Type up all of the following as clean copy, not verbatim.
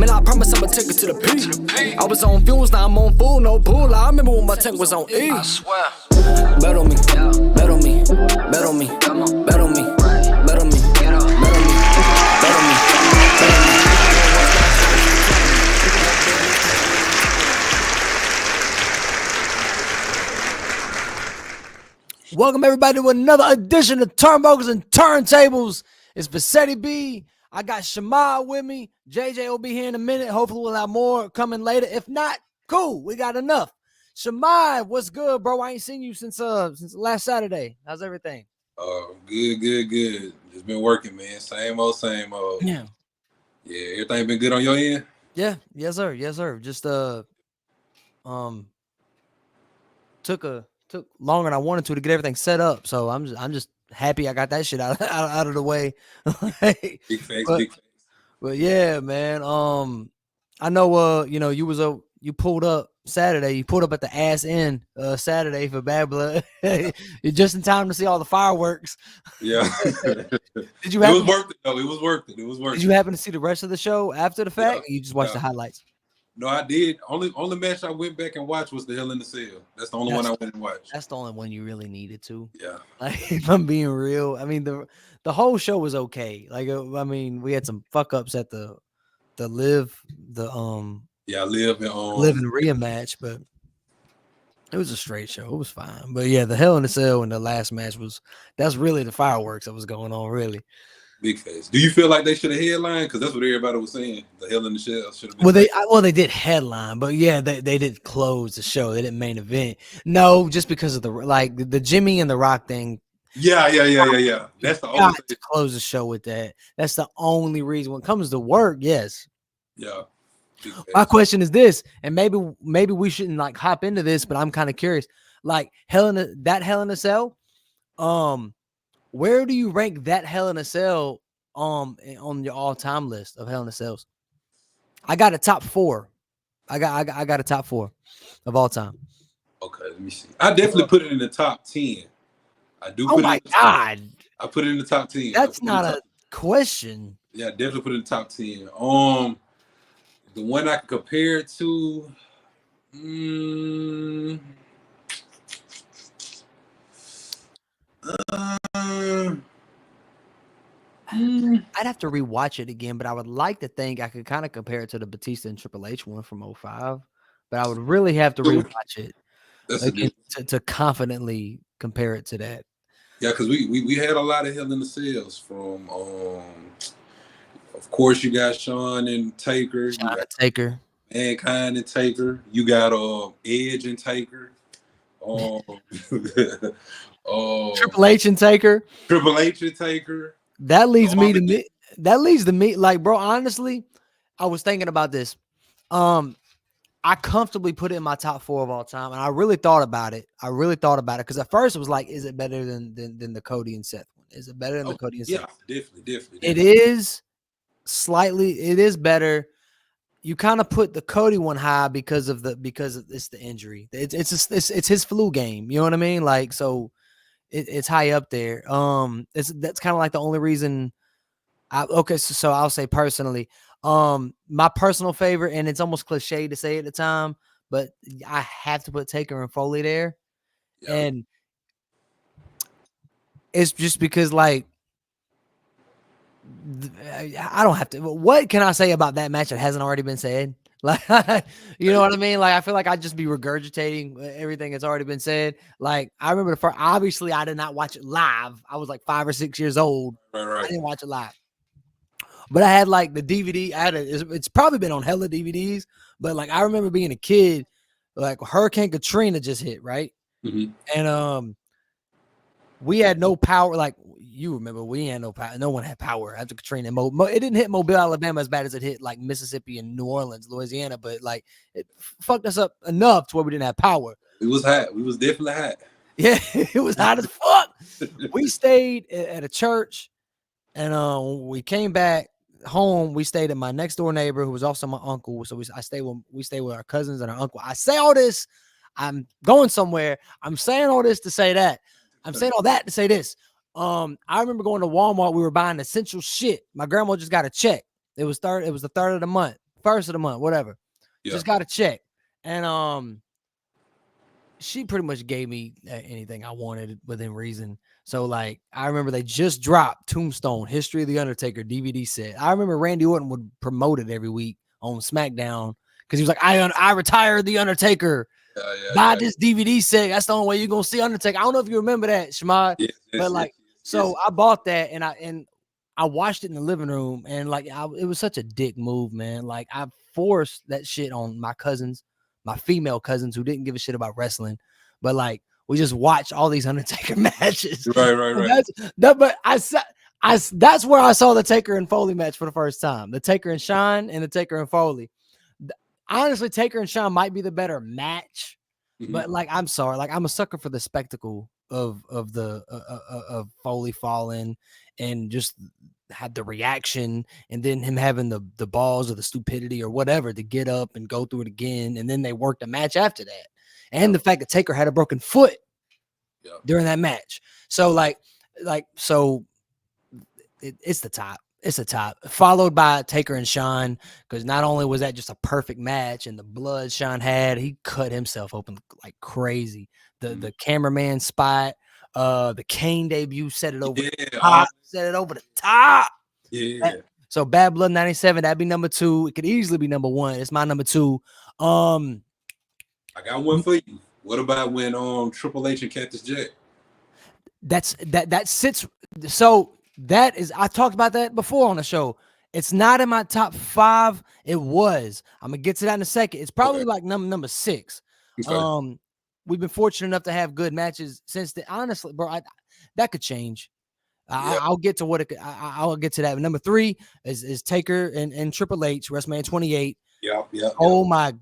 Man, I promise I'ma take it to the peak. I was on fuels, now I'm on full, no bull. I remember when my tank was on E. I swear. Bet on me, bet on me, bet on me, Come on. bet on me, Right. bet on me, Get up. bet on me, bet on me, bet on me. Welcome everybody to another edition of Turnbuckles and Turntables. It's Vassetti B. I got Shamar with me. JJ will be here in a minute. Hopefully we'll have more coming later. If not, cool. We got enough. Shamar, what's good, bro? I ain't seen you since last Saturday. How's everything? Good. Just been working, man. Same old. Yeah. Yeah, everything been good on your end? Yeah, yes, sir. Just took longer than I wanted to get everything set up. So I'm just happy I got that shit out of the way. Big face. But yeah, man. I know you pulled up Saturday. You pulled up at the ass end Saturday for Bad Blood. You're just in time to see all the fireworks. Yeah. Did you It was worth it though. It was worth it. Did you happen to see the rest of the show after the fact? Yeah. You just watched the highlights? No, I did. Only match I went back and watched was the Hell in the Cell. That's the only one I went and watched. That's the only one you really needed to. Yeah. Like, if I'm being real, I mean the whole show was okay. Like, I mean, we had some fuck ups at the live and Rhea match, but it was a straight show. It was fine. But yeah, the Hell in the Cell and the last match that's really the fireworks that was going on, really. Big face. Do you feel like they should have headlined? Because that's what everybody was saying. The Hell in the Cell should have been. They did headline, but yeah, they did close the show. They didn't main event. No, just because of the Jimmy and the Rock thing. Yeah. That's the only thing to close the show with that. That's the only reason. When it comes to work, yes. Yeah. My question is this, and maybe we shouldn't like hop into this, but I'm kind of curious. Like Hell in a Cell, where do you rank that Hell in a Cell on your all-time list of Hell in a Cells? I got a top 4. I got a top 4 of all time. Okay, let me see. I definitely put it in the top 10. I do. Oh my God! I put it in the top 10. That's not a question. Yeah, definitely put it in the top 10. The one I can compare it to, I'd have to rewatch it again, but I would like to think I could kind of compare it to the Batista and Triple H one from 2005. But I would really have to rewatch it again to confidently compare it to that. Yeah, because we had a lot of Hell in the Cells from, of course, you got Shawn and Taker. Taker. Mankind and Taker. You got Edge and Taker. Triple H and Taker. That leads to me. Like, bro, honestly, I was thinking about this. I comfortably put it in my top 4 of all time, and I really thought about it. Because at first it was like, is it better than the Cody and Seth one? Is it better than the Cody and Seth? Yeah, definitely. It is better. You kind of put the Cody one high because it's the injury. It's his flu game. You know what I mean? Like, so it's high up there. That's kind of like the only reason. So I'll say personally, my personal favorite, and it's almost cliche to say at the time, but I have to put Taker and Foley there. Yeah. And it's just because, like, I don't have to. What can I say about that match that hasn't already been said? Like, you know what I mean? Like, I feel like I'd just be regurgitating everything that's already been said. Like, I remember obviously I did not watch it live. I was like 5 or 6 years old. Right. I didn't watch it live. But I had like the DVD. It's probably been on hella DVDs. But like, I remember being a kid, like Hurricane Katrina just hit, right? Mm-hmm. And we had no power. Like, you remember, we had no power. No one had power after Katrina. It didn't hit Mobile, Alabama as bad as it hit like Mississippi and New Orleans, Louisiana. But like, it fucked us up enough to where we didn't have power. It was hot. We was definitely hot. Yeah, it was hot as fuck. We stayed at a church, and we came back home. We stayed at my next door neighbor, who was also my uncle. So we stayed with our cousins and our uncle. I say all this. I'm going somewhere. I'm saying all this to say that. I'm saying all that to say this. I remember going to Walmart. We were buying essential shit. My grandma just got a check. It was the 3rd of the month 1st of the month, whatever. Yeah. Just got a check. And she pretty much gave me anything I wanted within reason. So like I remember they just dropped Tombstone, History of the Undertaker DVD set. I remember Randy Orton would promote it every week on SmackDown because he was like, I retired the Undertaker. Buy this DVD set. That's the only way you're gonna see Undertaker. I don't know if you remember that, Shemad, but like, so I bought that and I watched it in the living room, and like it was such a dick move, man. Like I forced that shit on my cousins, my female cousins who didn't give a shit about wrestling, but like we just watched all these Undertaker matches. Right. But that's where I saw the Taker and Foley match for the first time. The Taker and Shawn and the Taker and Foley. Honestly, Taker and Shawn might be the better match, but like I'm sorry, like I'm a sucker for the spectacle of Foley falling and just had the reaction, and then him having the balls or the stupidity or whatever to get up and go through it again, and then they worked a match after that, and the fact that Taker had a broken foot during that match. So it's the top. It's a top, followed by Taker and Shawn, because not only was that just a perfect match and the blood Shawn had, he cut himself open like crazy. The cameraman spot, the Kane debut set it over the top. Set it over the top. Yeah. So Bad Blood 97, that'd be number 2. It could easily be number 1. It's my number 2. I got one for you. What about when Triple H and Cactus Jack? That sits. So that is, I talked about that before on the show. It's not in my top 5. It was. I'm gonna get to that in a second. It's probably like number 6. Okay. We've been fortunate enough to have good matches since then. Honestly, bro, that could change. I'll get to what it. I'll get to that. Number 3 is Taker and Triple H, WrestleMania 28. Yeah. Oh my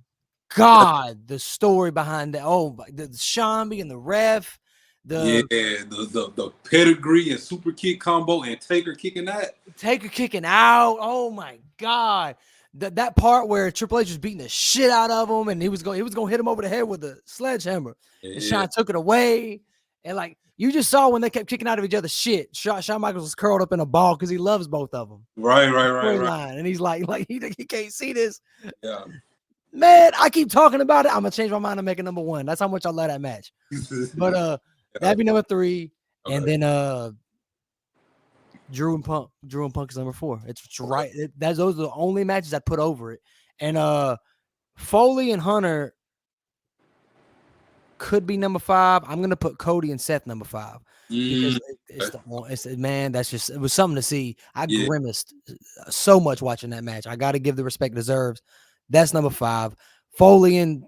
God, the story behind that. Oh, the Shawn being the ref. The pedigree and super kick combo and Taker kicking out. Oh my God. That part where Triple H was beating the shit out of him and he was going to hit him over the head with a sledgehammer. And Shawn took it away. And like you just saw when they kept kicking out of each other's shit. Shawn Michaels was curled up in a ball because he loves both of them. Right. And he's like he can't see this. Yeah. Man, I keep talking about it. I'm gonna change my mind and make it number 1. That's how much I love that match. But that'd be number 3. Okay. And then Drew and Punk. Drew and Punk is number 4. It's right. Those are the only matches I put over it. And Foley and Hunter could be number 5. I'm gonna put Cody and Seth number 5 because it was something to see. I grimaced so much watching that match. I got to give the respect it deserves. That's number 5. Foley and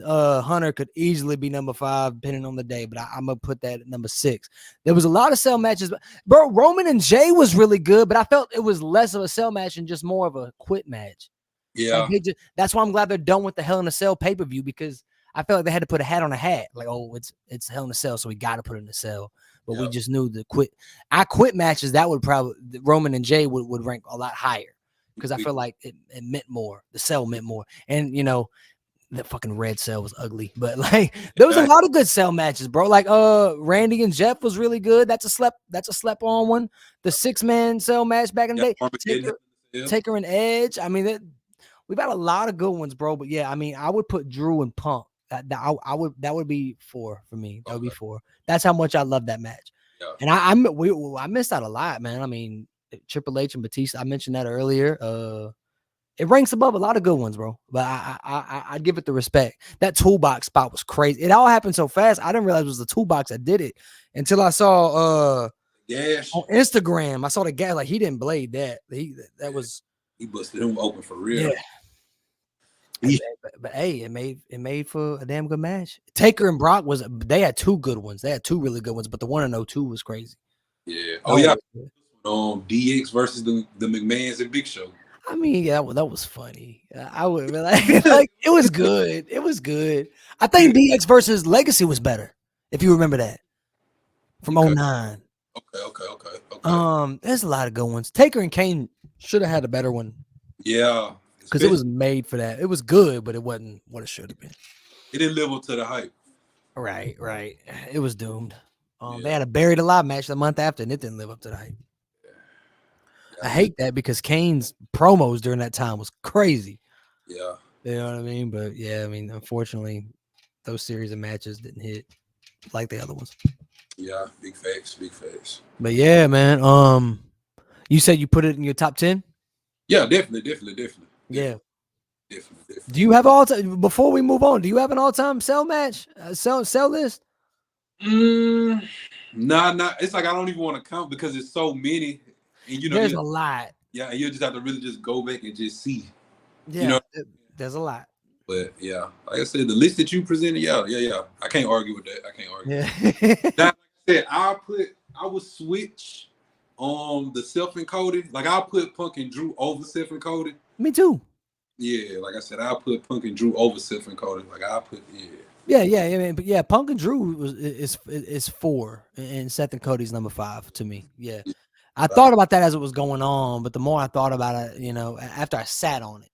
Hunter could easily be number 5 depending on the day, but I'm gonna put that at number 6. There was a lot of cell matches, bro. Roman and Jay was really good, but I felt it was less of a cell match and just more of a quit match. Yeah, like that's why I'm glad they're done with the Hell in a Cell pay-per-view, because I felt like they had to put a hat on a hat. Like, oh, it's Hell in a Cell, so we got to put it in a cell. But we just knew the quit matches that would probably Roman and Jay would rank a lot higher. Because I feel like it meant more. The cell meant more. And, the fucking red cell was ugly. But, like, there was a lot of good cell matches, bro. Like, Randy and Jeff was really good. That's a slept-on one. The 6-man cell match back in the day. Taker and Edge. I mean, we've got a lot of good ones, bro. But, yeah, I mean, I would put Drew and Punk. That would be 4 for me. That would be 4. That's how much I love that match. Yeah. And I missed out a lot, man. I mean, Triple H and Batista, I mentioned that earlier. It ranks above a lot of good ones, bro. But I give it the respect. That toolbox spot was crazy. It all happened so fast. I didn't realize it was the toolbox that did it until I saw on Instagram. I saw the guy, like, he didn't blade that. He busted him open for real. Yeah. But hey, it made for a damn good match. Taker and Brock they had 2 good ones. They had 2 really good ones, but the 1-02 was crazy. Yeah. Oh yeah. DX versus the McMahons and Big Show. I mean, yeah, that was funny. I would like it was good. It was good. I think DX versus Legacy was better, if you remember that from 09. Okay. There's a lot of good ones. Taker and Kane should have had a better one. Yeah, because it was made for that. It was good, but it wasn't what it should have been. It didn't live up to the hype. Right. It was doomed. They had a Buried Alive match the month after, and it didn't live up to the hype. I hate that because Kane's promos during that time was crazy. Yeah. You know what I mean? But yeah, I mean, unfortunately, those series of matches didn't hit like the other ones. Yeah, big facts, big facts. But yeah, man. You said you put it in your top 10? Yeah, definitely. Yeah. Definitely. Do you have all time before we move on? Do you have an all-time sell match? Sell list? Nah. It's like I don't even want to count because it's so many, and There's a lot. yeah, and you just have to really just go back and just see, you Yeah, know. there's a lot. But yeah, like I said, the list that you presented, yeah. I can't argue with that. I can't argue with Yeah. that. Now, like I said, I would switch the Self and Cody. Like I'll put Punk and Drew over Self and Cody. Me too. Yeah, like I said, I'll put Punk and Drew over Self and Cody. Like I'll put Yeah, man. But yeah, Punk and Drew is 4, and Seth and Cody's number 5 to me. Yeah. I thought about that as it was going on, but the more I thought about it, after I sat on it,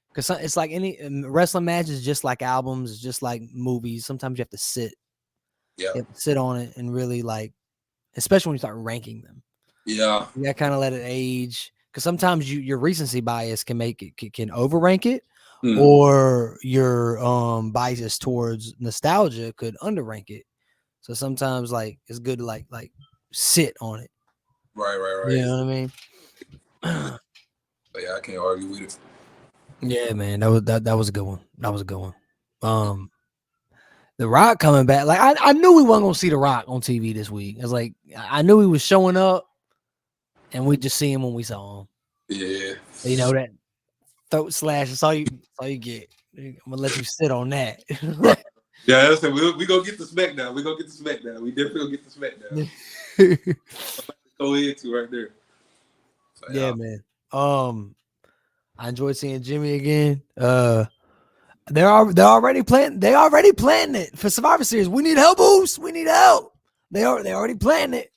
because it's like any wrestling match is just like albums, it's just like movies. Sometimes you have to sit, yeah, you have to sit on it and really like, especially when you start ranking them. yeah. You got to kind of let it age, because sometimes your recency bias can make it can overrank it, or your bias towards nostalgia could underrank it. So sometimes like it's good to like sit on it. Right. You know what I mean? But yeah, I can't argue with it. Yeah, man, that was a good one. That was a good one. The Rock coming back. Like I knew we wasn't gonna see The Rock on TV this week. It's like I knew he was showing up, and we just see him when we saw him. Yeah. You know that throat slash. That's all you get. I'm gonna let you sit on that. Right. Yeah, that's it. We gonna get the SmackDown. We gonna get the SmackDown. We definitely gonna get the SmackDown. Go into right there. So, yeah, man. I enjoyed seeing Jimmy again. They're already planning. They already planning it for Survivor Series. We need help, Boost. We need help. They already planning it.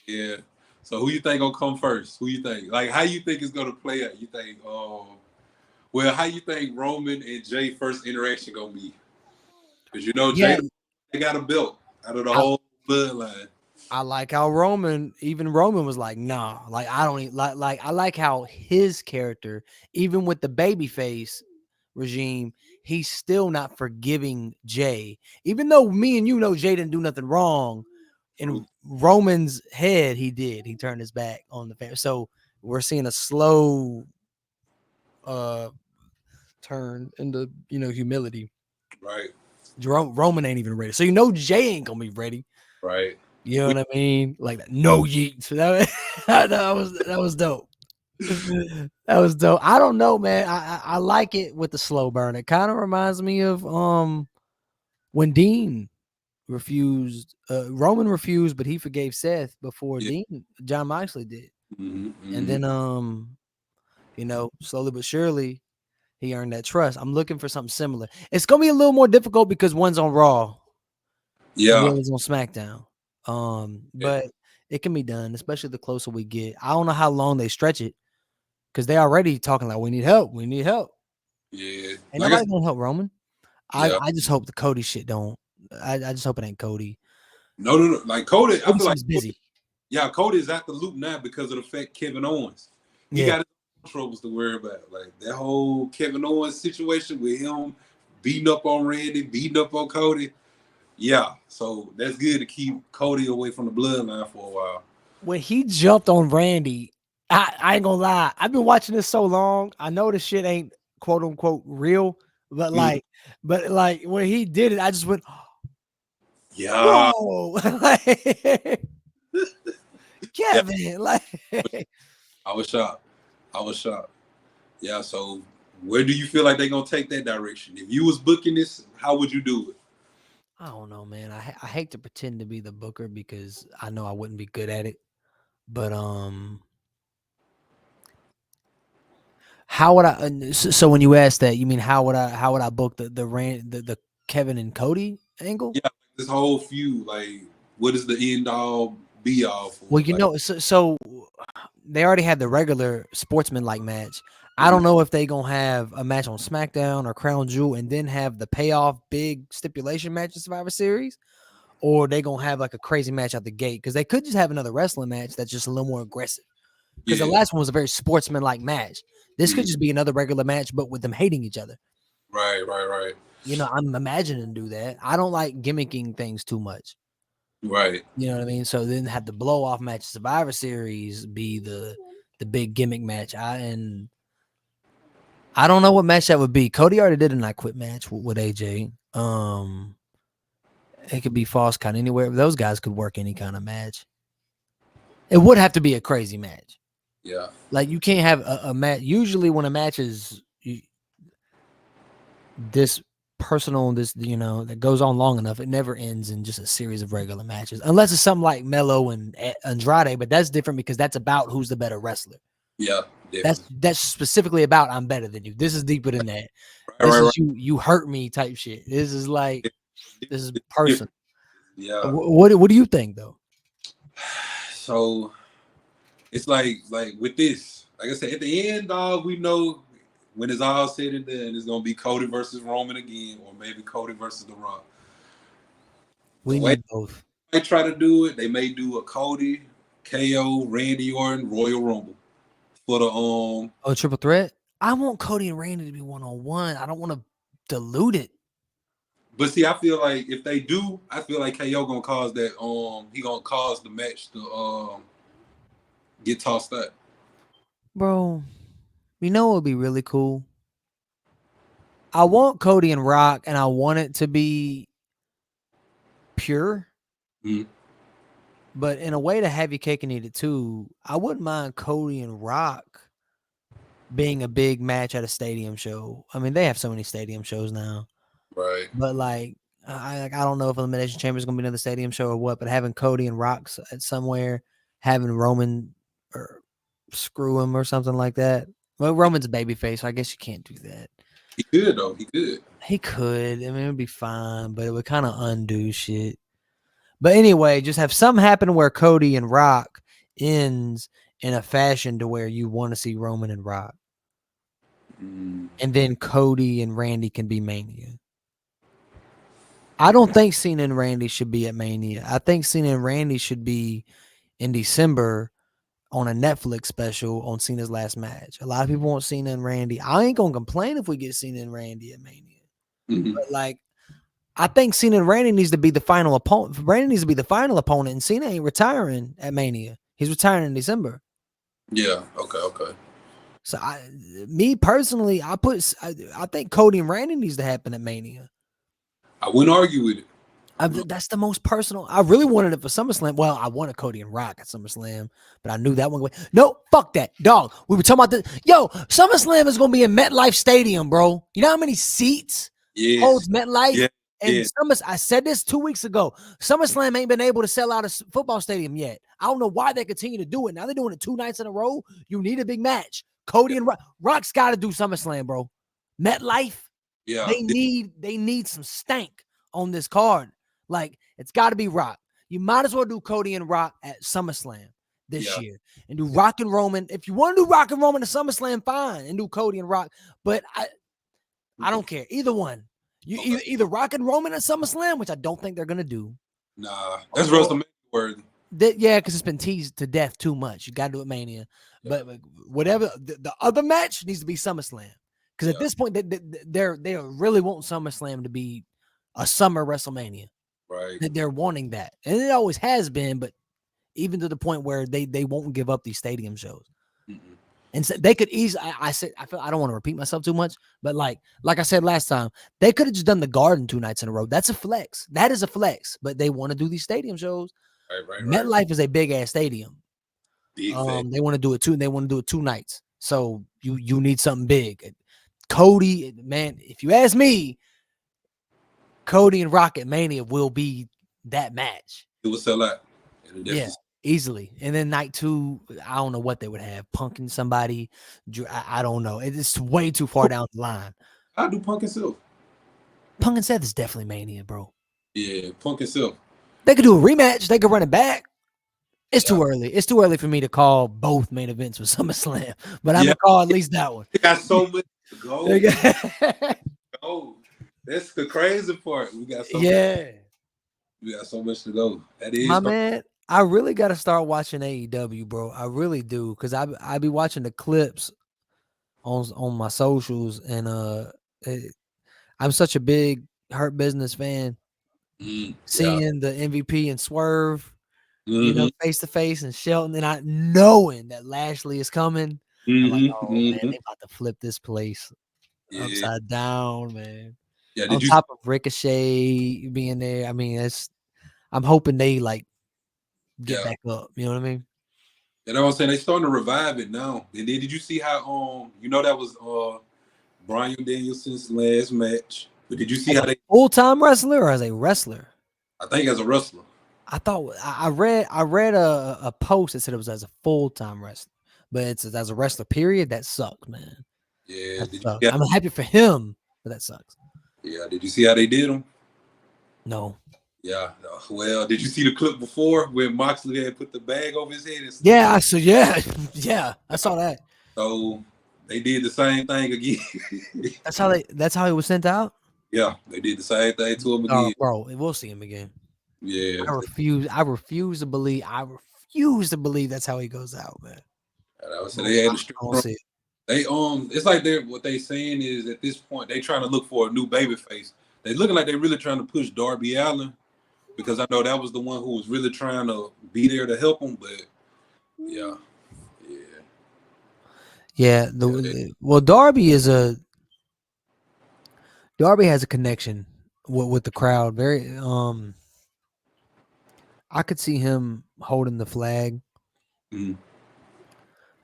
Yeah. So who you think gonna come first? Who you think? Like how you think it's gonna play out? You think well, how you think Roman and Jay first interaction gonna be? Because Jay they got a belt out of the whole bloodline. I like how Roman was like, nah, like I don't even, like I like how his character, even with the babyface regime, he's still not forgiving Jay. Even though me and you know Jay didn't do nothing wrong, in Roman's head, he did. He turned his back on the family. So we're seeing a slow turn into humility. Right. Roman ain't even ready. So Jay ain't gonna be ready. Right. You know what I mean? Like that. No yeet. So that was dope. That was dope. I don't know, man. I like it with the slow burn. It kind of reminds me of when Dean refused. Roman refused, but he forgave Seth before John Moxley did. And then slowly but surely he earned that trust. I'm looking for something similar. It's gonna be a little more difficult because one's on Raw. Yeah. And the other's on SmackDown. But it can be done, especially the closer we get. I don't know how long they stretch it, because they already talking like we need help. Yeah. Ain't nobody gonna help Roman. Yeah. I just hope the Cody shit don't. I just hope it ain't Cody. No. Like Cody, I feel like he's busy. Cody is out the loop now because of the fact Kevin Owens. He got his own troubles to worry about. Like that whole Kevin Owens situation with him beating up on Randy, beating up on Cody. Yeah, so that's good to keep Cody away from the bloodline for a while. When he jumped on Randy, I ain't gonna lie. I've been watching this so long. I know this shit ain't quote unquote real, but like when he did it, I just went, yeah. Whoa. Kevin, I was shocked. Yeah, so where do you feel like they're gonna take that direction? If you was booking this, how would you do it? I don't know, man. I hate to pretend to be the booker because I know I wouldn't be good at it. But how would I? So when you ask that, you mean how would I book the Kevin and Cody angle? Yeah, this whole feud. Like, what is the end all be all for? Well, so they already had the regular sportsman-like match. I don't know if they gonna have a match on SmackDown or Crown Jewel and then have the payoff big stipulation match in Survivor Series, or they gonna have like a crazy match out the gate, because they could just have another wrestling match that's just a little more aggressive. because the Yeah. last one was a very sportsman-like match. This could just be another regular match, but with them hating each other. Right. You know, I'm imagining do that. I don't like gimmicking things too much. Right. You know what I mean? So then have the blow off match Survivor Series be the big gimmick match. I don't know what match that would be. Cody already did a I Quit match with AJ. It could be false count anywhere. Those guys could work any kind of match. It would have to be a crazy match. Yeah. Like you can't have a match. Usually when a match is this personal, this that goes on long enough, it never ends in just a series of regular matches, unless it's something like Melo and Andrade. But that's different because that's about who's the better wrestler. Yeah. Definitely. That's specifically about I'm better than you. This is deeper than that. This is you hurt me type shit. This is like this is personal. Yeah. What do you think though? So it's like with this, like I said, at the end, dog, we know when it's all said and done, it's gonna be Cody versus Roman again, or maybe Cody versus The Rock. We need both. They try to do it. They may do a Cody, KO, Randy Orton, Royal Rumble for the triple threat. I want Cody and Randy to be 1-on-1. I don't want to dilute it. But see, I feel like if they do, I feel like KO gonna cause that. He gonna cause the match to get tossed up. Bro, you know what would be really cool? I want Cody and Rock, and I want it to be pure. Mm-hmm. But in a way to have your cake and eat it too, I wouldn't mind Cody and Rock being a big match at a stadium show. I mean, they have so many stadium shows now. Right. But like I don't know if Elimination Chamber is going to be another stadium show or what, but having Cody and Rock at somewhere, having Roman or screw him or something like that. Well, Roman's a babyface, so I guess you can't do that. He could though. He could. He could. I mean, it would be fine, but it would kind of undo shit. But anyway, just have something happen where Cody and Rock ends in a fashion to where you want to see Roman and Rock. And then Cody and Randy can be Mania. I don't think Cena and Randy should be at Mania. I think Cena and Randy should be in December on a Netflix special on Cena's last match. A lot of people want Cena and Randy. I ain't going to complain if we get Cena and Randy at Mania. But like, I think Cena and Randy needs to be the final opponent. Randy needs to be the final opponent, and Cena ain't retiring at Mania. He's retiring in December. Yeah. Okay. So me personally, I think Cody and Randy needs to happen at Mania. I wouldn't argue with it. That's the most personal. I really wanted it for SummerSlam. Well, I wanted Cody and Rock at SummerSlam, but I knew that one. No, fuck that, dog. We were talking about this. Yo, SummerSlam is gonna be in MetLife Stadium, bro. You know how many seats holds MetLife? Yeah. And I said this 2 weeks ago. SummerSlam ain't been able to sell out a football stadium yet. I don't know why they continue to do it. Now they're doing it 2 nights in a row. You need a big match. Cody and Rock's got to do SummerSlam, bro. MetLife. Yeah. They need some stank on this card. Like, it's got to be Rock. You might as well do Cody and Rock at SummerSlam this year and do Rock and Roman. If you want to do Rock and Roman at SummerSlam, fine, and do Cody and Rock. But I don't care. Either one. You either Rock and Roman at SummerSlam, which I don't think they're gonna do. Nah, that's WrestleMania worthy. Yeah, because it's been teased to death too much. You gotta do it Mania. Yeah. But whatever the other match needs to be SummerSlam. Because at this point, they really want SummerSlam to be a summer WrestleMania. Right. They're wanting that, and it always has been. But even to the point where they won't give up these stadium shows. And so they could easily, I don't want to repeat myself too much, but like I said last time, they could have just done the Garden 2 nights in a row. That's a flex. That is a flex. But they want to do these stadium shows. Right. MetLife is a big ass stadium. They want to do it 2 nights. So you need something big. Cody, man, if you ask me, Cody and Rocket Mania will be that match. It will sell out. Yeah. Easily. And then night 2, I don't know what they would have. Punking somebody. I don't know. It's way too far down the line. I do Punk and Seth. Punk and Seth is definitely Mania, bro. Yeah, Punk and Seth. They could do a rematch. They could run it back. It's too early. It's too early for me to call both main events with SummerSlam. But I'm going to call at least that one. They got so much to go. That's the crazy part. We got so much to go. That is my man. I really got to start watching AEW, bro. I really do, cause I be watching the clips on my socials, and it, I'm such a big Hurt Business fan. Yeah. Seeing the MVP and Swerve, Mm-hmm. face to face, and Shelton, and I knowing that Lashley is coming, I'm like, Mm-hmm. oh man, Mm-hmm. they about to flip this place Yeah. upside down, man. Yeah. On Did you? top of Ricochet being there, I mean, I'm hoping they like get Yeah. back up. You know what I mean? You know what I'm saying? They starting to revive it now. And then did you see how that was Brian Danielson's last match? But did you see As how a they? full time wrestler or as a wrestler? I think as a wrestler. I thought I read a post that said it was as a full time wrestler, but it's as a wrestler. Period. That sucks, man. Yeah. That Did you? sucks. Yeah. I'm happy for him, but that sucks. Yeah. Did you see how they did him? No. Yeah. Well, did you see the clip before when Moxley had put the bag over his head? Yeah. So yeah, yeah. I saw that. So they did the same thing again. That's how they. That's how he was sent out. Yeah, they did the same thing to him Oh, again. bro, we'll see him again. Yeah. I refuse. I refuse to believe. I refuse to believe that's how he goes out, man. And I would say No, they I had the street don't from see it. they it's like they're what they saying is at this point they trying to look for a new baby face. They looking like they're really trying to push Darby Allin because I know that was the one who was really trying to be there to help him. But yeah, yeah, Yeah. Well, Darby has a connection with the crowd. Very. I could see him holding the flag. mm,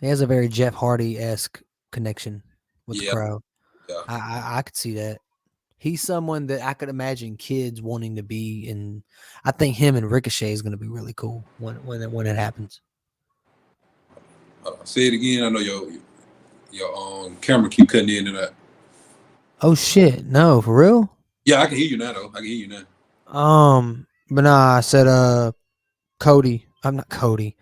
He has a very Jeff Hardy esque connection with the yeah, crowd. yeah. I could see that. He's someone that I could imagine kids wanting to be, and I think him and Ricochet is going to be really cool when it happens. Say it again. I know your camera keep cutting in and out. Oh shit! No, for real. Yeah, I can hear you now though. I can hear you now. But nah, I said Cody. I'm not Cody.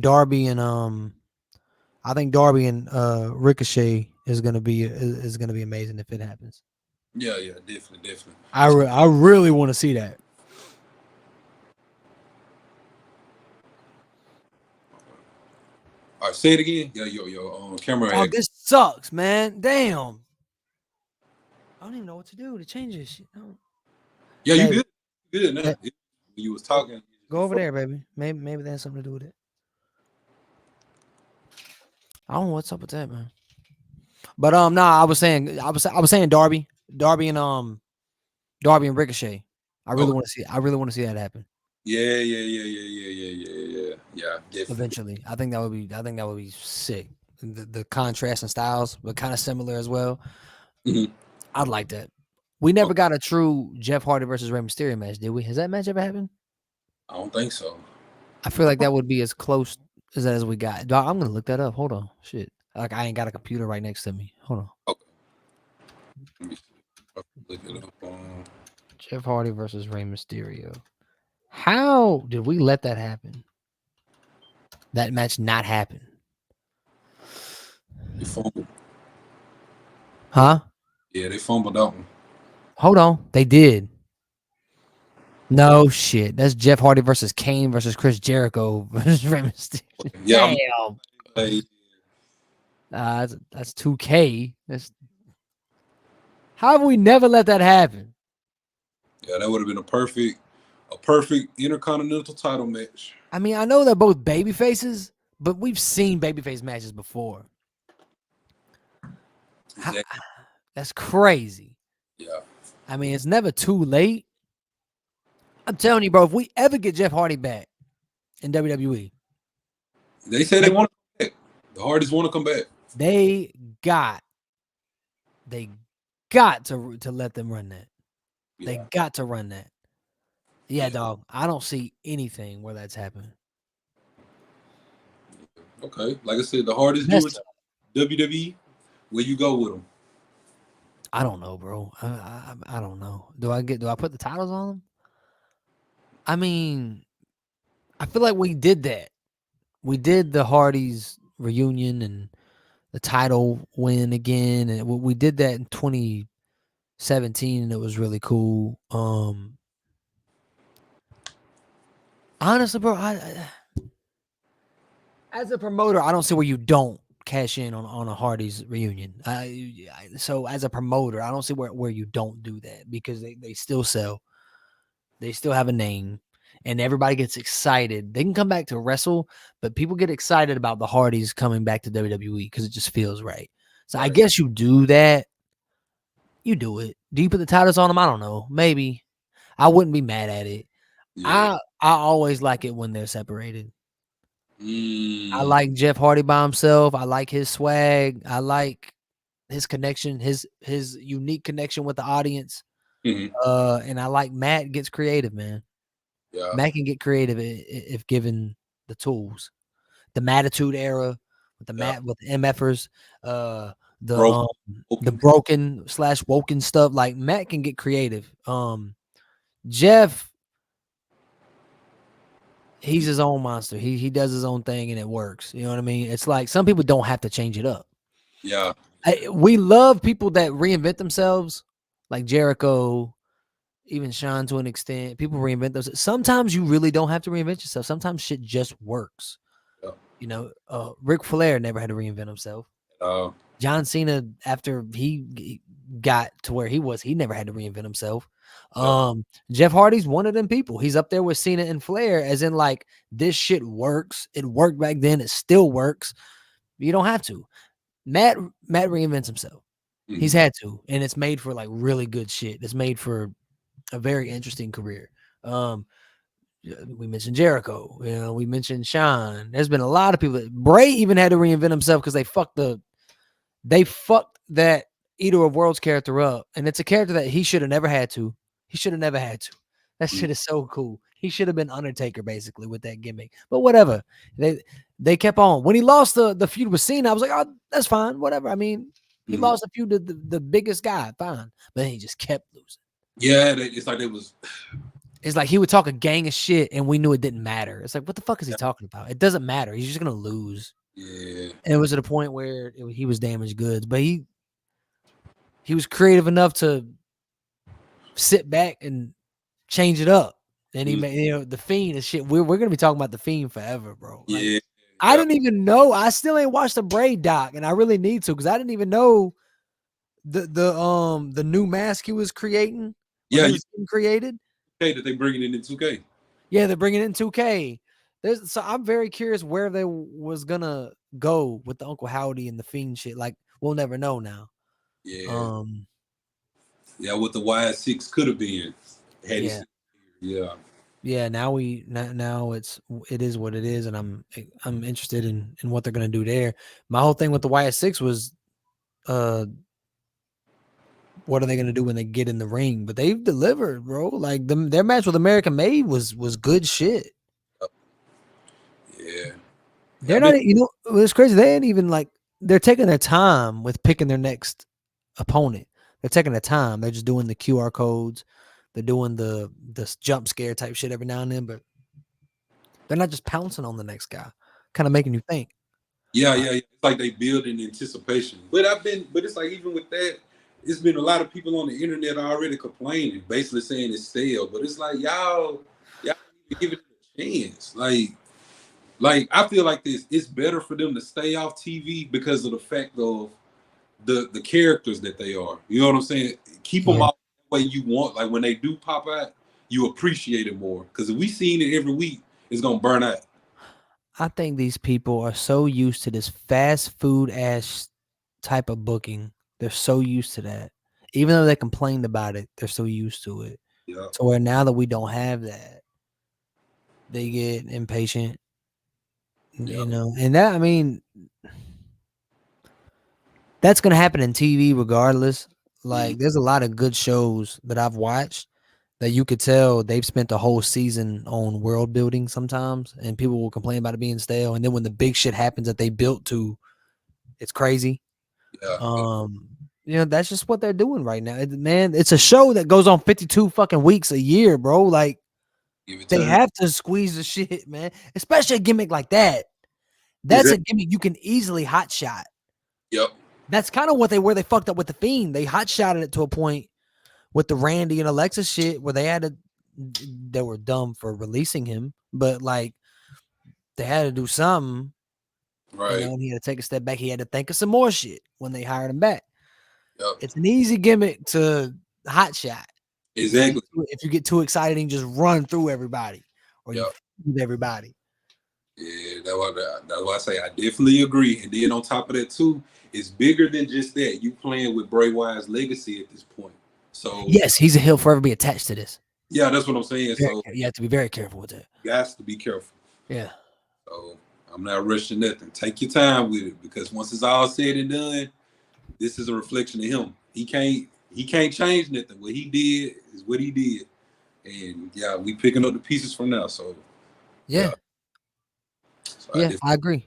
Darby and I think Darby and Ricochet is gonna be amazing if it happens. Yeah, yeah, definitely, definitely. I really want to see that. All right, say it again. Yeah, your camera Oh, had. this sucks, man. Damn. I don't even know what to do to change this shit. No. Yeah, you Baby, good. Good now. When you was go, talking, go over there, baby. Maybe that has something to do with it. I don't know what's up with that, man. But nah, I was saying Darby and Ricochet. okay. I really want to see that happen Yeah, yeah, yeah, yeah, yeah, yeah, yeah, yeah. Yeah, definitely. eventually. I think that would be sick. The contrast in styles, but kind of similar as well. Mhm. I'd like that. We never Okay. got a true Jeff Hardy versus Rey Mysterio match, did we? Has that match ever happened? I don't think so. I feel like that would be as close as we got. Dog, I'm gonna look that up. Hold on. Shit. Like I ain't got a computer right next to me. Hold on. Okay. Let me see. I'll look it up. Jeff Hardy versus Rey Mysterio. How did we let that happen? That match not happen. They fumbled. Huh? Yeah, they fumbled that one. Hold on. They did. No shit. That's Jeff Hardy versus Kane versus Chris Jericho versus Rey Mysterio. Yeah, I'm Damn. like, That's 2K. How have we never let that happen? yeah, that would have been a perfect intercontinental title match. I mean, I know they're both baby faces, but we've seen babyface matches before. Exactly. That's crazy. Yeah. I mean, it's never too late. I'm telling you, bro, if we ever get Jeff Hardy back in WWE, They say they want to come back. The Hardys want to come back. they got they got to let them run that. They Yeah. got to run that. Yeah, Yeah. dog. I don't see anything where that's happening. Okay. Like I said, the Hardys do Messed it. up. WWE, where you go with them? I don't know, bro. I don't know. Do I put the titles on them? I mean, I feel like we did that. We did the Hardys reunion and the title win again, and we did that in 2017, and it was really cool. Honestly, bro, as a promoter, I don't see where you don't cash in on a Hardy's reunion. So as a promoter, I don't see where you don't do that because they still sell, they still have a name, and everybody gets excited. They can come back to wrestle, but people get excited about the Hardys coming back to WWE because it just feels right. So I Right. guess you do that. You do it. Do you put the titles on them? I don't know. Maybe. I wouldn't be mad at it. Yeah. I always like it when they're separated. I Mm. like Jeff Hardy by himself. I like his swag. I like his connection, his unique connection with the audience. Hmm. And I like Matt gets creative, man. Yeah. Matt can get creative if given the tools. The Mattitude era with the Yeah. MFers, uh, the Broke. um, the Open. broken slash woken stuff. Like Matt can get creative. Jeff, he's his own monster. He does his own thing and it works. You know what I mean? It's like some people don't have to change it up. Yeah. We love people that reinvent themselves, like Jericho, even Sean to an extent. People reinvent themselves. Sometimes you really don't have to reinvent yourself. Sometimes shit just works. Yeah. Ric Flair never had to reinvent himself. Uh, John Cena, after he got to where he was, he never had to reinvent himself. yeah. Jeff Hardy's one of them people. He's up there with Cena and Flair, as in like this shit works. It worked back then. It still works. You don't have to. Matt Matt reinvents himself. He's Mhm. had to, and it's made for like really good shit. It's made for a very interesting career. Um, we mentioned Jericho. We mentioned Sean. There's been a lot of people. Bray even had to reinvent himself because they fucked that Eater of Worlds character up, and it's a character that he should have never had to. He should have never had to. That Mhm. shit is so cool. He should have been Undertaker basically with that gimmick. But whatever. They kept on. When he lost the feud with Cena, I was like, oh, that's fine. Whatever. I mean, he Mhm. lost a feud to the biggest guy. Fine. But then he just kept losing. Yeah. It's like it was. It's like he would talk a gang of shit and we knew it didn't matter. It's like, what the fuck is he Yeah. talking about? It doesn't matter. He's just gonna lose. Yeah. And it was at a point where he was damaged goods, but he was creative enough to sit back and change it up. And he Mhm. made the Fiend and shit. We're gonna be talking about the Fiend forever, bro. Like Yeah. I Yeah. didn't even know. I still ain't watched the Braid doc, and I really need to because I didn't even know the new mask he was creating when Yeah. he You was getting created. okay that they bringing it in 2K. Yeah, they're bringing it in 2K. So I'm very curious where they was gonna go with the Uncle Howdy and the Fiend shit. Like we'll never know now. Yeah. Um, Yeah. What the Y6 could have been had he. yeah. Yeah. Yeah, now it is what it is, and I'm interested in what they're gonna do there. My whole thing with the YS6 was, uh, what are they gonna do when they get in the ring? But they've delivered, bro. Like their match with American Made was good shit. Yeah. Yeah. They're not, it's crazy. They ain't even like they're taking their time with picking their next opponent. They're taking their time. They're just doing the QR codes. They're doing the jump scare type shit every now and then, but they're not just pouncing on the next guy, kind of making you think. Yeah, yeah, yeah. It's like they build in anticipation. But it's like even with that, it's been a lot of people on the internet already complaining, basically saying it's stale. But it's like y'all need to give it a chance. Like I feel like this. It's better for them to stay off TV because of the fact of the characters that they are. You know what I'm saying? Keep them Yeah. off the way you want. Like when they do pop out, you appreciate it more. Because if we seen it every week, it's gonna burn out. I think these people are so used to this fast food ass type of booking. They're so used to that. Even though they complained about it, they're so used to it. Yeah, So where now that we don't have that, they get impatient, yeah. and that, I mean, that's gonna happen in TV regardless. Mm, Like there's a lot of good shows that I've watched that you could tell they've spent the whole season on world building sometimes, and people will complain about it being stale. And then when the big shit happens that they built to, it's crazy. yeah, yeah. Um, that's just what they're doing right now. Man, it's a show that goes on 52 fucking weeks a year, bro. Like Give it they time. have to squeeze the shit, man. Especially a gimmick like that. That's a Exactly. gimmick you can easily hot shot. Yep. That's kind of where they fucked up with the Fiend. They hot shotted it to a point with the Randy and Alexa shit where they were dumb for releasing him. but like they had to do something, Right. and he had to take a step back. He had to think of some more shit when they hired him back. Yep. It's an easy gimmick to hot shot. Exactly. If you get too excited and just run through everybody or you Yep. with everybody. Yeah, that's why I say I definitely agree. And then on top of that too, it's bigger than just that. You playing with Bray Wyatt's legacy at this point. So Yes, he's a heel forever be attached to this. yeah, that's what I'm saying. So You have to be very careful with that. you got to be careful. Yeah. So I'm not rushing nothing. Take your time with it because once it's all said and done, this is a reflection of him. He can't change nothing. What he did is what he did. And yeah, we picking up the pieces from now. So Yeah. So yeah, I agree.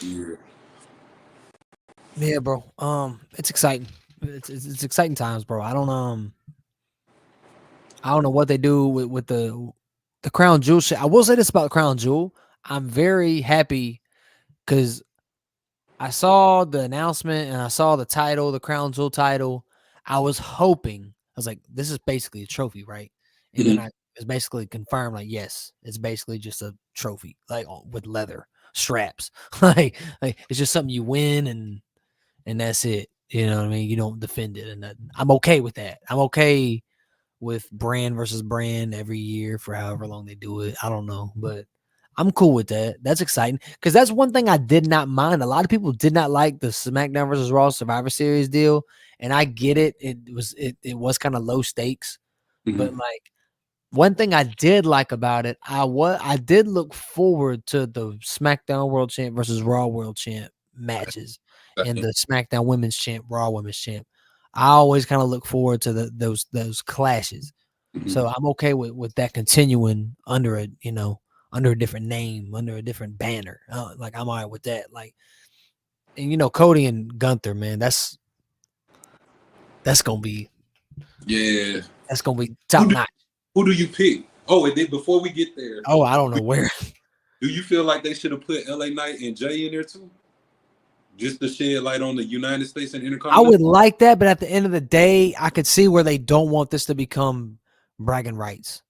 Yeah. Yeah, bro. It's exciting. It's exciting times, bro. I don't know what they do with the crown jewel shit. I will say this about crown jewel. I'm very happy because I saw the announcement and I saw the title, the crown jewel title. I was hoping, I was like, this is basically a trophy, right? And then I was basically confirmed, like, yes, it's basically just a trophy, like with leather straps. like it's just something you win and that's it. You know what I mean? You don't defend it, and I'm okay with that. I'm okay with brand versus brand every year for however long they do it. I don't know, but I'm cool with that. That's exciting because that's one thing I did not mind. A lot of people did not like the SmackDown versus Raw Survivor Series deal, and I get it. It was kind of low stakes, but like one thing I did like about it, I did look forward to the SmackDown World Champ versus Raw World Champ matches and the SmackDown Women's Champ, Raw Women's Champ. I always kind of look forward to those clashes. So I'm okay with that continuing under under a different name, under a different banner. Like I'm all right with that. Like, and Cody and Gunther, man, that's gonna be Yeah. top notch. Who do you pick? Oh, and then before we get there, Oh, I don't know where. do you feel like they should have put LA Knight and Jay in there too? Just to shed light on the United States and I Intercontinental? would like that, but at the end of the day, I could see where they don't want this to become bragging rights.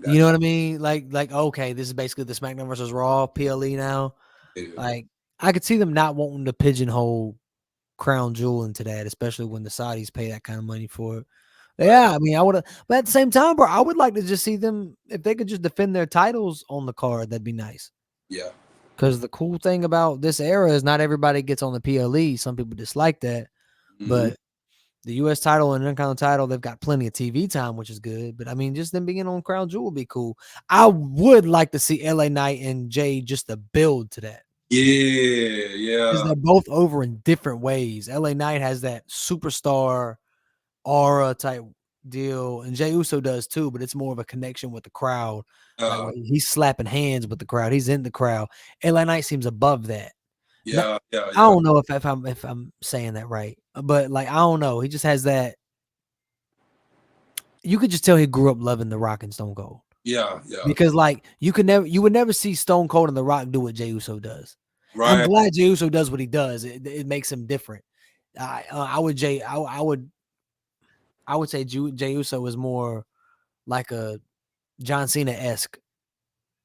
You know what I mean? Like okay, this is basically the SmackDown versus Raw PLE now. Yeah. Like I could see them not wanting to pigeonhole Crown Jewel into that, especially when the Saudis pay that kind of money for it. Yeah, I mean, I would have, but at the same time, bro, I would like to just see them if they could just defend their titles on the card. That'd be nice. Yeah. Because the cool thing about this era is not everybody gets on the PLE. Some people dislike that, but the U.S. title and Intercontinental title, they've got plenty of TV time, which is good. But I mean, just them being on Crown Jewel would be cool. I would like to see LA Knight and Jay just to build to that. Yeah. Because they're both over in different ways. LA Knight has that superstar aura type deal, and Jey Uso does too, but it's more of a connection with the crowd. Like when he's slapping hands with the crowd, he's in the crowd. LA Knight seems above that. Yeah. I don't know if I'm saying that right, but like I don't know. He just has that. You could just tell he grew up loving The Rock and Stone Cold. Yeah. Because like you would never see Stone Cold and The Rock do what Jey Uso does. Right. I'm glad Jey Uso does what he does. It makes him different. I would say Jey Uso is more like a John Cena-esque.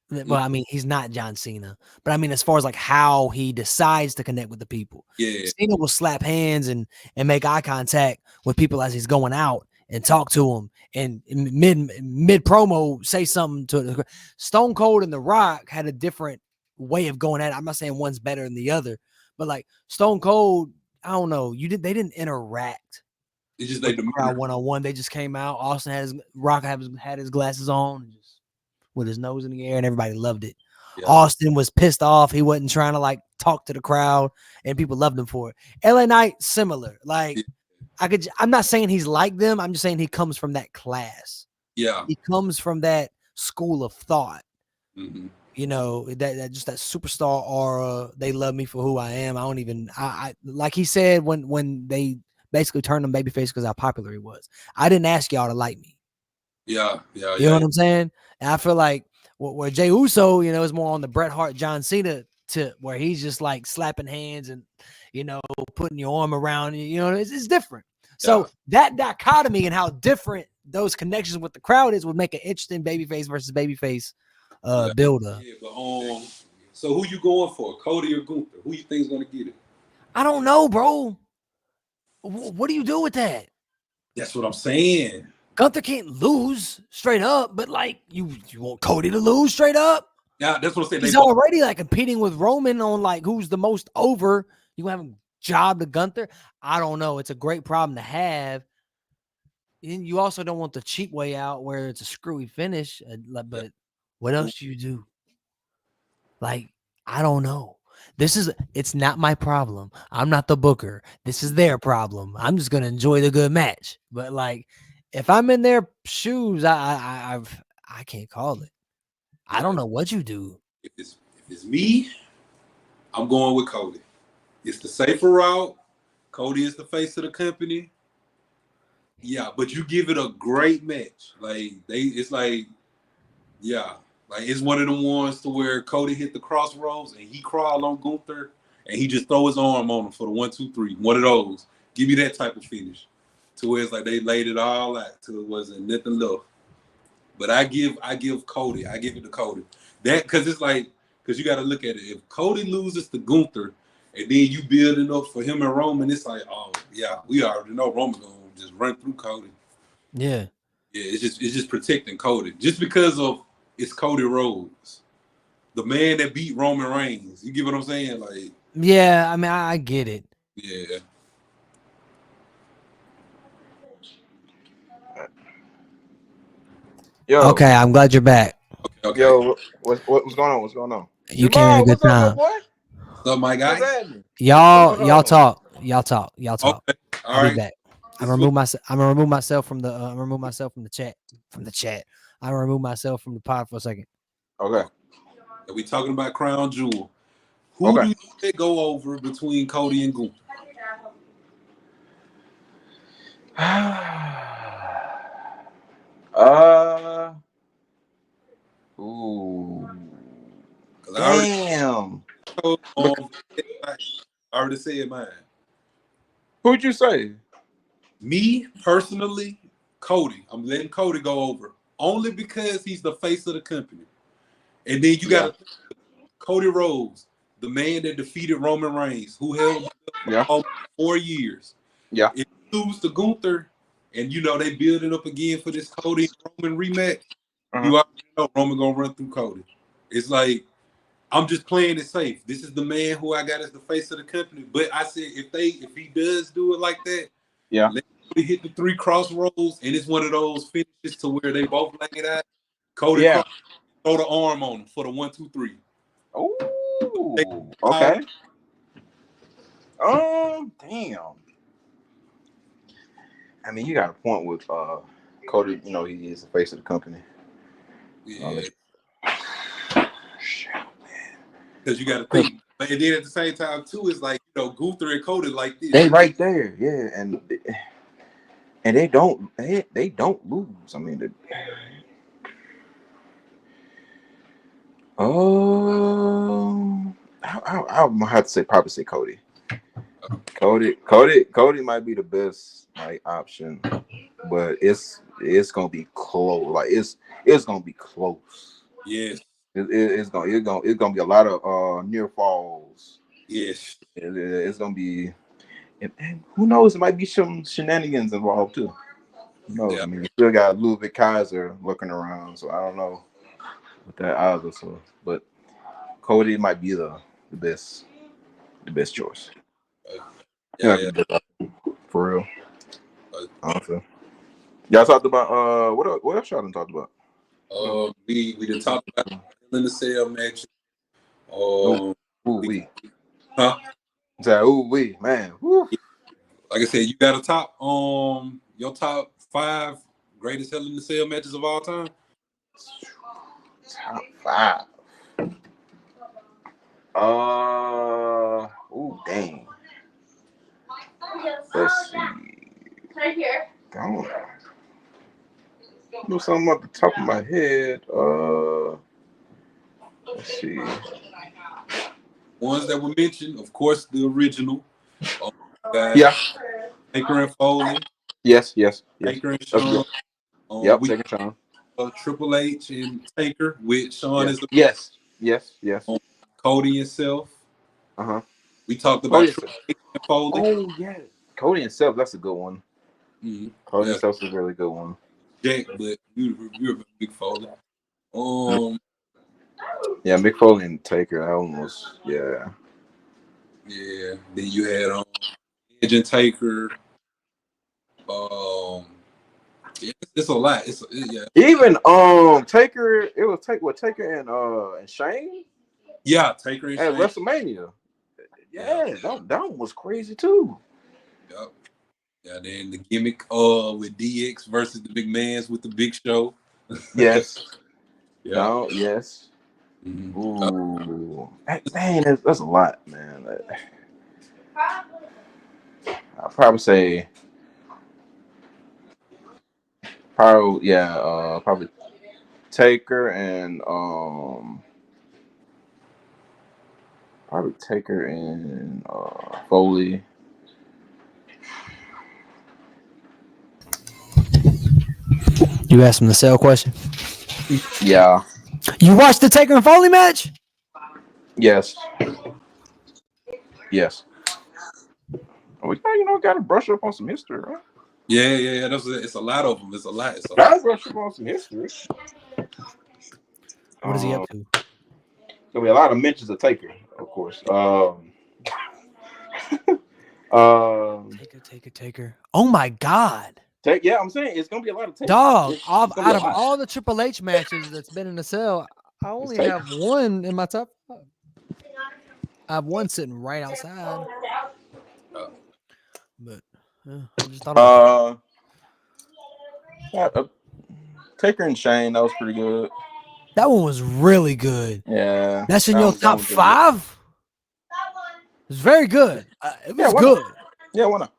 Well, I mean, he's not John Cena, but I mean, as far as like how he decides to connect with the people, Cena will slap hands and make eye contact with people as he's going out and talk to them, and mid promo say something to Stone Cold and The Rock had a different way of going at it. I'm not saying one's better than the other, but like Stone Cold, I don't know, they didn't interact. It's just with the crowd one-on-one. They just came out. Austin Rock had his glasses on and just with his nose in the air, and everybody loved it. Yeah. Austin was pissed off. He wasn't trying to like talk to the crowd, and people loved him for it. LA Knight, similar. Like I'm not saying he's like them. I'm just saying he comes from that class. Yeah. He comes from that school of thought. Mm-hmm. You know, that just that superstar aura. They love me for who I am. I like he said when they basically turned him babyface because how popular he was. I didn't ask y'all to like me. Yeah. You know what I'm saying? And I feel like where Jey Uso, is more on the Bret Hart, John Cena tip, where he's just like slapping hands and, putting your arm around you. It's different. So that dichotomy and how different those connections with the crowd is would make an interesting babyface versus babyface Yeah, builder. yeah, but so who you going for, Cody or Gunther? Who you think's gonna get it? I don't know, bro. What do you do with that? That's what I'm saying. Gunther can't lose straight up, but like you want Cody to lose straight up? Yeah, that's what I'm saying. They He's both. already like competing with Roman on like who's the most over. You have him job to Gunther. I don't know. It's a great problem to have. And you also don't want the cheap way out where it's a screwy finish. But what else do you do? Like, I don't know. It's not my problem. I'm not the booker. This is their problem. I'm just gonna enjoy the good match. But like, if I'm in their shoes, I can't call it. I don't know what you do. If it's me, I'm going with Cody. It's the safer route. Cody is the face of the company. Yeah, but you give it a great match. It's like, yeah, like it's one of the ones to where Cody hit the crossroads and he crawled on Gunther and he just throw his arm on him for the 1, 2, 3. One of those. Give me that type of finish, to where it's like they laid it all out till it wasn't nothing left. But I give Cody. I give it to Cody. That because it's like because you got to look at it. If Cody loses to Gunther, and then you building up for him and Roman, it's like, oh yeah, we already know Roman gonna just run through Cody. Yeah. Yeah, it's just protecting Cody. Just because of it's Cody Rhodes, the man that beat Roman Reigns. You get what I'm saying? Like, Yeah, I mean, I get it. yeah. Yo, Okay, I'm glad you're back. Okay. yo, what's going on? What's going on? You came in a Jamal, good what's up, my time. boy? What's up, my guy? What's happening? Y'all going on? talk. Y'all talk. Okay. I'll be back. I'm gonna remove myself from the. I'm gonna remove myself from the chat. From the chat. I'm gonna remove myself from the pod for a second. Okay. We talking about Crown Jewel. Who Okay. do you think go over between Cody and Gunther? Ooh. I Damn. already said mine. Who'd you say? Me personally, Cody. I'm letting Cody go over only because he's the face of the company. And then you got Cody Rhodes, the man that defeated Roman Reigns, who held for almost 4 years. Yeah. If you lose to Gunther, and you know they building up again for this Cody and Roman rematch, you already know Roman gonna run through Cody. It's like I'm just playing it safe. This is the man who I got as the face of the company. But I said if he does do it like that, let Cody hit the 3 crossroads, and it's one of those finishes to where they both lay it out. Cody throw the arm on him for the 1, 2, 3. Oh, okay. Damn. I mean, you got a point with Cody. You know, he is the face of the company. Yeah. Because you got to think, but then at the same time too, it's like Gunther and Cody like this. They right there, yeah, and they don't lose. I mean, I'm gonna have to probably say Cody. Cody might be the best option, but it's gonna be close. Like it's gonna be close. Yes. It's gonna be a lot of near falls. Yes. It's gonna be, and who knows? It might be some shenanigans involved too. Who knows? I mean, we still got Ludwig Kaiser looking around, so I don't know what that either. So, but Cody might be the best choice. Yeah. For real. Honestly. Y'all talked about what else y'all done talked about? We done talked about in the cell match. Huh? Man. Woo. Like I said, you got a top your top 5 greatest Hell in the Cell matches of all time. Top 5. Dang. Let's see. Right here. Don't know something off the top of my head. Let's see. Ones that were mentioned, of course, the original. Baker and Foley. Yes. Baker and Shawn. Yep, We Taker Sean. Triple H and Taker with Sean as the Yes. Cody himself. Uh-huh. We talked Cody about Triple H and Foley. Oh yeah, Cody and Self. That's a good one. Mm-hmm. Cody and Self's a really good one. Jack, but you're a big Foley. Yeah, Mick Foley and Taker. That one was Yeah. Then you had Edge and Taker. It's a lot. Even Taker. It was Taker and Shane. Yeah, Taker and at Shane. WrestleMania. Yeah, that one was crazy too. Yep. Yeah, then the gimmick with DX versus the big mans with the Big Show. Yes. Yeah. No, yes. Mm-hmm. Ooh. Man, that's a lot, man. I'll probably say probably Taker and Foley. You asked him the sale question. Yeah. You watched the Taker and Foley match? Yes. We gotta brush up on some history, right? Yeah. It's a lot of them. It's a lot. Gotta brush up on some history. What is he up to? There'll be a lot of mentions of Taker, of course. Taker. Oh my God. Yeah, I'm saying it's gonna be a lot of Taker. Dog, out of all the Triple H matches that's been in the cell, I only have one in my top 5. I have one sitting right outside. But I just thought Taker and Shane, that was pretty good. That one was really good. Yeah. That's in your top 5? It was very good. It was good. Yeah, why not?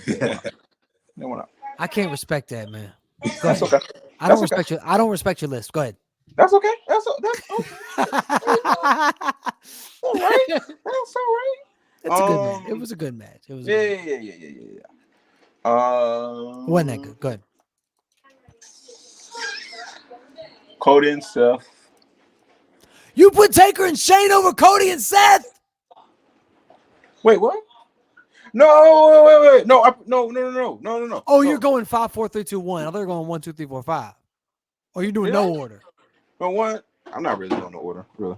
Yeah, why not? I can't respect that, man. That's okay. I don't respect your list. Go ahead. That's okay. That's okay. All right. That's all right. It's a good match. It was a good match. It was Yeah. Wasn't that good? Go ahead. Cody and Seth. You put Taker and Shane over Cody and Seth? Wait, what? No, wait. No. Oh, you're going 5, 4, 3, 2, 1. I thought you were going 1, 2, 3, 4, 5. Or you're doing no order. No, what? I'm not really doing no order, really.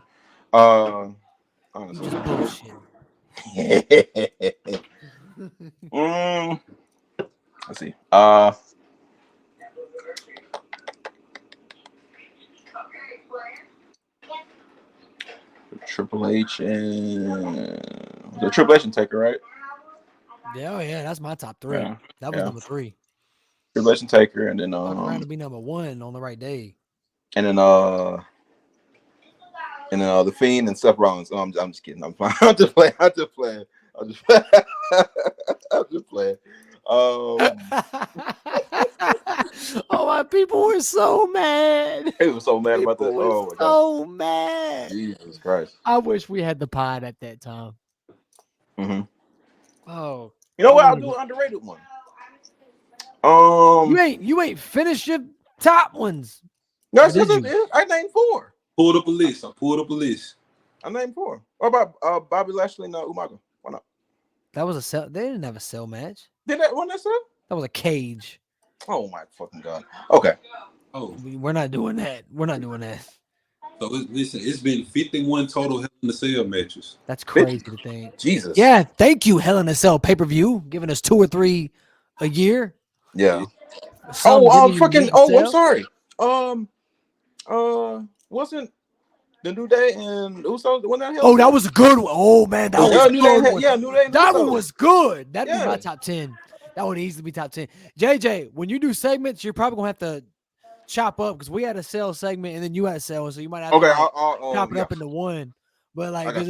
Honestly. Just bullshit. Let's see. Triple H and Taker, right? Yeah, that's my top 3. Yeah. That was number 3. Triple H and Taker, and then around to be number 1 on the right day. And then the Fiend and Seth Rollins. I'm just kidding. I'm just playing. Oh, my people were so mad. They were so mad about that. Oh my God. So mad. Jesus Christ. I wish we had the pod at that time. Mm-hmm. Oh. You know what? I'll do an underrated one. You ain't finished your top ones. No, I named 4. Pulled up a list. I named 4. What about Bobby Lashley and Umaga? Why not? That was a cell. They didn't have a cell match. Did that one that cell? That was a cage. Oh my fucking God. Okay. Oh, we're not doing that. So it's been 51 total Hell in the Cell matches. That's crazy to think. Jesus. Yeah, thank you, Hell in a Cell pay-per-view, giving us 2 or 3 a year. Yeah. I'm sorry. Wasn't the New Day and Usos the one that held? Oh, that was a good one. Oh man, that was a good one. Yeah, New Day. That one was good. That'd be my top 10. That would easily be top 10. JJ, when you do segments, you're probably gonna have to chop up because we had a sell segment and then you had a sell, so you might have to chop it up into one. But like, I can do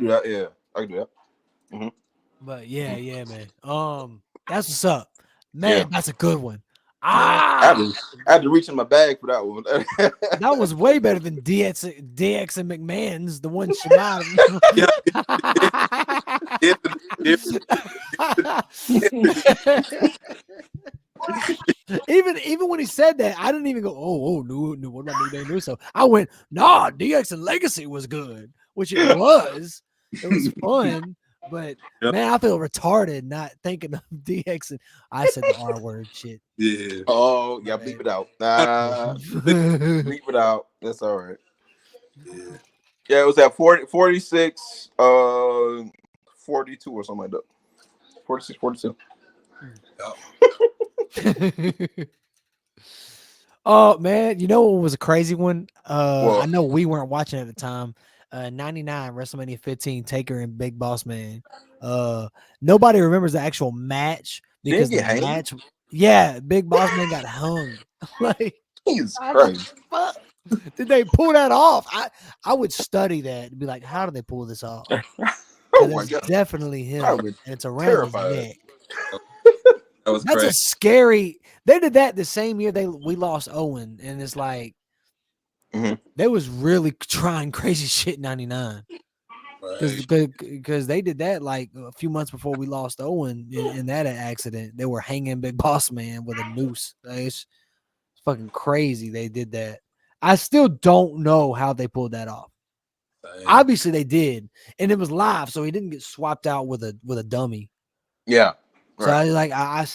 that. Yeah, I can do that. Mm-hmm. But yeah, man. That's what's up, man. That's a good one. I had to reach in my bag for that one. That was way better than DX and McMahon's, the one Shimada. Even when he said that, I didn't even go, oh, new. What about New Day New? So I went, nah, DX and Legacy was good, which it was. It was fun, but Yep. man, I feel retarded not thinking of DX. And I said the R word shit. Yeah. Oh, yeah, My bleep bad. it out. Nah, bleep it out. That's all right. Yeah. Yeah, it was at 40, 46, 42 or something like that. 46, 42. Oh man, you know what was a crazy one? I Well, know we weren't watching at the time. 99 WrestleMania 15, Taker and Big Boss Man. Nobody remembers the actual match he didn't because the get hanged. match, yeah, Big Boss Man got hung. Like, Jesus how the Christ. fuck did they pull that off? I would study that and be like, how do they pull this off? Oh Because my it's God. definitely I him, would and it's around his terrified. neck. That was That's crazy. a scary. They did that the same year we lost Owen, and it's like they was really trying crazy shit in '99 because they did that like a few months before we lost Owen in that accident. They were hanging Big Boss Man with a noose. Like, it's fucking crazy. They did that. I still don't know how they pulled that off. Obviously they did, and it was live, so he didn't get swapped out with a dummy. Yeah. So I like I've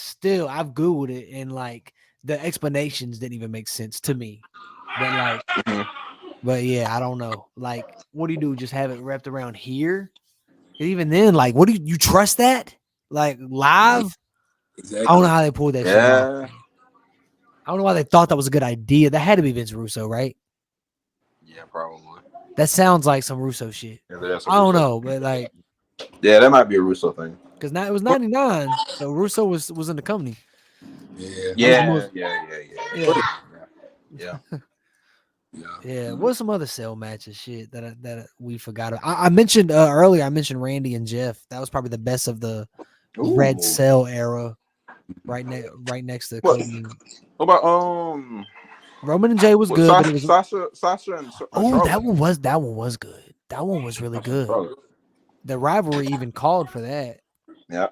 Googled it, and like the explanations didn't even make sense to me. But like, but yeah, I don't know. Like, what do you do? Just have it wrapped around here? And even then, like, what do you trust that? Like live? Exactly. I don't know how they pulled that shit off. Yeah. I don't know why they thought that was a good idea. That had to be Vince Russo, right? Yeah, probably. That sounds like some Russo shit. Yeah, that's a I don't Russo. know, but like, Yeah, that might be a Russo thing. because now it was '99, so Russo was in the company. Yeah. Yeah. Yeah. Yeah. Yeah, what's some other cell matches shit that we forgot? I mentioned earlier. I mentioned Randy and Jeff. That was probably the best of the Red Ooh. Cell era. Right next to What? Cody. What about Roman and Jay was good, but it was Sasha and that Charlotte? one was good. That one was really good. Charlotte. The rivalry even called for that. Yeah.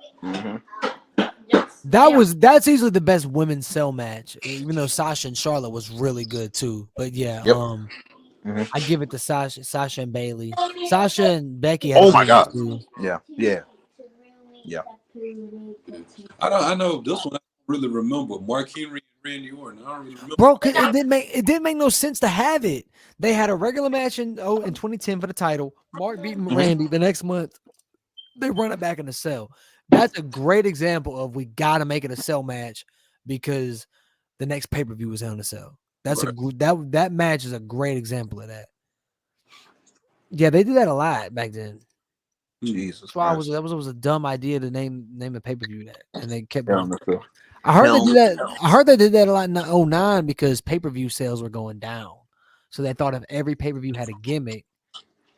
That's easily the best women's cell match, even though Sasha and Charlotte was really good too. But yeah, Yep. I give it to Sasha and Bailey. Sasha and Becky had a Oh good my one God. too. Yeah. I know this one I don't really remember. Mark Henry and Randy Orton. I don't really remember. Bro, cause it didn't make no sense to have it. They had a regular match in 2010 for the title. Mark beating Randy the next month. They run it back in the cell. That's a great example of we gotta make it a cell match because the next pay-per-view was Hell in a Cell. That's that match is a great example of that. Yeah, they did that a lot back then. Jesus. That's why that was a dumb idea to name a pay-per-view that, and they kept Yeah, doing it. I heard they did that. I heard they did that a lot in '09 because pay-per-view sales were going down. So they thought if every pay-per-view had a gimmick,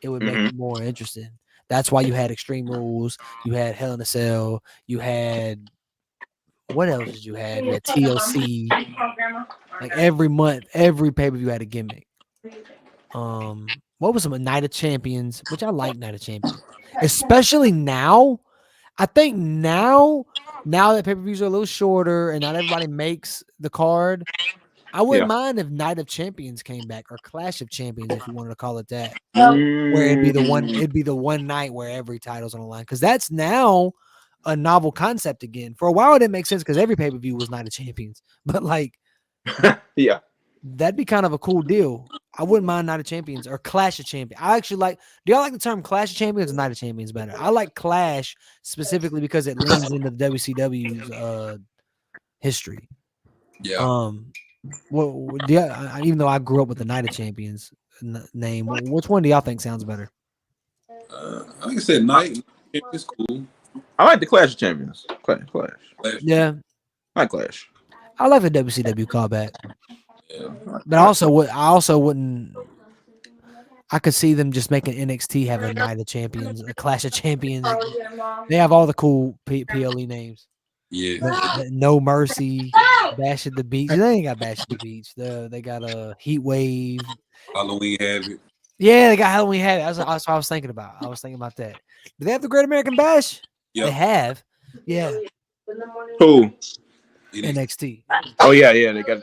it would make it more interesting. That's why you had Extreme Rules, you had Hell in a Cell, you had what else did you have? You had TLC. Like every month, every pay-per-view had a gimmick. What was some Night of Champions, which I like Night of Champions, especially now. I think now that pay-per-views are a little shorter and not everybody makes the card, I wouldn't mind if Night of Champions came back or Clash of Champions, if you wanted to call it that. Where it'd be the one night where every title's on the line. Because that's now a novel concept again. For a while it didn't make sense because every pay-per-view was Night of Champions. But like Yeah. that'd be kind of a cool deal. I wouldn't mind Night of Champions or Clash of Champions. I actually like. Do y'all like the term Clash of Champions or Night of Champions better? I like Clash specifically because it leans into the WCW's history. Yeah. Well, yeah. Even though I grew up with the Night of Champions name, which one do y'all think sounds better? I think I said Night. It's cool. I like the Clash of Champions. Clash. Yeah, I like Clash. I like the WCW callback. Yeah. But I also wouldn't. I could see them just making NXT have a Night of Champions, a Clash of Champions. They have all the cool PLE names. Yeah. No Mercy, Bash at the Beach. They ain't got Bash at the Beach. They got a Heat Wave. Halloween Havoc. Yeah, they got Halloween Havoc. That's what I was thinking about. I was thinking about that. Do they have the Great American Bash? Yep. They have. Yeah. Who? NXT. Oh yeah, they got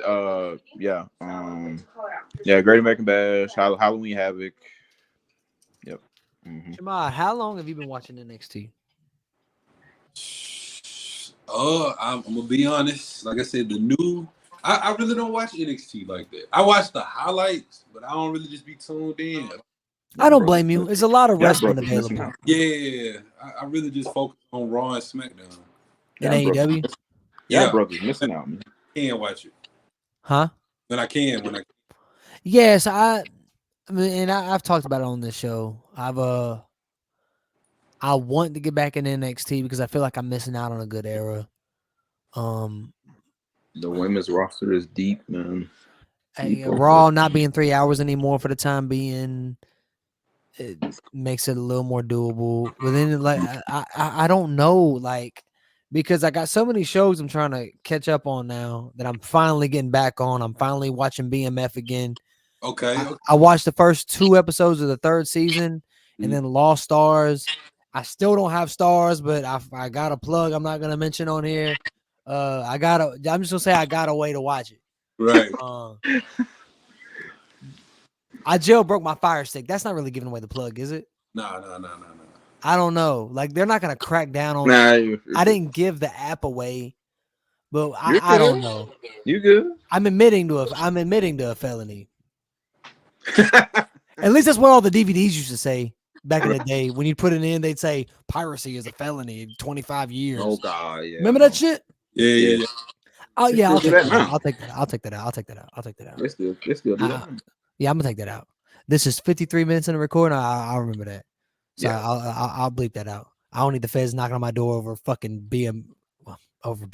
Great American Bash, Halloween Havoc. Yep. Jamal, how long have you been watching NXT? I'm gonna be honest. Like I said, I really don't watch NXT like that. I watch the highlights, but I don't really just be tuned in. I don't blame you. There's a lot of wrestling available. Yeah, I really just focus on Raw and SmackDown. In AEW? Yeah, brothers missing out, man. Can't watch it. Huh? When I can. Yes, I mean, and I've talked about it on this show. I want to get back in NXT because I feel like I'm missing out on a good era. The women's roster is deep, man. Raw not being 3 hours anymore for the time being, it makes it a little more doable. But then, like, I don't know, like, because I got so many shows I'm trying to catch up on now that I'm finally getting back on. I'm finally watching BMF again. Okay. I watched the first 2 episodes of the 3rd season and then lost Stars. I still don't have Stars, but I got a plug I'm not gonna mention on here. I'm just gonna say I got a way to watch it. Right. I jailbroke my Fire Stick. That's not really giving away the plug, is it? No. I don't know. Like, they're not gonna crack down on it. I didn't give the app away, but I don't know. You good? I'm admitting to a felony. At least that's what all the DVDs used to say back in the day. When you put it in, they'd say piracy is a felony, 25 years. Oh God, yeah. Remember that shit? Yeah. Oh yeah, I'll take that out. I'll take that out. Let's still do that. Yeah, I'm gonna take that out. This is 53 minutes in the recording. I'll remember that. So yeah. I'll bleep that out. I don't need the feds knocking on my door over fucking over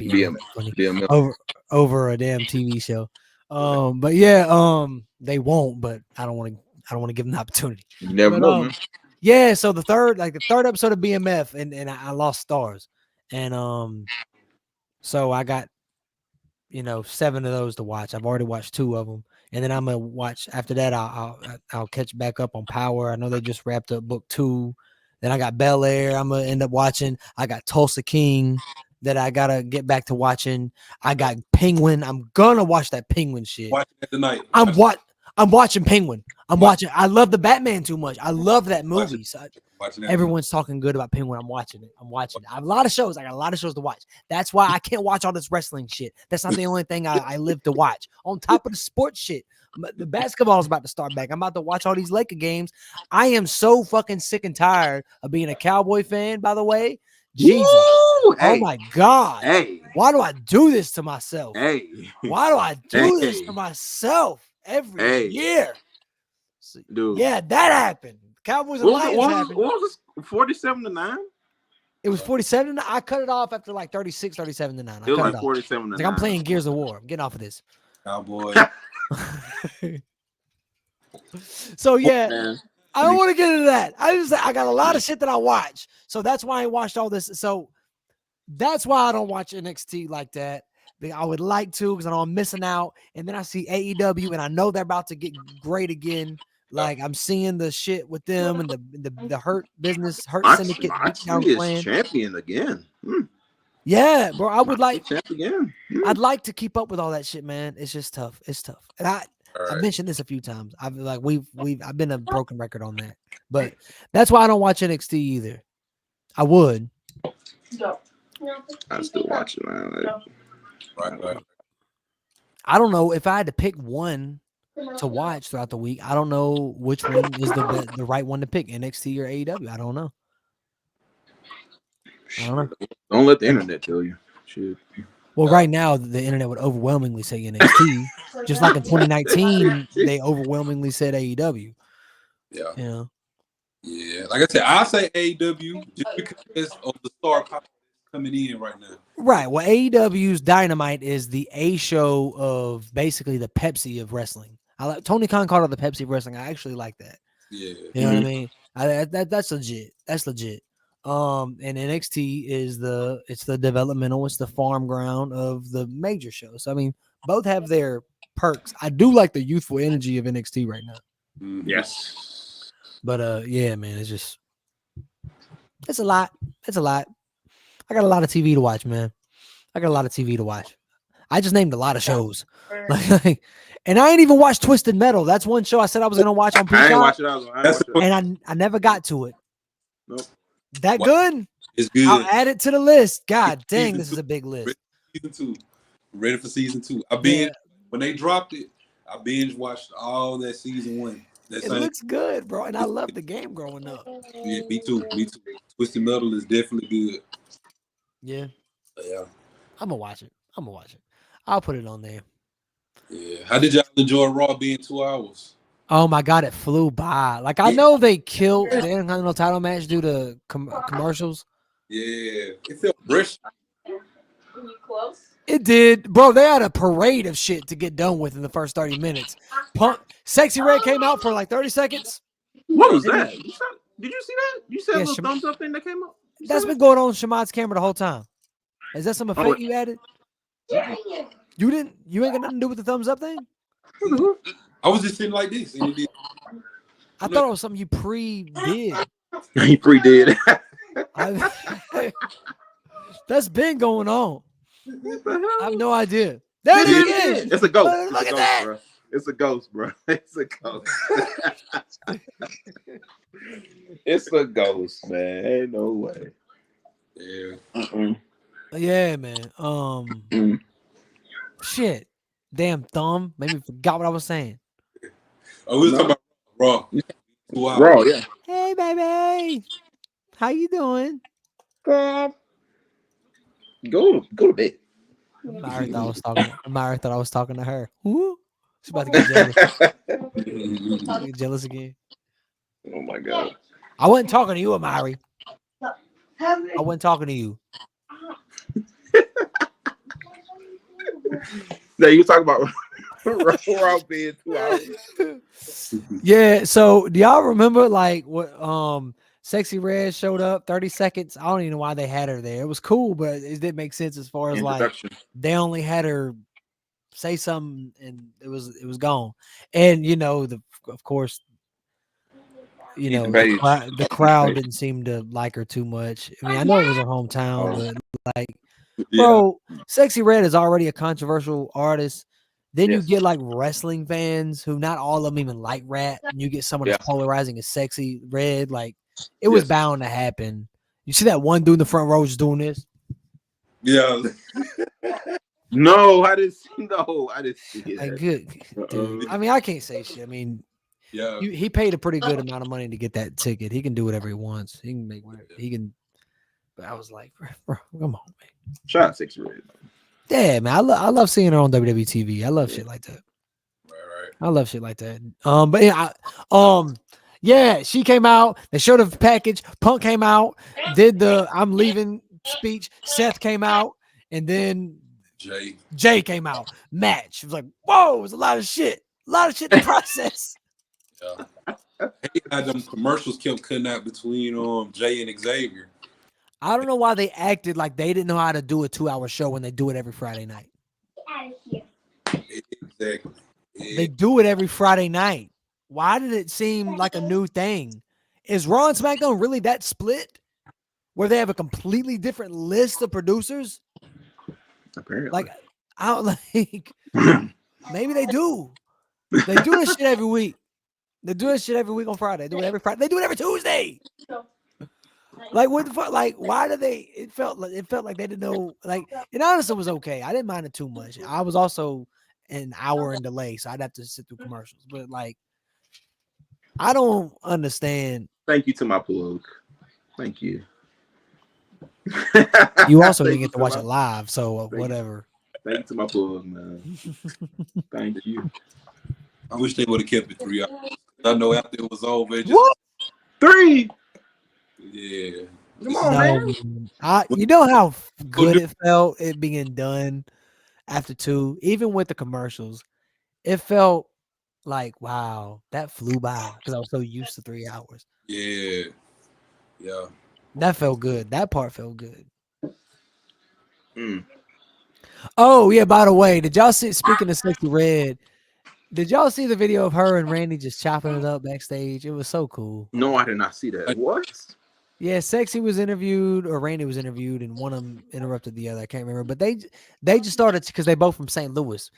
a damn TV show. But yeah, they won't. But I don't want to give them the opportunity. You never know, man. Yeah. So the third episode of BMF, and I lost Stars, and so I got 7 of those to watch. I've already watched 2 of them. And then I'm gonna watch after that. I'll catch back up on Power. I know they just wrapped up book 2. Then I got Bel Air. I'm gonna end up watching. I got Tulsa King that I gotta get back to watching. I got Penguin. I'm gonna watch that Penguin shit. Watch it tonight. I'm watching Penguin. I'm watching. I love the Batman too much. I love that movie. So everyone's talking good about Penguin. I'm watching it. I have a lot of shows. I got a lot of shows to watch. That's why I can't watch all this wrestling shit. That's not the only thing I live to watch. On top of the sports shit, the basketball is about to start back. I'm about to watch all these Laker games. I am so fucking sick and tired of being a Cowboy fan, by the way. Jesus. Woo! Oh my God. Hey. Why do I do this to myself? Hey. Why do I do this to myself every year? Dude. Yeah, that happened. Cowboys and Lions happened. What was this? 47-9? It was 47. I cut it off after like 36, 37-9. It was like 47-9. Like, I'm playing Gears of War. I'm getting off of this. Cowboy. So yeah, I don't want to get into that. I got a lot of shit that I watch. So that's why I watched all this. So that's why I don't watch NXT like that. I would like to, because I know I'm missing out. And then I see AEW, and I know they're about to get great again. Like, I'm seeing the shit with them and the Hurt Syndicate is champion again. Yeah, bro. I would like champion. I'd like to keep up with all that shit, man. It's just tough. It's tough. And I mentioned this a few times. I've been a broken record on that. But that's why I don't watch NXT either. I would. I still watch it, man. Right. I don't know if I had to pick one to watch throughout the week. I don't know which one is the right one to pick, NXT or AEW. I don't know. Don't let the internet tell you. Shit. Well, right now the internet would overwhelmingly say NXT, just like in 2019 they overwhelmingly said AEW. Yeah. Yeah. Like I said, I say AEW just because of the star power coming in right now. Right. Well, AEW's Dynamite is the A show of basically the Pepsi of wrestling. Tony Khan called it the Pepsi of wrestling. I actually like that. Yeah. You know what I mean? That's legit. That's legit. And NXT is the developmental, it's the farm ground of the major shows. So, I mean, both have their perks. I do like the youthful energy of NXT right now. Yes. But yeah, man, it's a lot. I got a lot of TV to watch, man. I got a lot of TV to watch. I just named a lot of shows. Like, and I ain't even watched Twisted Metal. That's one show I said I was gonna watch on I ain't Peacock, watch it. I ain't watch it. and I never got to it. Nope. That good? It's good. I'll add it to the list. God dang, this is a big list. Season 2. Ready for season 2. When they dropped it, I binge watched all that season 1. It looks good, bro, and I love the game growing up. Yeah, me too. Twisted Metal is definitely good. Yeah. Yeah. I'm gonna watch it. I'll put it on there. Yeah. How did y'all enjoy Raw being 2 hours? Oh my God, it flew by. Like I know they killed the Intercontinental title match due to commercials. Yeah, it felt fresh. It did, bro. They had a parade of shit to get done with in the first 30 minutes. Sexy Red came out for like 30 seconds. What was that? Did you see that? You said a little thumbs up thing that came up? That's been going on Shamad's camera the whole time. Is that some effect you added? You didn't? You ain't got nothing to do with the thumbs up thing? I was just sitting like this. And I thought it was something you pre-did. You pre-did. That's been going on. I have no idea. There it is. It's a ghost. Look at that. Bro. It's a ghost, bro. It's a ghost. It's a ghost, man. Ain't no way. Yeah. Yeah, man. Shit. Damn thumb. Made me forgot what I was saying. Oh, we was talking about Raw. Raw, yeah. Hey, baby. How you doing? Good. Go to bed. Mary thought I was talking to her. Woo. She's about to get jealous. Get jealous again. Oh my God. I wasn't talking to you, Amari. I wasn't talking to you. No, you talking about Raw being 2 hours. Yeah. So do y'all remember like what Sexy Red showed up 30 seconds? I don't even know why they had her there. It was cool, but it didn't make sense as far as like they only had her say something and it was gone. And you know, of course, you know, the crowd didn't seem to like her too much. I mean, I know it was her hometown, but like, bro, Sexy Red is already a controversial artist. Then you get like wrestling fans who not all of them even like rap, and you get someone as polarizing as Sexy Red. Like, it was bound to happen. You see that one dude in the front row just doing this? Yeah. No, I didn't see it. Like, good, dude. I mean, I can't say shit. I mean, he paid a pretty good amount of money to get that ticket. He can do whatever he wants. He can make whatever he can. But I was like, bro, come on, man. Shout out Sexy Red. Yeah, man. I love seeing her on WWE TV. I love shit like that. Right. I love shit like that. But yeah, she came out. They showed a package. Punk came out, did the "I'm leaving" speech. Seth came out, and then Jay came out. Match. It was like, whoa, it was a lot of shit. A lot of shit to process. How them commercials kept cutting out between Jay and Xavier. I don't know why they acted like they didn't know how to do a 2-hour show when they do it every Friday night. Exactly. They do it every Friday night. Why did it seem like a new thing? Is Raw and SmackDown really that split? Where they have a completely different list of producers? Apparently. Like, I don't like maybe they do. They do this shit every week. They do this shit every week on Friday. They do it every Friday. They do it every Tuesday. Like, what the fuck? Like, why did they? It felt like they didn't know. Like, and honestly, it was okay. I didn't mind it too much. I was also an hour in delay, so I'd have to sit through commercials. But like, I don't understand. Thank you to my plug. Thank you. You also didn't get to watch it live, so whatever. Thank you to my plug, man. Thank you. I wish they would have kept it 3 hours. I know after it was over, it just what? 3. Yeah. Come on, man. You know how good it felt it being done after 2, even with the commercials. It felt like, wow, that flew by because I was so used to 3 hours. Yeah. That felt good. That part felt good. Mm. Oh, yeah, by the way, did y'all see, speaking of Sexy Red, did y'all see the video of her and Randy just chopping it up backstage? It was so cool. No, I did not see that. What? Yeah, Sexy was interviewed, or Randy was interviewed, and one of them interrupted the other. I can't remember, but they just started because they both from St. Louis.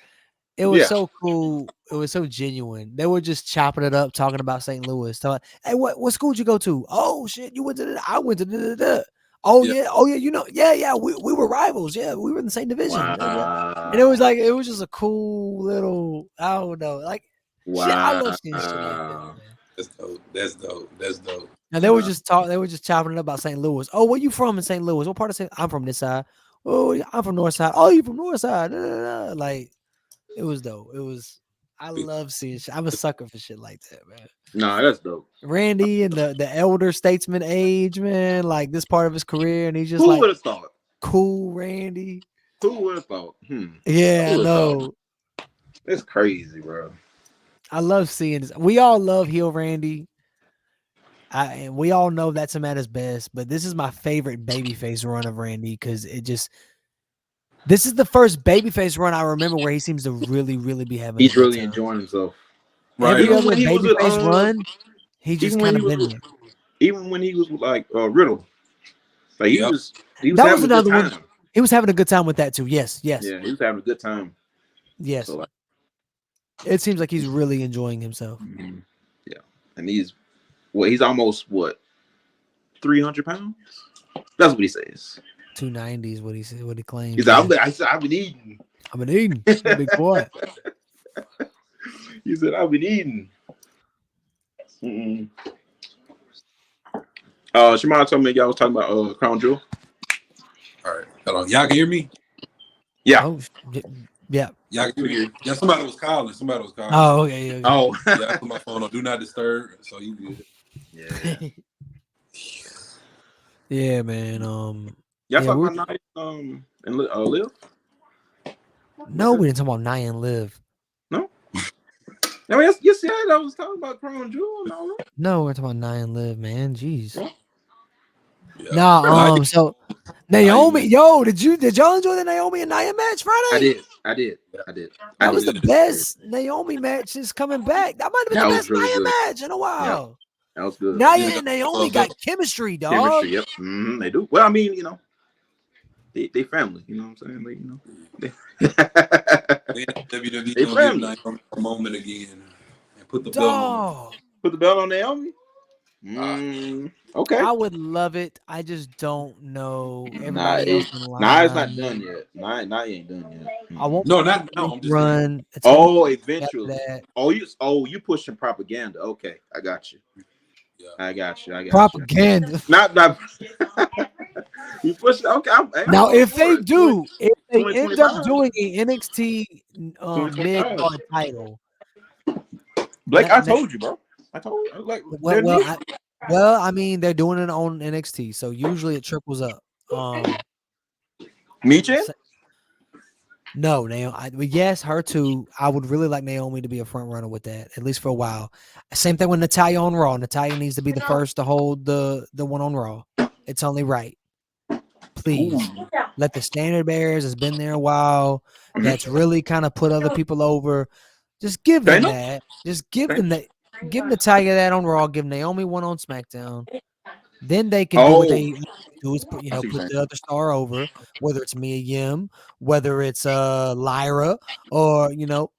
It was Yeah. so cool. It was so genuine. They were just chopping it up, talking about St. Louis. Talking, hey, what school did you go to? Oh shit, you went to I went to Oh Yeah. yeah, you know, yeah. We were rivals. Yeah, we were in the same division. Yeah. And it was just a cool little. I don't know, like shit. I love seeing shit like that, Wow. man. That's dope. That's dope. That's dope. And they were just talking. They were just chopping it up about St. Louis. Oh, where you from in St. Louis? What part of St. I'm from this side. Oh, I'm from North Side. Oh, you from North Side? Like it was dope. It was. I love seeing shit. I'm a sucker for shit like that, man. Nah, that's dope. Randy and the elder statesman age, man. Like this part of his career, and he's just Who like would have thought? cool, Randy. Who would have thought? Yeah, I Who would've thought? know. It's crazy, bro. I love seeing this. We all love heel Randy. And we all know that's him at his best, but this is my favorite babyface run of Randy because this is the first babyface run I remember where he seems to really, really be having. He's a good really time. enjoying himself. Every Even other when he was with, babyface run, he just even when kind he of was been with, there. even when he was with like Riddle, like he Yep. was That was having a good another one. time. He was having a good time with that too. Yes. Yeah, he was having a good time. Yes. So like, It seems like he's really enjoying himself. yeah, and he's almost 300 pounds. That's what he says. 290 is what he said. What he claims. He's like, I've been eating. I've been eating, big boy. He said, I've been eating. Shimon told me y'all was talking about Crown Jewel. All right, hold on. Y'all can hear me? Yeah. Oh, yeah. Y'all can hear me? Yeah, somebody was calling. Oh, okay. Oh. Yeah, I put my phone on Do Not Disturb, so you good. Yeah. Yeah, man. Y'all talking about Nia and Liv? No, we didn't talk about Nia and Liv. No. I mean, you said I was talking about Crown Jewel. No, we're talking about Nia and Liv, man. Jeez. Yeah. Nah, so Naomi, did y'all enjoy the Naomi and Nia match Friday? I did. That was the best Naomi match since coming back. That might have been the best really Nia good. match in a while. That was good. Nia and Naomi got chemistry, dog. Yep. They do. Well, I mean, you know, they family. You know what I'm saying? Like, you know, WWE they gonna give Naomi a moment again and put the belt on. Put the belt on Naomi. Okay. I would love it. I just don't know. Everybody else in line. Nah, it's not done yet. Nah, ain't done yet. I won't. No, not now. I'm just run. Eventually. You pushing propaganda. Okay, I got you. Yeah. I got you. Propaganda. Not. You push. Okay. Now, if they end up 2025. doing an NXT mid card title, Blake, I told you, bro. I told you. Like, I mean, they're doing it on NXT, so usually it triples up. Michin? No, Naomi. Yes, her too. I would really like Naomi to be a front runner with that, at least for a while. Same thing with Natalya on Raw. Natalya needs to be the first to hold the one on Raw. It's only right. Please let the standard bearers has been there a while. That's really kind of put other people over. Just give them that. Just give them that. Give Natalya that on Raw. Give Naomi one on SmackDown. Then they can do what they do is put the other star over, whether it's Mia Yim, whether it's Lyra, or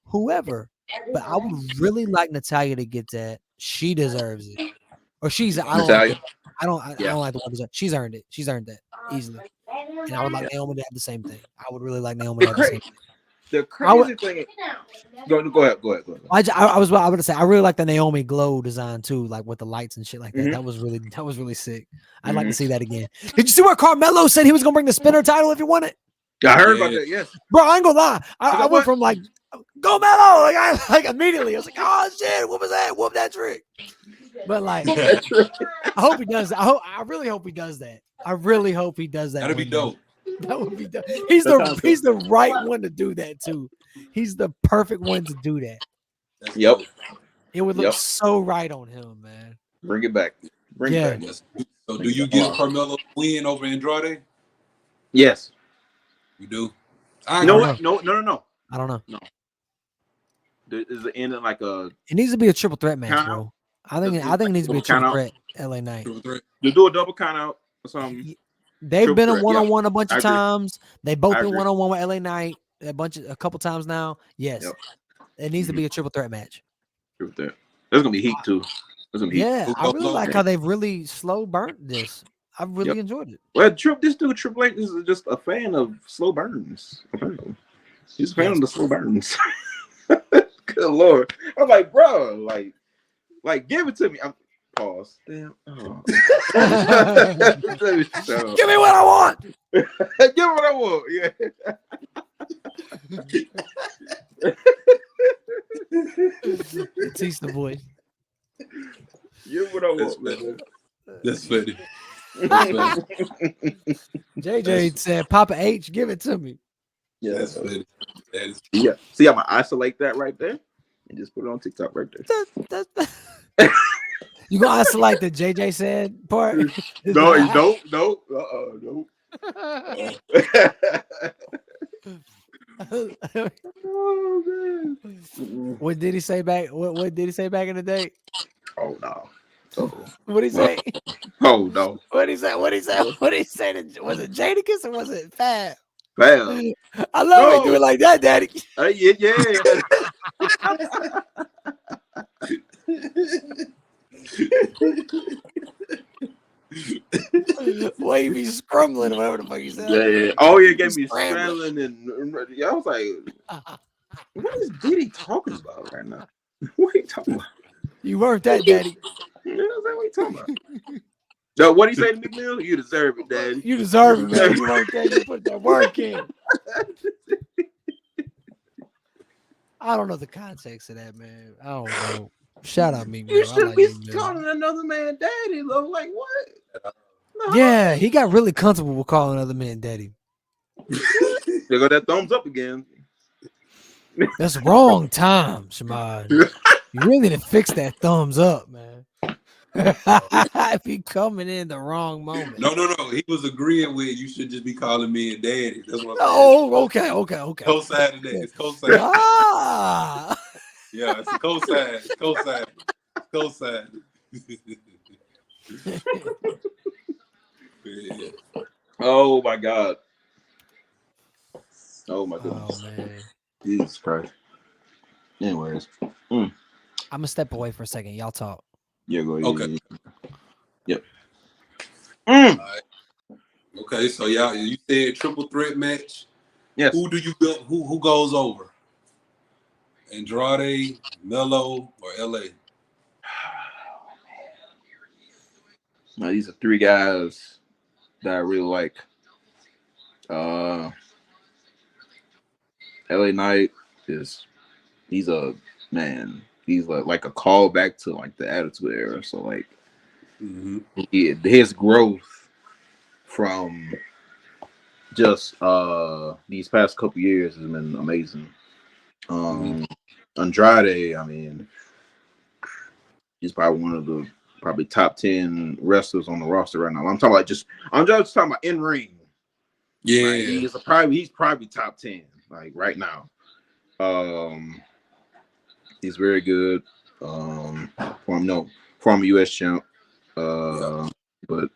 whoever. But I would really like Natalya to get that. She deserves it. Or I don't like the one deserve. She's earned it. She's earned that easily. And I would like Naomi to have the same thing. I would really like Naomi to have the same thing. The crazy thing. Go ahead. I was about to say I really like the Naomi glow design too, like with the lights and shit like that. That was really sick. I'd like to see that again. Did you see where Carmelo said he was gonna bring the spinner title if you want it? I heard about that. Yes, bro. I ain't gonna lie. I went from like go Melo, like immediately. I was like, oh shit, what was that? Whoop that trick. But like, I hope he does. I really hope he does that. I really hope he does that. That'd be dope. That would be dope. He's the right one to do that too. He's the perfect one to do that. Yep. It would look so right on him, man. Bring it back. Bring it back. Yes. So do you give Carmelo a win over Andrade? Yes. You do? No. I don't know. No. Is it ending like a? It needs to be a triple threat match, bro. I think it needs to be a triple threat. LA Knight. Triple threat. You do a double count out or something. They've Triple been a threat, one-on-one a bunch I of agree. times. They both I been agree. one-on-one with LA Knight a couple times now. Yes. Yep. It needs to be a triple threat match. Triple threat. There's gonna be heat too. There's gonna be heat. Yeah, I really like how they've really slow burnt this. I've really enjoyed it. Well, this dude Triple H is just a fan of slow burns. Apparently, he's a fan of the slow burns. Good Lord, I'm like, bro, like, give it to me. I'm pause. Damn. Oh. Give me what I want. Give me what I want. Yeah. Teach the boy. Give me what I want. That's funny. JJ said, "Papa H, give it to me." Yeah, that's funny. That is yeah. See, I'm gonna isolate that right there and just put it on TikTok right there. You gonna isolate the JJ said part? No. No. Oh man. What did he say back? What did he say back in the day? Oh no. Oh. What did he say? Oh no. What did he say? What did he say? What did he say? Was it Jadakiss or was it Fab? Fab. I love it. Do it like that, Daddy. Yeah. Why you be scrumbling or whatever the fuck you said? Yeah. Oh yeah, gave me scrambling and I was like, what is Diddy talking about right now? What are you talking about? You weren't that, Daddy. You know what are you talking about? So what do you say to McNeil? You deserve it, Daddy. You deserve it, man. You weren't that. You put that work in. I don't know the context of that, man. I don't know. Shout out me, man. You shouldn't be calling another man daddy, though. Like what? No. Yeah, he got really comfortable with calling other men daddy. There go that thumbs up again. That's wrong time, Shamad. You really need to fix that thumbs up, man. If you coming in the wrong moment. No. He was agreeing with you should just be calling me and daddy. That's what I'm saying. Okay. Co-side of that. It's co-side. Ah. Yeah, it's a co-side. Co-side. Yeah. Oh my God. Oh my goodness. Oh man. Jesus Christ. Anyways. I'm gonna step away for a second. Y'all talk. Yeah, go ahead. Okay. Yep. All right. Okay, so y'all, you said triple threat match. Yes. Who do you go? Who goes over? Andrade, Melo, or LA? Now these are three guys that I really like. LA Knight he's a man. He's like a callback to like the Attitude Era. So like his growth from just these past couple years has been amazing. Andrade, I mean, he's probably one of the top 10 wrestlers on the roster right now. I'm just talking about in ring. Yeah, like, he's probably top 10 like right now. He's very good. Former US champ. But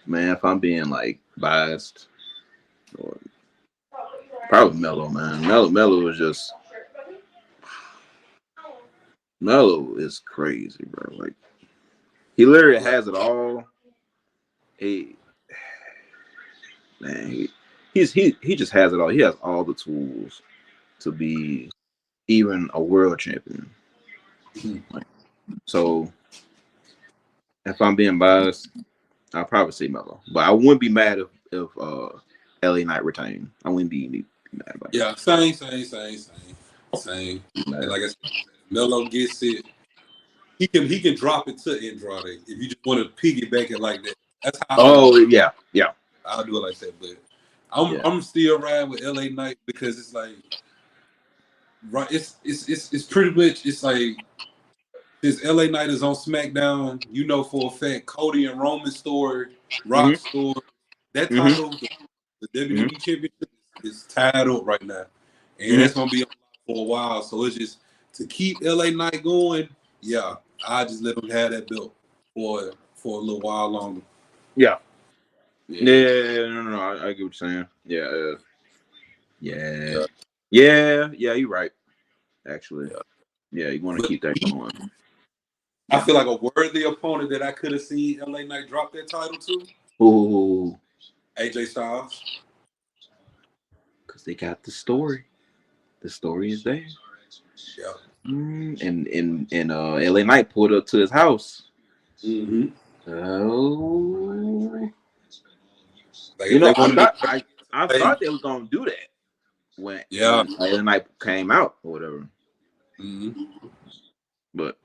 man, if I'm being like biased, probably Melo, man. Melo is crazy, bro. Like he literally has it all. He just has it all. He has all the tools to be even a world champion. So if I'm being biased, I'll probably say Melo. But I wouldn't be mad if LA Knight retained. I wouldn't be mad about it. Yeah, same. Like I said, Melo gets it. He can drop it to Andrade if you just want to piggyback it like that. That's how. Yeah. I'll do it like that. But I'm still riding with LA Knight because it's like, right? It's pretty much it's like this LA Knight is on SmackDown. You know for a fact Cody and Roman story, Rock story, that title, the WWE Championship is tied up right now, and that's gonna be on for a while. So it's just to keep LA Knight going. Yeah, I just let him have that belt. for a little while longer. Yeah. No. I get what you're saying. Yeah. You're right. Actually, yeah, you want to keep that going. I feel like a worthy opponent that I could have seen LA Knight drop that title to. Ooh, AJ Styles. Because they got the story. The story is there. Yeah. And LA Knight pulled up to his house. Mm-hmm. Oh. I thought they was gonna do that when LA Knight came out or whatever. Mm-hmm. But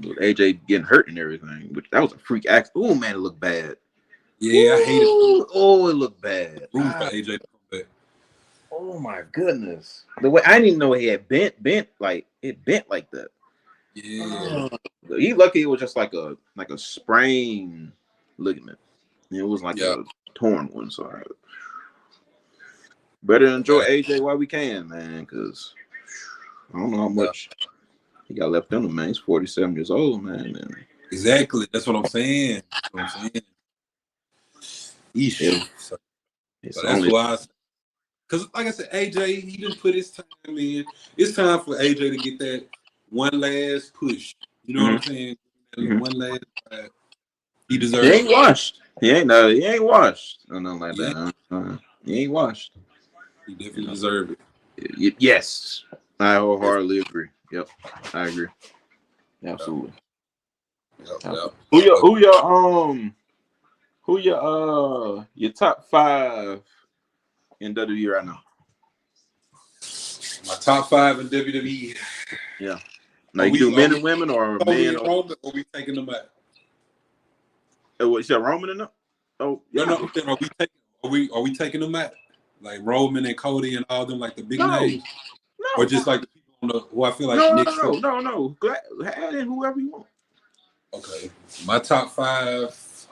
AJ getting hurt and everything, which that was a freak accident. Oh man, it looked bad. Yeah, I hate it. Oh, it looked bad. Room for AJ. Oh my goodness! The way I didn't even know he had bent like that. Yeah. He lucky it was just like a sprained ligament. It was like a torn one. So better enjoy AJ while we can, man, because I don't know how much he got left in him, man. He's 47 years old, man. Exactly. That's what I'm saying. Yeah. So that's why. Because, like I said, AJ, he didn't put his time in. It's time for AJ to get that one last push. You know what I'm saying? One last. He deserves. He ain't washed. He ain't washed. Or nothing like that. He ain't washed. He definitely deserved it. Yes, I wholeheartedly agree. Yep, I agree. Absolutely. Yep. Who your top 5 in WWE right now? My top 5 in WWE. Yeah. Now you do men and women or men? Or we taking them out? What you said, Roman in them? Oh, yeah. No. Are we taking them out? Like Roman and Cody and all them, like the big names? No. Or just like the people on the who I feel like No. Add in whoever you want. Okay. My top 5.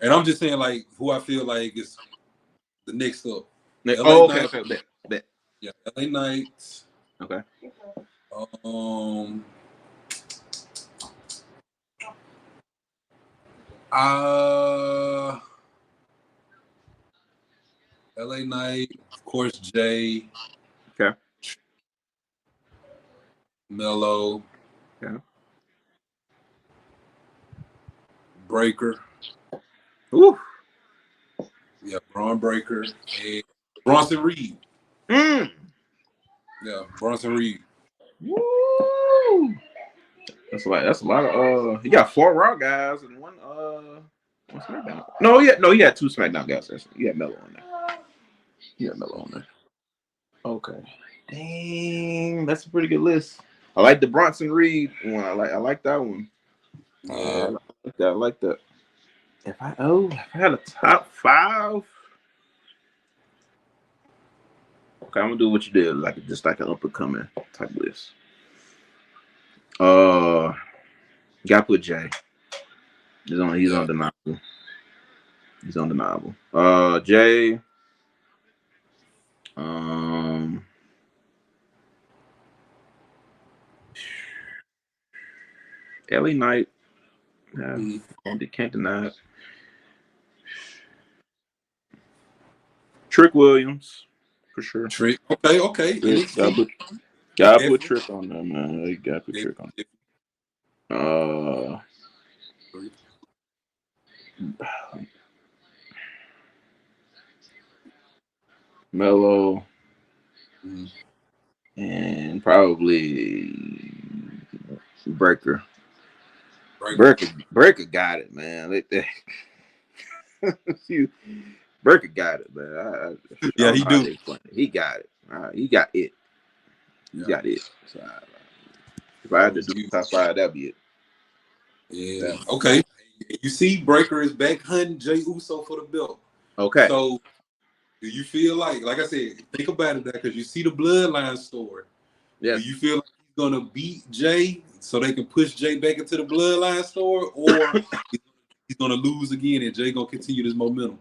And I'm just saying, like, who I feel like is the next up. Okay. Bet. Yeah, LA Knight. Okay. LA Knight, of course, Jay. Okay. Mello. Yeah. Breaker. Ooh. Yeah, Braun Breaker and Bronson Reed. Yeah, Bronson Reed. Woo! That's a lot of he got 4 Raw guys and one SmackDown. No, he had 2 SmackDown guys. He had Mello on there. Okay. Dang, that's a pretty good list. I like the Bronson Reed one. I like that one. Yeah. I like that. If I had a top 5. Okay, I'm gonna do what you did, like an up and coming type list. Gotta put Jay. He's undeniable. He's undeniable. Jay. LA Knight. Can't deny it. Trick Williams, for sure. Trick. Okay. Gotta put Trick on there, man. You gotta put Trick on. Mello. And probably Breaker. Breaker got it, man. Breaker got it, man. He do. He got it. He got it. He got it. So, if I had to do top 5, that'd be it. Yeah. Okay. You see, Breaker is back hunting Jey Uso for the belt. Okay. So, do you feel like I said, think about it, because you see the bloodline story. Yes. Do you feel like he's gonna beat Jay so they can push Jay back into the bloodline story, or he's gonna lose again and Jay gonna continue this momentum?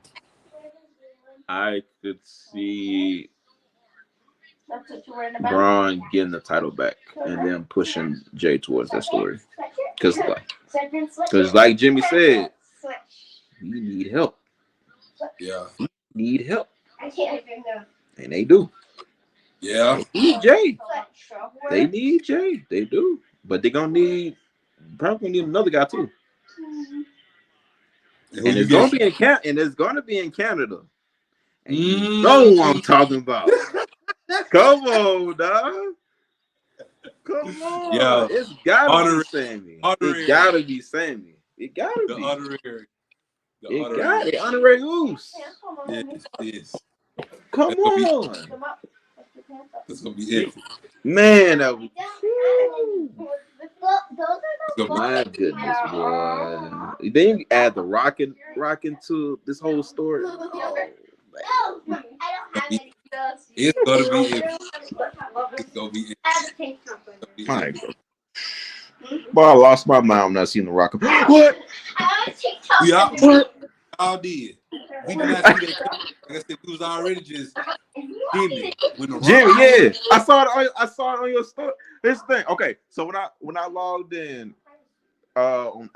I could see Braun getting the title back and then pushing Jay towards that story. Because like Jimmy said, we need help. Yeah. We need help. And they do. Yeah. They need Jay. They need Jay. They do. But they're going to need, probably need another guy too. And it's going to be in Canada. And it's going to be in Canada. And you know what I'm talking about. Come on, dog. Come on. Yeah. It's gotta be Sammy. It gotta be Sammy. It gotta be. Honorary. It got it. Honorary Goose. Yes. Come on. That's gonna be epic. Man, that was. My goodness, boy. Then you add the rocking to this whole story. Oh, man. It's gonna be epic. It's gonna be epic. My God. Boy, I lost my mind when I seen the Rock. What? What? All did. We did not see that. Like I said, we was already just Jimmy with the Rock. Jimmy, yeah. I saw it on your story. This thing. Okay, so when I logged in on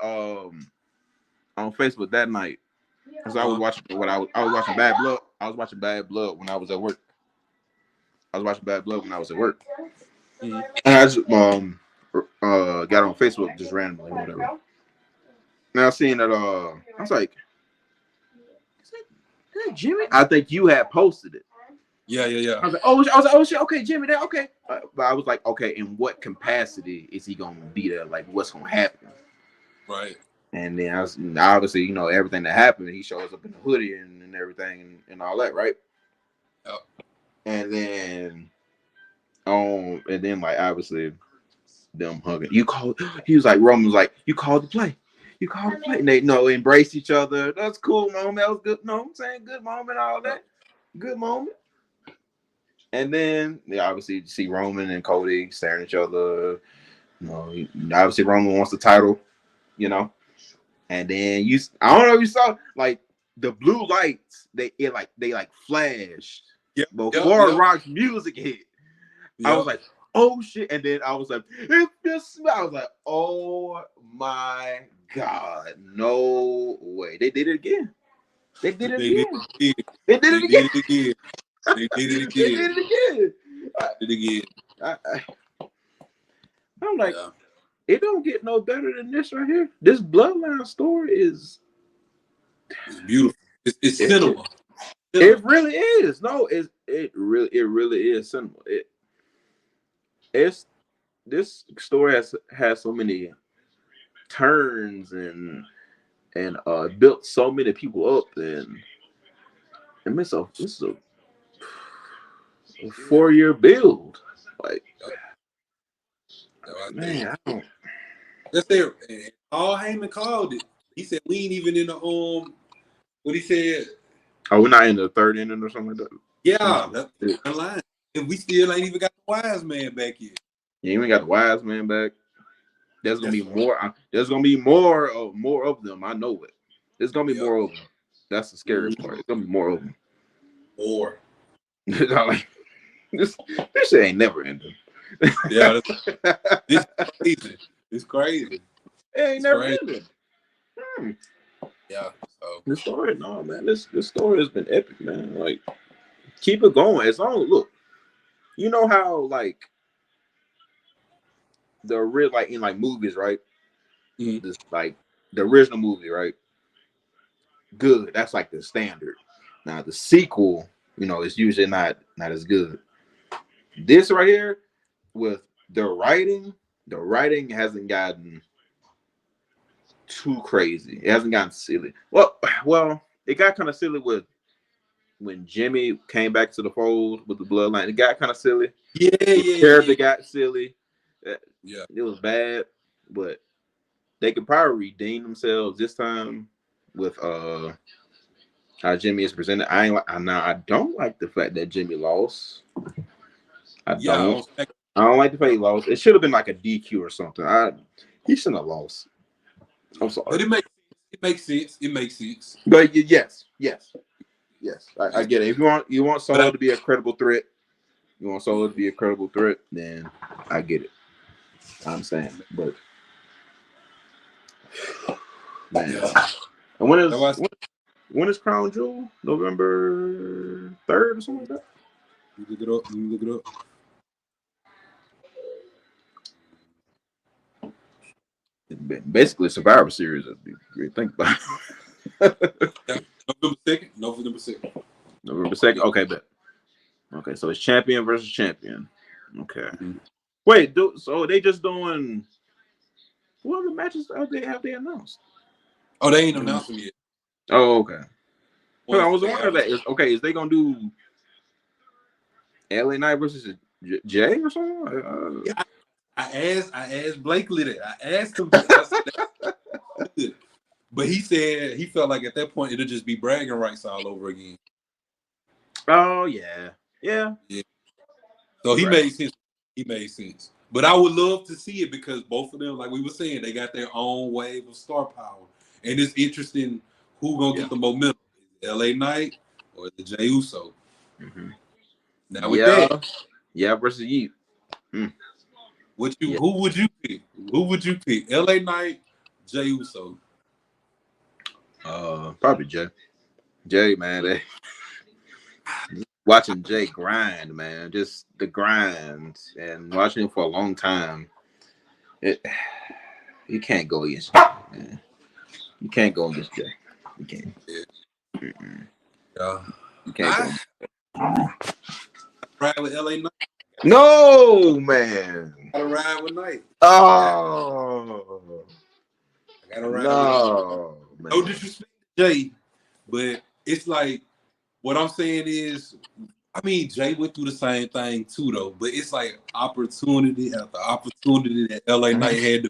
Facebook that night, because I was watching I was watching Bad Blood. I was watching Bad Blood when I was at work. And I just got on Facebook just randomly, whatever. Now I seen that I was like, is that Jimmy? I think you had posted it. Yeah. I was like, oh shit, okay, Jimmy, that okay. But I was like, okay, in what capacity is he gonna be there? Like, what's gonna happen? Right. And then I was obviously, you know, everything that happened, he shows up in the hoodie and everything and all that, right? Yep. And then like obviously them hugging. He was like, Roman was like, you called the play. And they embrace each other. That's cool moment. That was good. No, I'm saying good moment, all that. Good moment. And then they obviously see Roman and Cody staring at each other. You know, obviously Roman wants the title, you know. And then I don't know if you saw like the blue lights, they flashed before Rock's music hit. Yep. I was like, oh shit. And then I was like, oh my God, no way. They did it again. They did it again. I'm like, it don't get no better than this right here. This bloodline story it's beautiful. It's cinema. It really is. No, it really is cinema. This story has so many turns and built so many people up, and this is a 4-year build. Like, man, I don't. That's there. All Heyman called it. He said we ain't even in the what he said. Oh, we're not in the third inning or something like that. Yeah, that's the line. And we still ain't even got the wise man back yet. You ain't got the wise man back. There's gonna be more. There's gonna be more of them. I know it. There's gonna be more of them. That's the scary part. It's gonna be more of them. More. Like, this shit ain't never ending. Yeah, this crazy. It's crazy. It ain't never ending. Yeah. So the story, no man. This story has been epic, man. Like, keep it going. As long look, you know how like the real in movies, right? Mm-hmm. This like the original movie, right? Good. That's like the standard. Now the sequel, it's usually not as good. This right here, with the writing hasn't gotten too crazy. It hasn't gotten silly. Well, it got kind of silly with when Jimmy came back to the fold with the bloodline. It got kind of silly. The character got silly. Yeah, it was bad, but they could probably redeem themselves this time with how Jimmy is presented. I don't like the fact that Jimmy lost. I don't like the fact he lost. It should have been like a DQ or something. He shouldn't have lost. I'm sorry. But it makes sense. It makes sense. But yes. I get it. If you want Solo to be a credible threat, You want Solo to be a credible threat, then I get it. I understand, but man, and when is Crown Jewel? November 3rd or something like that. You look it up. You look it up. Basically, Survivor Series. If you think about it. November 2nd. November 2nd. November 2nd. Okay, bet. Okay, so it's champion versus champion. Okay. Mm-hmm. Wait, so they just doing what other matches have they announced? Oh, they ain't announced them yet. Oh, okay. Well, I was They wondering that. Is they gonna do LA Knight versus Jay or something? Yeah, I asked Blakely that. I asked him that. I said, but he said he felt like at that point it'll just be bragging rights all over again. Oh yeah. So he made sense. He made sense. But I would love to see it because both of them, like we were saying, they got their own wave of star power, and it's interesting who gonna get the momentum: LA Knight or the Jey Uso. Mm-hmm. Now with that, versus Yeet. Who would you pick? Who would you pick? LA Knight, Jey Uso. Probably Jay. Jay, man. Watching Jay grind, man, just the grind, and watching him for a long time. You can't go against Jay, man. You can't go against Jay. You can't. Yeah. You can't go. Ride with LA Knight. No, man. Gotta ride with Knight. Oh. I gotta ride with Knight. No disrespect to Jay, but it's like what I'm saying is, I mean, Jay went through the same thing too, though. But it's like opportunity after opportunity that LA Knight had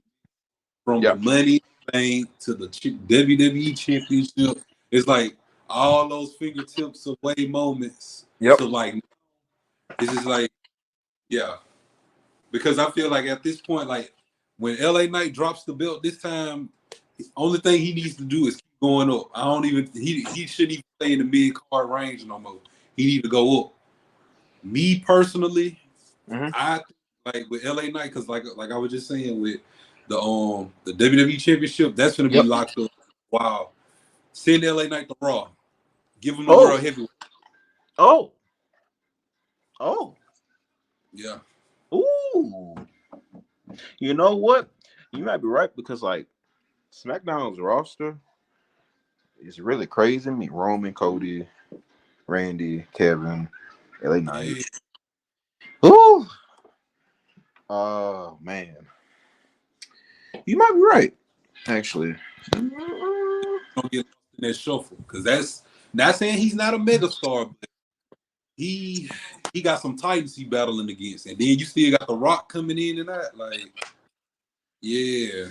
from the Money Bank to the WWE Championship. It's like all those fingertips away moments. So like, this is like, yeah, because I feel like at this point, like when LA Knight drops the belt this time, the only thing he needs to do is keep going up. I don't even he shouldn't even stay in the mid card range no more. He need to go up. Me personally, I like with LA Knight because like I was just saying with the WWE Championship, that's gonna be locked up. Wow. Send LA Knight to Raw. Give him the world heavyweight. Oh. Yeah. Ooh. You know what? You might be right because like SmackDown's roster is really crazy. I mean, Roman, Cody, Randy, Kevin, LA Knight. Ooh. Oh man. You might be right, actually. Don't get in that shuffle because that's not saying he's not a megastar, but he got some titans he battling against, and then you still got The Rock coming in and that. Like, yeah.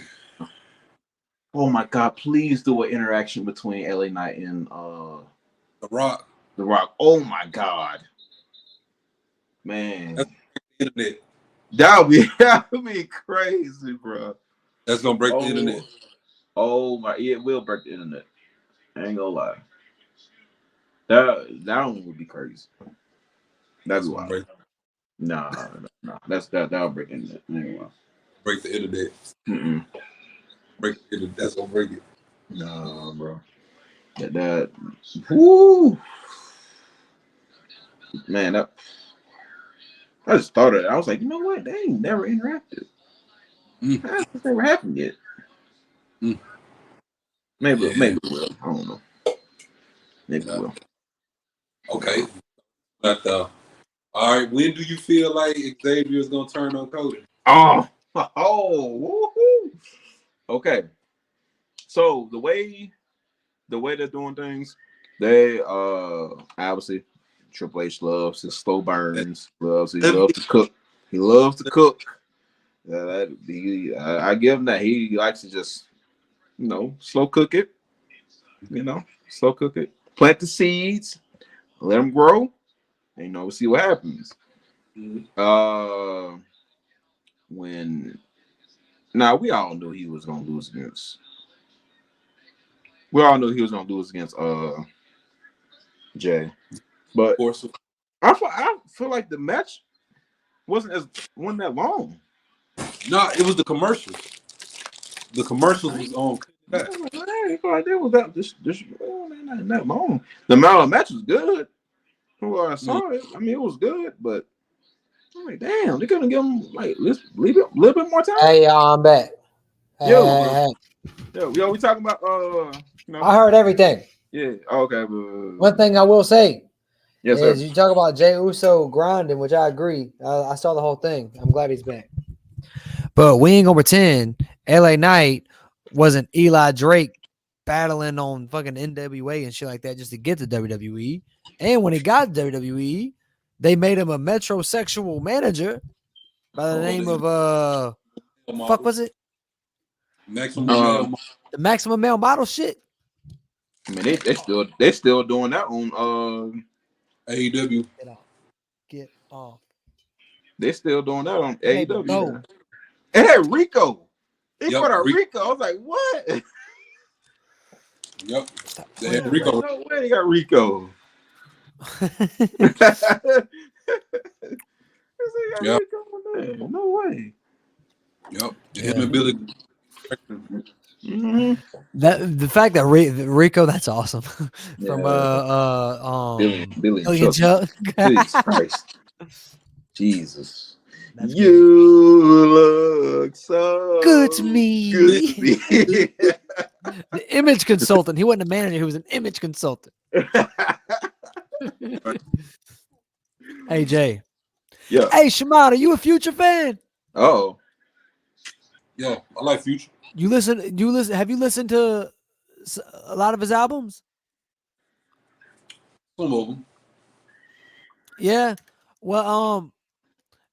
Oh my God! Please do an interaction between LA Knight and The Rock. The Rock. Oh my God, man! That's the internet. That would be crazy, bro. That's gonna break the internet. Oh my! It will break the internet. I ain't gonna lie. That one would be crazy. That's wild. Nah. That'll break the internet. I ain't gonna lie. Break the internet. Break the internet. That's gonna break it. Nah, bro. That. Woo. Man, I just thought of it. I was like, you know what? They ain't never interacted. That's never happened yet. Maybe it will. I don't know. Maybe it will. Okay. But all right, when do you feel like Xavier is gonna turn on Cody? Woo-hoo. Okay. So the way they're doing things, they obviously Triple H loves his slow burns. He loves to cook. He loves to cook. I give him that. He likes to just slow cook it. Slow cook it. Plant the seeds, let them grow, and we'll see what happens. We all knew he was gonna lose against. We all knew he was gonna lose against Jay, but I feel like the match wasn't that long. No, it was the commercials. The commercials was on. That was not that long. The amount of match was good. Well, I saw it. I mean, it was good, but I'm like, damn, they couldn't give him like let's leave it a little bit more time. Hey, y'all, I'm back. Yo, we talking about I heard everything. Yeah. Okay. One thing I will say Yes, is sir. you talk about Jey Uso grinding, which I agree. I saw the whole thing. I'm glad he's back. But we ain't gonna pretend LA Knight wasn't Eli Drake battling on fucking NWA and shit like that just to get to WWE. And when he got to WWE, they made him a metrosexual manager by the name of fuck was it? Maximum the Maximum Male Model shit. I mean, they still doing that on AEW. Get off. They still doing that on Hey, AEW. go. And had Rico. He Yep, put out Rico. I was like, what? Yep. They had Rico. No way, they got Rico. Yep. No way. Yep. Him and Billy. Mm-hmm. That the fact that Rico, that's awesome. From Billy Billy and Chuck. Jesus Christ. Jesus. That's you look so good to me. Good to me. The image consultant. He wasn't a manager. He was an image consultant. Hey, Jay. Yeah. Hey, Shimon, are you a Future fan? Oh. Yeah, I like Future. You listen. Have you listened to a lot of his albums? Some of them. Yeah. Well,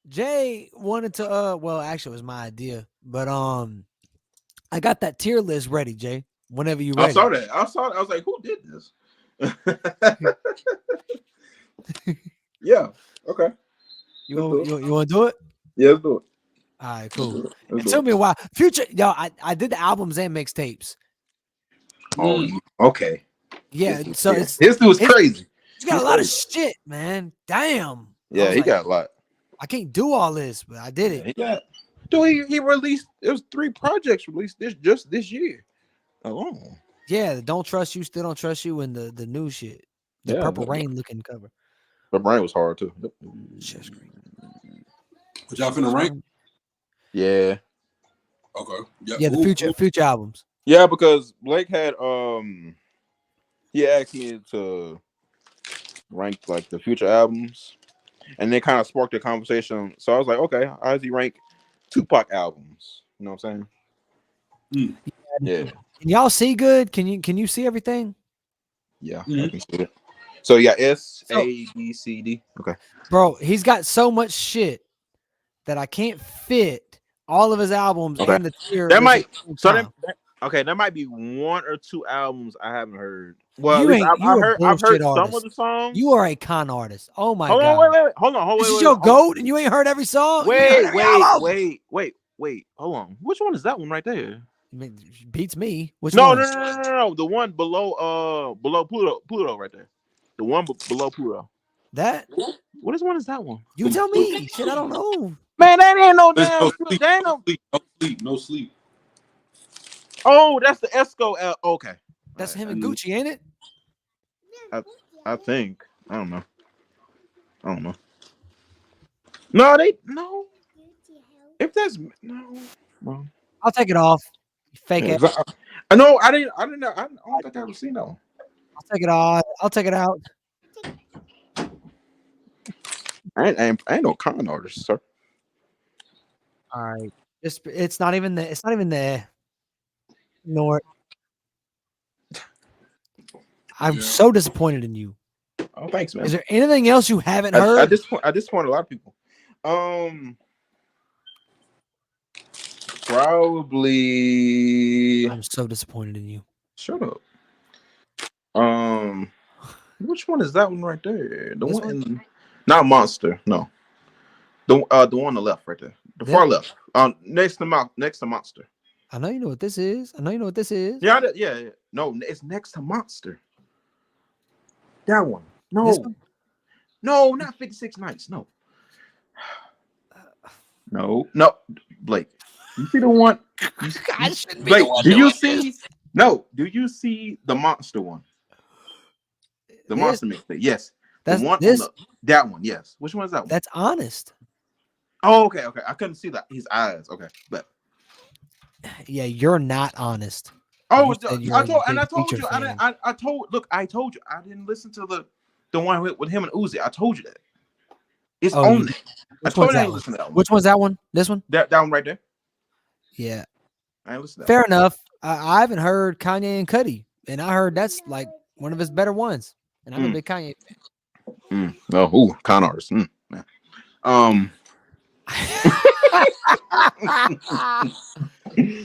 Jay wanted to. Well, actually, it was my idea, but I got that tier list ready, Jay. Whenever you ready. I saw that. I was like, who did this? Yeah. Okay. You want to do it? Yeah, let's do it. All right, cool. Let's It do took it. me a while. Future, yo, I did the albums and mixtapes. Oh, okay. Yeah, so his was crazy. He's got a lot of shit, man. Damn. Yeah, he got a lot. I can't do all this, but I did it. He got. Dude, he released. It was 3 projects released this year alone. Yeah, the Don't Trust You, Still Don't Trust You, and the new shit. The Purple Rain looking cover. But Brian was hard too. Shit's great. But y'all finna rank? Yeah. Okay. Yeah, the future albums. Yeah, because Blake had he asked me to rank like the future albums, and they kind of sparked a conversation. So I was like, okay, how does he rank Tupac albums? You know what I'm saying? Yeah. Can y'all see good? Can you see everything? Yeah, I can see it. So yeah, S A B C D. Okay. Bro, he's got so much shit that I can't fit all of his albums in the tier. That might there might be 1 or 2 albums I haven't heard. Well, I've heard some of the songs. You are a con artist. Oh my god. Hold on. This is your GOAT and you ain't heard every song? Wait. Hold on. Which one is that one right there? Beats me. Which one? No. The one below Pluto right there. The one below Pluto. That? What one is that one? You tell me. Shit, I don't know. Man, that ain't no damn No sleep. Oh, that's the Esco. Okay. That's him and Gucci, ain't it? I think. I don't know. No. If that's no. I'll take it off. Fake it. I know. I didn't know. I don't think I ever seen that one. I'll take it off. I'll take it out. I ain't no con artist, sir. All right. It's not even there. Nor. I'm so disappointed in you. Oh, thanks, man. Is there anything else you haven't heard? I disappoint a lot of people. Probably. I'm so disappointed in you. Shut up. Which one is that one right there? The one? Not Monster. No. The one on the left right there. The far left. Next to Monster. I know you know what this is. Yeah. No, it's next to Monster. That one. No. No, not 56 Nights. No. No, Blake. You see the one? I shouldn't be the Blake, one do you doing see? this. No, do you see the monster one? The This, monster mixtape. Yes, the that's one on this. that one. Yes. Which one is that one? That's honest. Oh, okay. I couldn't see that his eyes. Okay, but Yeah, you're not honest. oh, You said you're I a told big told Future you. fan. I told. Look, I told you. I didn't listen to the one with him and Uzi. I told you that. It's Oh, you on did. there. I Which told one's you I that didn't one? listen to that one. Which one's that one? This one? That one right there. Yeah. I ain't listen to that Fair enough. I haven't heard Kanye and Cudi, and I heard that's like one of his better ones. And I'm a big Kanye one. Oh, con artist. Yeah. fan.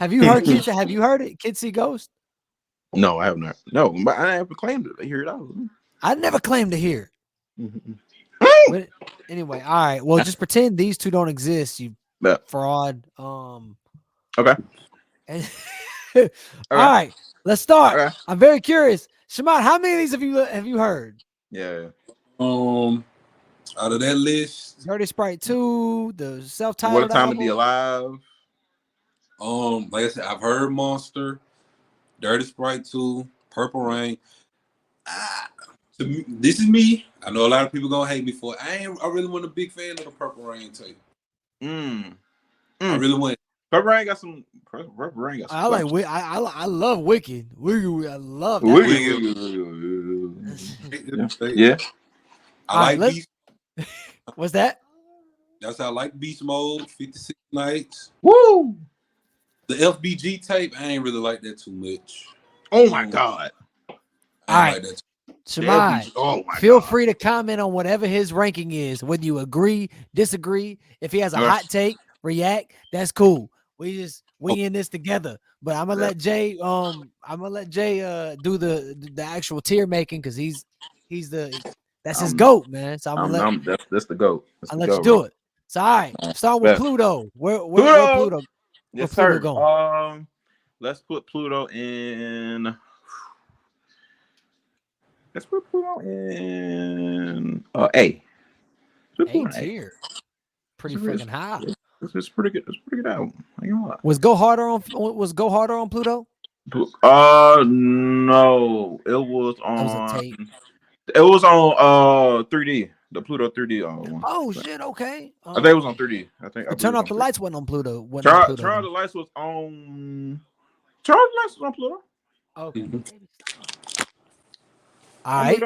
Have you heard kids? Have you heard it? Kids See Ghost? No, I have not. No, but I haven't claimed it. I hear it out. I never claimed to hear. But anyway, all right. Well, just pretend these two don't exist, you fraud. Okay. And all right, let's start. Okay. I'm very curious. Shamat, how many of these have you heard? Yeah. Out of that list, Dirty Sprite 2, the What a self-titled time album. to be alive. like I said, I've heard Monster, Dirty Sprite 2, Purple Rain. To me, this is me. I know a lot of people gonna hate me for it. I really wasn't a big fan of the Purple Rain tape. I really wasn't. Purple Rain got some. Purple Rain got some. I like. I love Wicked. I love that. Yeah. I like Beast. What's that? That's how I like Beast Mode. 56 Nights. Woo! The FBG tape, I ain't really like that too much. Oh my god! I ain't like that too Shamai, feel free to comment on whatever his ranking is, whether you agree, disagree. If he has a hot take, react. That's cool. We in this together. But I'm gonna let Jay do the actual tier making because he's that's his GOAT, man. So that's the GOAT. I'll let you do it. So all right, start with Pluto. Where Pluto? Yes, where Pluto sir. going? Let's put Pluto in. Let's put Pluto in A. A tier. Pretty freaking high. It's pretty good. It's a pretty good album. I ain't gonna lie. Was Go Harder on Pluto? No. It was on. That was a tape. It was on 3D. The Pluto 3D one. Oh shit, okay. I think it was on 3D. I Turn Off the Lights wasn't on Pluto. Turn Off the Lights was on. Turn Off the Lights was on Pluto. Okay. All right.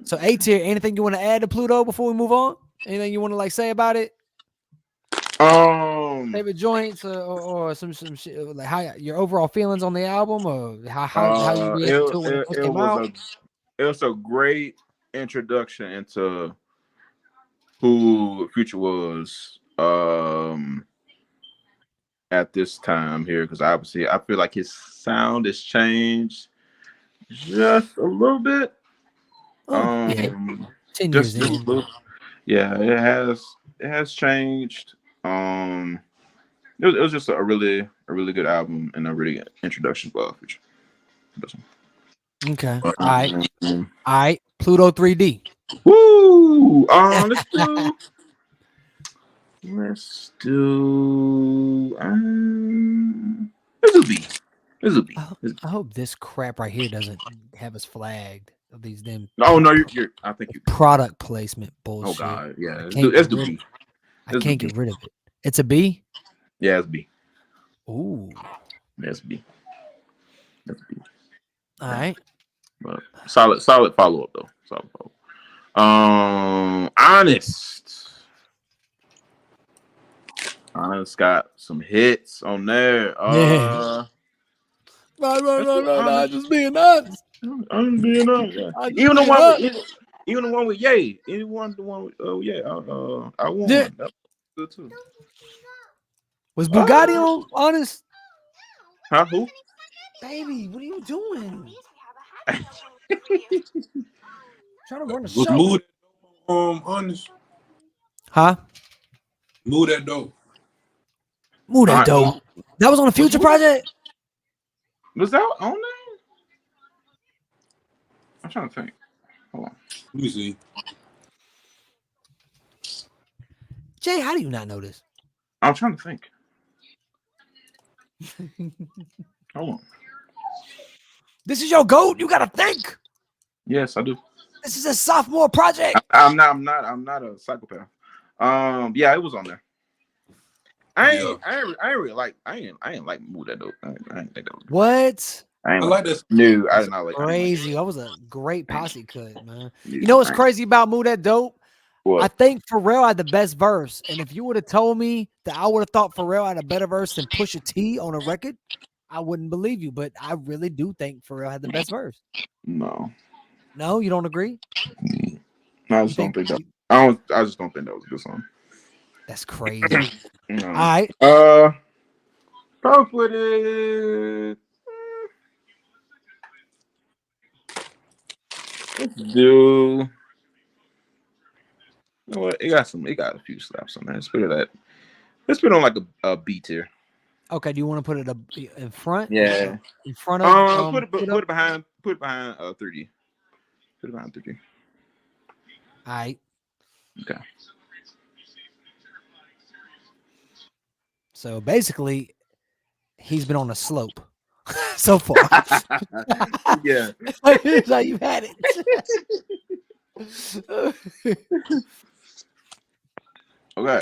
So A tier. Anything you want to add to Pluto before we move on? Anything you want to say about it? Favorite joints or some shit, like how your overall feelings on the album or how you reacted to it when it first came out? It was a great introduction into who Future was at this time here, because obviously I feel like his sound has changed just a little bit. 10 years in. Yeah, it has changed. It was just a really good album and a really good introduction for Future. Okay. All right. Pluto 3D. Woo! Let's do This will be. I hope this crap right here doesn't have us flagged of these damn. Oh no, you're. I think you. Product placement bullshit. Oh god, yeah. It's the B. I can't get rid of it. It's a B. Yeah, it's B. Ooh. That's B. That's B. All right. But solid follow up though. Solid follow up. Honest got some hits on there. No, just being honest. I'm being honest. Even the one with Ye. The one with I won. Yeah. That was good too. Was Bugatti on Honest? Huh? Who? Baby, what are you doing? Trying to run the Was show. Mood Honest? Huh? Move that dope. Move that dope. That was on a Future project? Was that on there? I'm trying to think. Hold on. Let me see. Jay, how do you not know this? I'm trying to think. Hold on. This is your GOAT. You gotta think. Yes, I do. This is a sophomore project. I'm not a psychopath. Yeah, it was on there. I ain't really like. I ain't like Move That Dope. I ain't think that was. What? I like that. No, I did not like. Crazy. That was a great posse cut, man. Yeah, You know what's crazy about Move That Dope? What? I think Pharrell had the best verse. And if you would have told me that I would have thought Pharrell had a better verse than Pusha T on a record, I wouldn't believe you. But I really do think Pharrell had the best verse. No. No, you don't agree? I just don't think that. I just don't think that was a good song. That's crazy. No. All right. Probably put it. Let's do. You know what? It got a few slaps on there. Let's put it at. Let's put it on like a B tier. Okay. Do you want to put it in front? Yeah. In front of. Put it behind. Put it behind 3D. Put it behind 3D. All right. Okay. So basically, he's been on a slope so far. Yeah. It's like you've had it. Okay.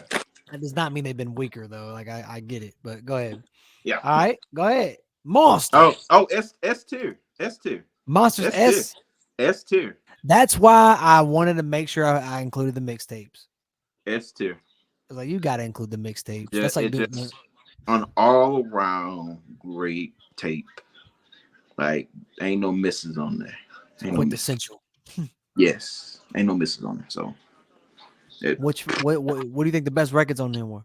That does not mean they've been weaker though. Like I get it, but go ahead. Yeah. All right, go ahead. Monster. S tier. S tier. Monsters S. S tier. That's why I wanted to make sure I included the mixtapes. S tier. I was like, you got to include the mixtapes. Yeah, That's like just an all around great tape. Like ain't no misses on there. Ain't quintessential. Yes, ain't no misses on there. So, what do you think the best records on there were?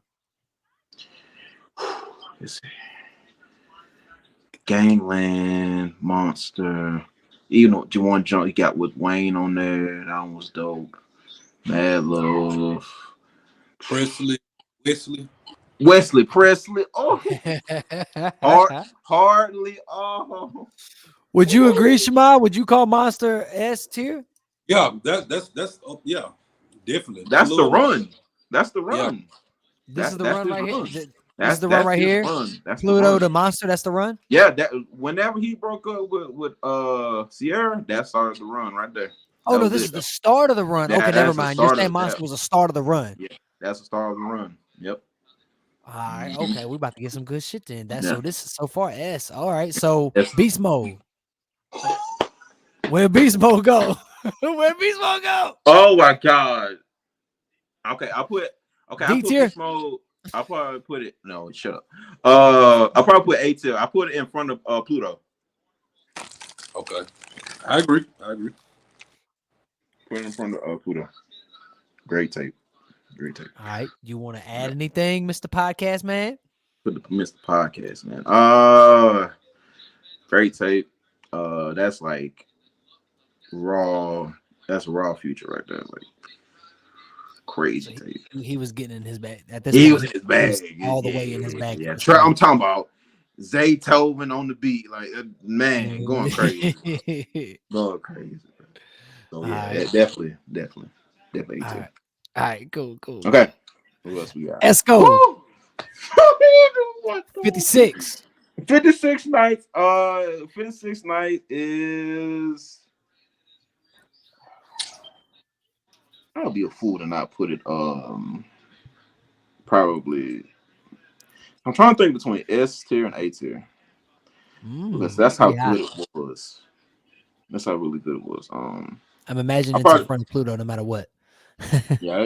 Gangland, Monster. You know, one jump you got with Wayne on there. That one was dope. Mad Love. Wesley. Oh, hardly. Oh. Would you agree, Shema? Would you call Monster S tier? Yeah, that's yeah, definitely. That's the run. That's the run. Yeah. This is the run right here. That's the run right here. That's Pluto to Monster. That's the run. Yeah, that whenever he broke up with Sierra, that started the run right there. Oh no, this is the start of the run. Yeah, okay, never mind. You're saying Monster was the start of the run. Yeah, that's the start of the run. Yep. All right. Okay, we're about to get some good shit then. So this is so far S. All right. So Beast Mode. Where Beast Mode go? Where Beast Mode go? Oh my God. Okay, I put D tier. Beast Mode. I'll probably put it. No, shut up. I'll probably put A tier. I put it in front of Pluto. Okay, I agree. Put it in front of Pluto. Great tape. All right. You want to add anything, Mr. Podcast Man? Put the Mr. Podcast Man. Great tape. That's like raw. That's raw Future right there. Like crazy tape. He was getting in his bag. At this He point, was in his bag. All the way in his bag. Yeah. I'm talking about Zaytoven on the beat. Like man, going crazy. Going crazy. So yeah, definitely. All right, cool. Okay. Who else we got? Let's go. 56. 56 nights. 56 night is. I'll be a fool to not put it. Probably. I'm trying to think between S tier and A tier. Because that's how good it was. That's how really good it was. I'm imagining it's in front of Pluto no matter what. Yeah.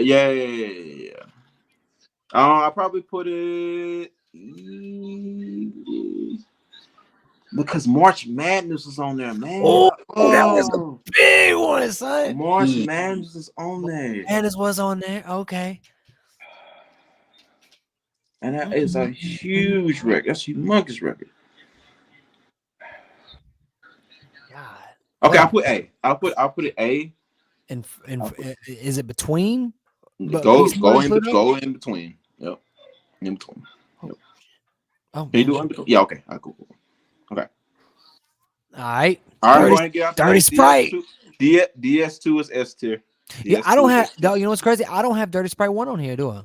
I probably put it because March Madness was on there, man. Oh, that was a big one, son. March Madness is on there. Madness was on there. Okay. And that is a huge record. That's a humongous record. God. Okay, I'll put A. I'll put it A. And is it between? Go in between. Yep. In between. Yep. Oh, can you do under? Yeah, okay. All right, cool. Okay. All right. Dirty Sprite. DS2 is S tier. Yeah, I don't have. You know what's crazy? I don't have Dirty Sprite 1 on here, do I?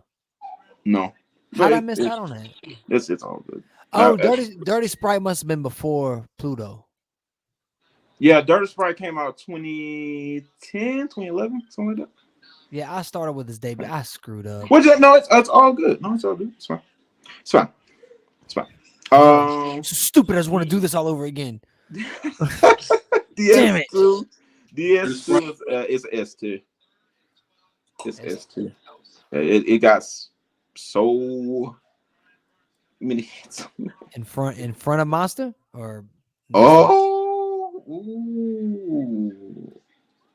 No. How'd I miss out on that? It's all good. Oh, Dirty Sprite must have been before Pluto. Yeah, Dirty Sprite came out 2010, 2011, something like that. Yeah, I started with his debut. I screwed up. No, it's all good. No, it's all good. It's fine. It's fine. It's fine. So stupid. I just want to do this all over again. Damn it. DS2 is S2. It's S2. It got so many hits. In front of Monster or ooh.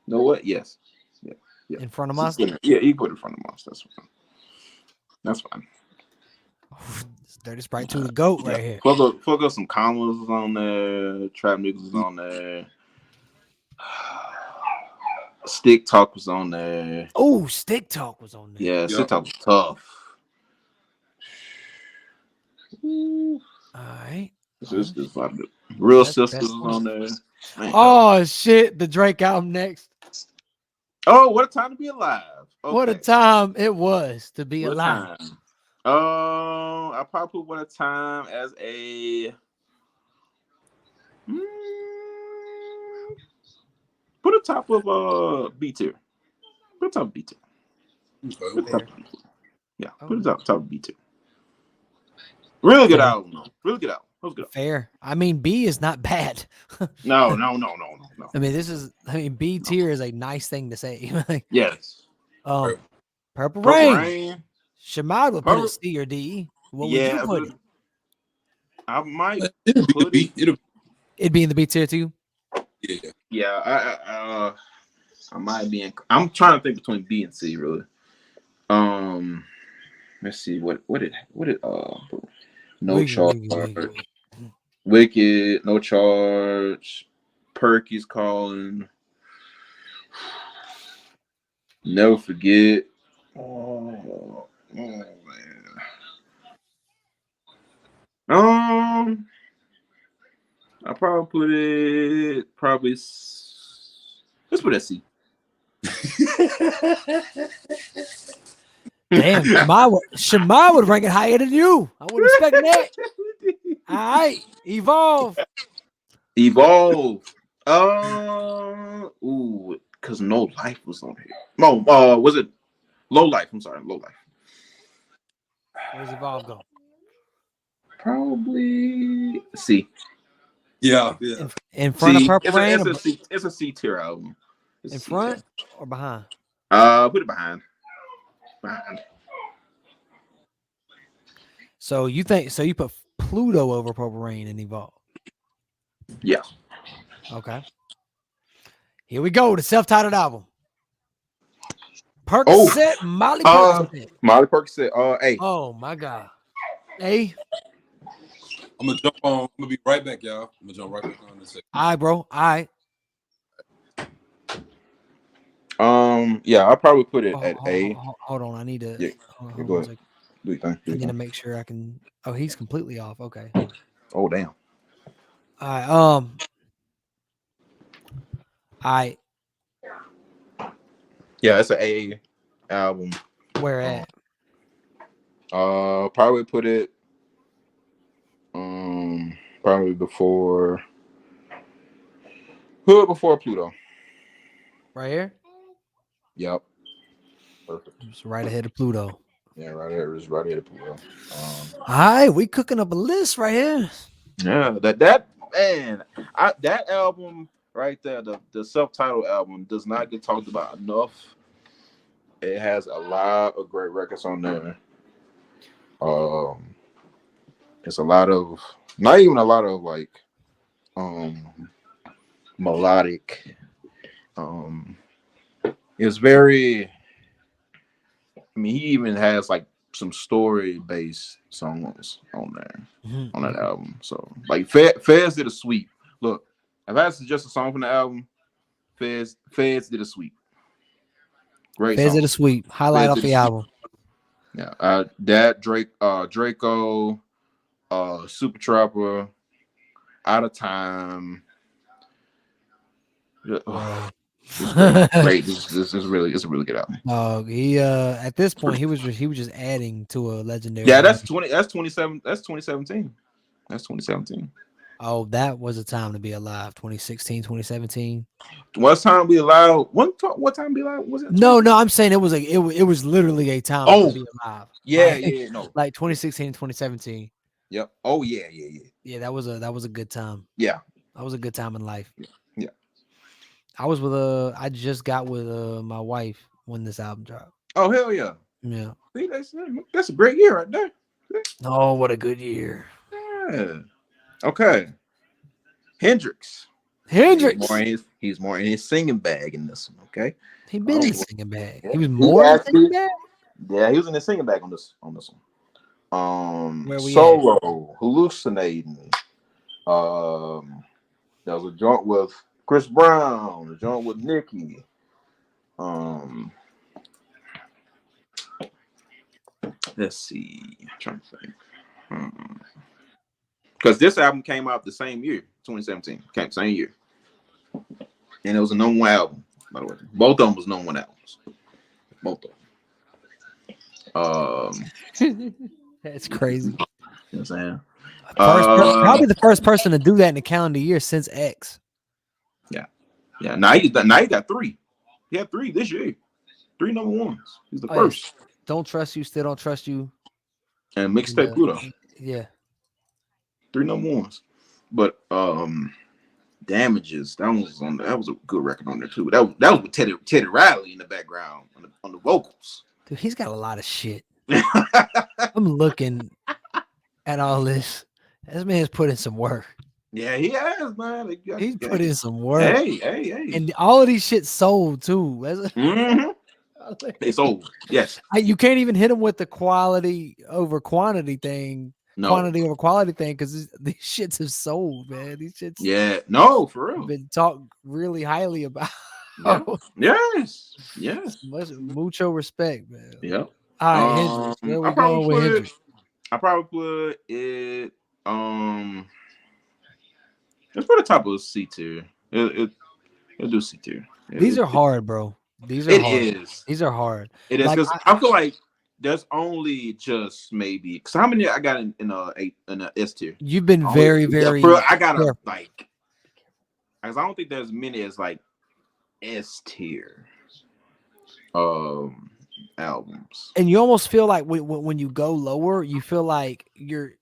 Know what? Yes. Yeah. In front of Monster? Yeah, you put it in front of Monster. That's fine. Dirty Sprite 2 the GOAT right here. Fuck up some commas was on there. Trap niggas was on there. Stick Talk was on there. Oh, Stick Talk was on there. Yeah, Stick Talk was tough. All right. This is like Real Sisters was on there. Man, oh shit, the Drake album next. Oh, what a time to be alive. Okay. What a time it was to be alive. I probably put What a Time as a put a top of B tier. Put a top of B tier. Yeah, put it top of B tier. Really good album, though. Really good album. That was good. Fair. I mean, B is not bad. No. I mean, B tier is a nice thing to say. Yes. Purple Rain. Shamad would put it C or D. What would you put it? I might put it. It'd be in the B tier too. Yeah. I might be in. I'm trying to think between B and C really. Let's see what did No Charge, Wicked, No Charge, Perky's Calling, Never Forget. Oh man. I probably put it let's put it C. Damn, Shamar would rank it higher than you. I wouldn't expect that. All right, Evolve. Because No Life was on here. No, was it Low Life? I'm sorry, Low Life. Where's Evolve go? Probably C. Yeah. In front of Purple Rain? It's a C tier album. In front or behind? Put it behind. So you put Pluto over Purple Rain and Evolve? Yeah. Okay. Here we go. The self-titled album. Percocet, Molly Percocet. Molly Percocet. A. Oh my God. A. I'm gonna be right back, y'all. I'm gonna jump right back on in a second. All right, bro. All right. Yeah, I'll probably put it at A. Hold on. I need to. Yeah, go ahead. Do you think? I need to make sure I can. Oh, he's completely off. Okay. Oh, damn. All right. Yeah, it's an A album. Where at? Probably put it. Probably before Pluto. Right here. Yep. Perfect. It's right ahead of Pluto. Yeah, right here. It's right ahead of Pluto. All right, we cooking up a list right here. Yeah, that album right there, the self-titled album, does not get talked about enough. It has a lot of great records on there. It's not even a lot of like melodic. It's very. I mean, he even has like some story-based songs on there on that album. So like Fez did a sweep. Look, if I had to suggest a song from the album, Fez did a sweep. Great Fez song. did a sweep. Highlight off the album. Yeah, that Draco, Super Trapper, Out of Time. It's great. Great. This is really, it's a really good album. He at this point he was just adding to a legendary. Yeah, that's 27. That's 2017. That's 2017. Oh, that was a time to be alive. 2016, 2017. What time be allowed? What time be allowed? Was it? No, I'm saying it was like it was literally a time to be alive. Yeah, like, yeah, no. Like 2016, 2017. Yep. Oh yeah. Yeah, that was a good time. Yeah. That was a good time in life. Yeah. I just got with my wife when this album dropped. Oh hell yeah. Yeah. See, that's a great year right there. Oh, what a good year. Yeah. Okay. Hendrix. He's more in his singing bag in this one. Okay. He been in singing bag. Yeah. He was more in singing bag. Yeah, he was in the singing bag on this one. Where we Solo, hallucinating. There was a joint with Chris Brown, a joint with Nicki. Let's see. I'm trying to think. Because this album came out the same year, 2017. Same year. And it was a number one album, by the way. Both of them was number one albums. Both of them. That's crazy. You know what I'm saying? Probably the first person to do that in a calendar year since X. Yeah. Now he got 3. He had 3 this year. 3 number ones. He's the first. Yeah. Don't Trust You, Still Don't Trust You. And Mixtape Pluto. Yeah. 3 number ones. But Damages, that was a good record on there too. That was with Teddy Riley in the background on the vocals. Dude, he's got a lot of shit. I'm looking at all this. This man's put in some work. Yeah, he has, man. He's put in some work. Hey. And all of these shit sold too. They sold. Yes. You can't even hit him with the quality over quantity thing. No. Quantity over quality thing, because these shits have sold, man. These shits. Yeah. No, for real. Been talked really highly about. Yeah. Yes. Mucho respect, man. Yep. All right, Hendrix. Where we going with Hendrix? I probably put it. Let's put the top of C tier. It'll do C tier. These are hard, bro. These are hard. These are hard. It is, because I feel like there's only just maybe, because how many I got in a S tier? You've been very. I got to like, because I don't think there's many as like S tier albums. And you almost feel like when you go lower, you feel like you're.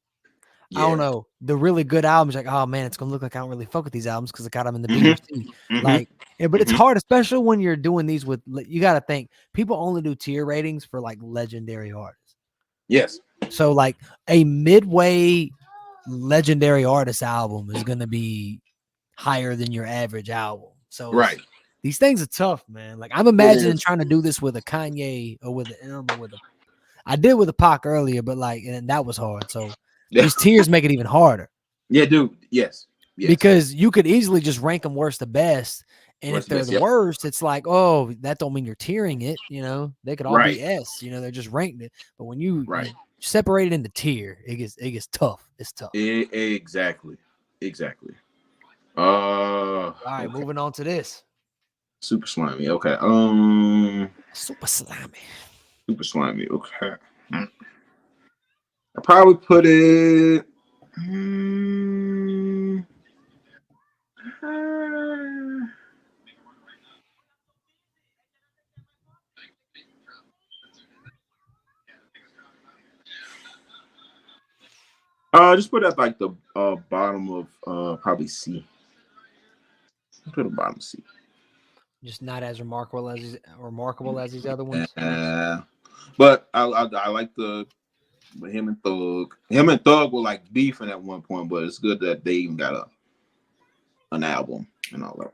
I don't know, the really good albums, like, oh man, it's gonna look like I don't really fuck with these albums because I got them in the B or C. Like, yeah, but it's hard, especially when you're doing these with. You got to think people only do tier ratings for like legendary artists. Yes. So like a midway legendary artist album is gonna be higher than your average album. So right, these things are tough, man. Like I'm imagining trying to do this with a Kanye or with an M or with a. I did with a Pac earlier, but like, and that was hard. So. These tiers make it even harder. Yeah, dude. Yes. Because you could easily just rank them worst to best. And if they're the worst, it's like, oh, that don't mean you're tiering it. You know, they could all be S. You know, they're just ranked it. But when you separate it into tier, it gets tough. It's tough. Exactly. All right, moving on to this. Super slimy. Okay. Super slimy. Okay. I probably put it. Just put it at like the bottom of probably C. Put it bottom C. Just not as remarkable as these other ones. But I like but him and Thug were like beefing at one point, but it's good that they even got an album and all that.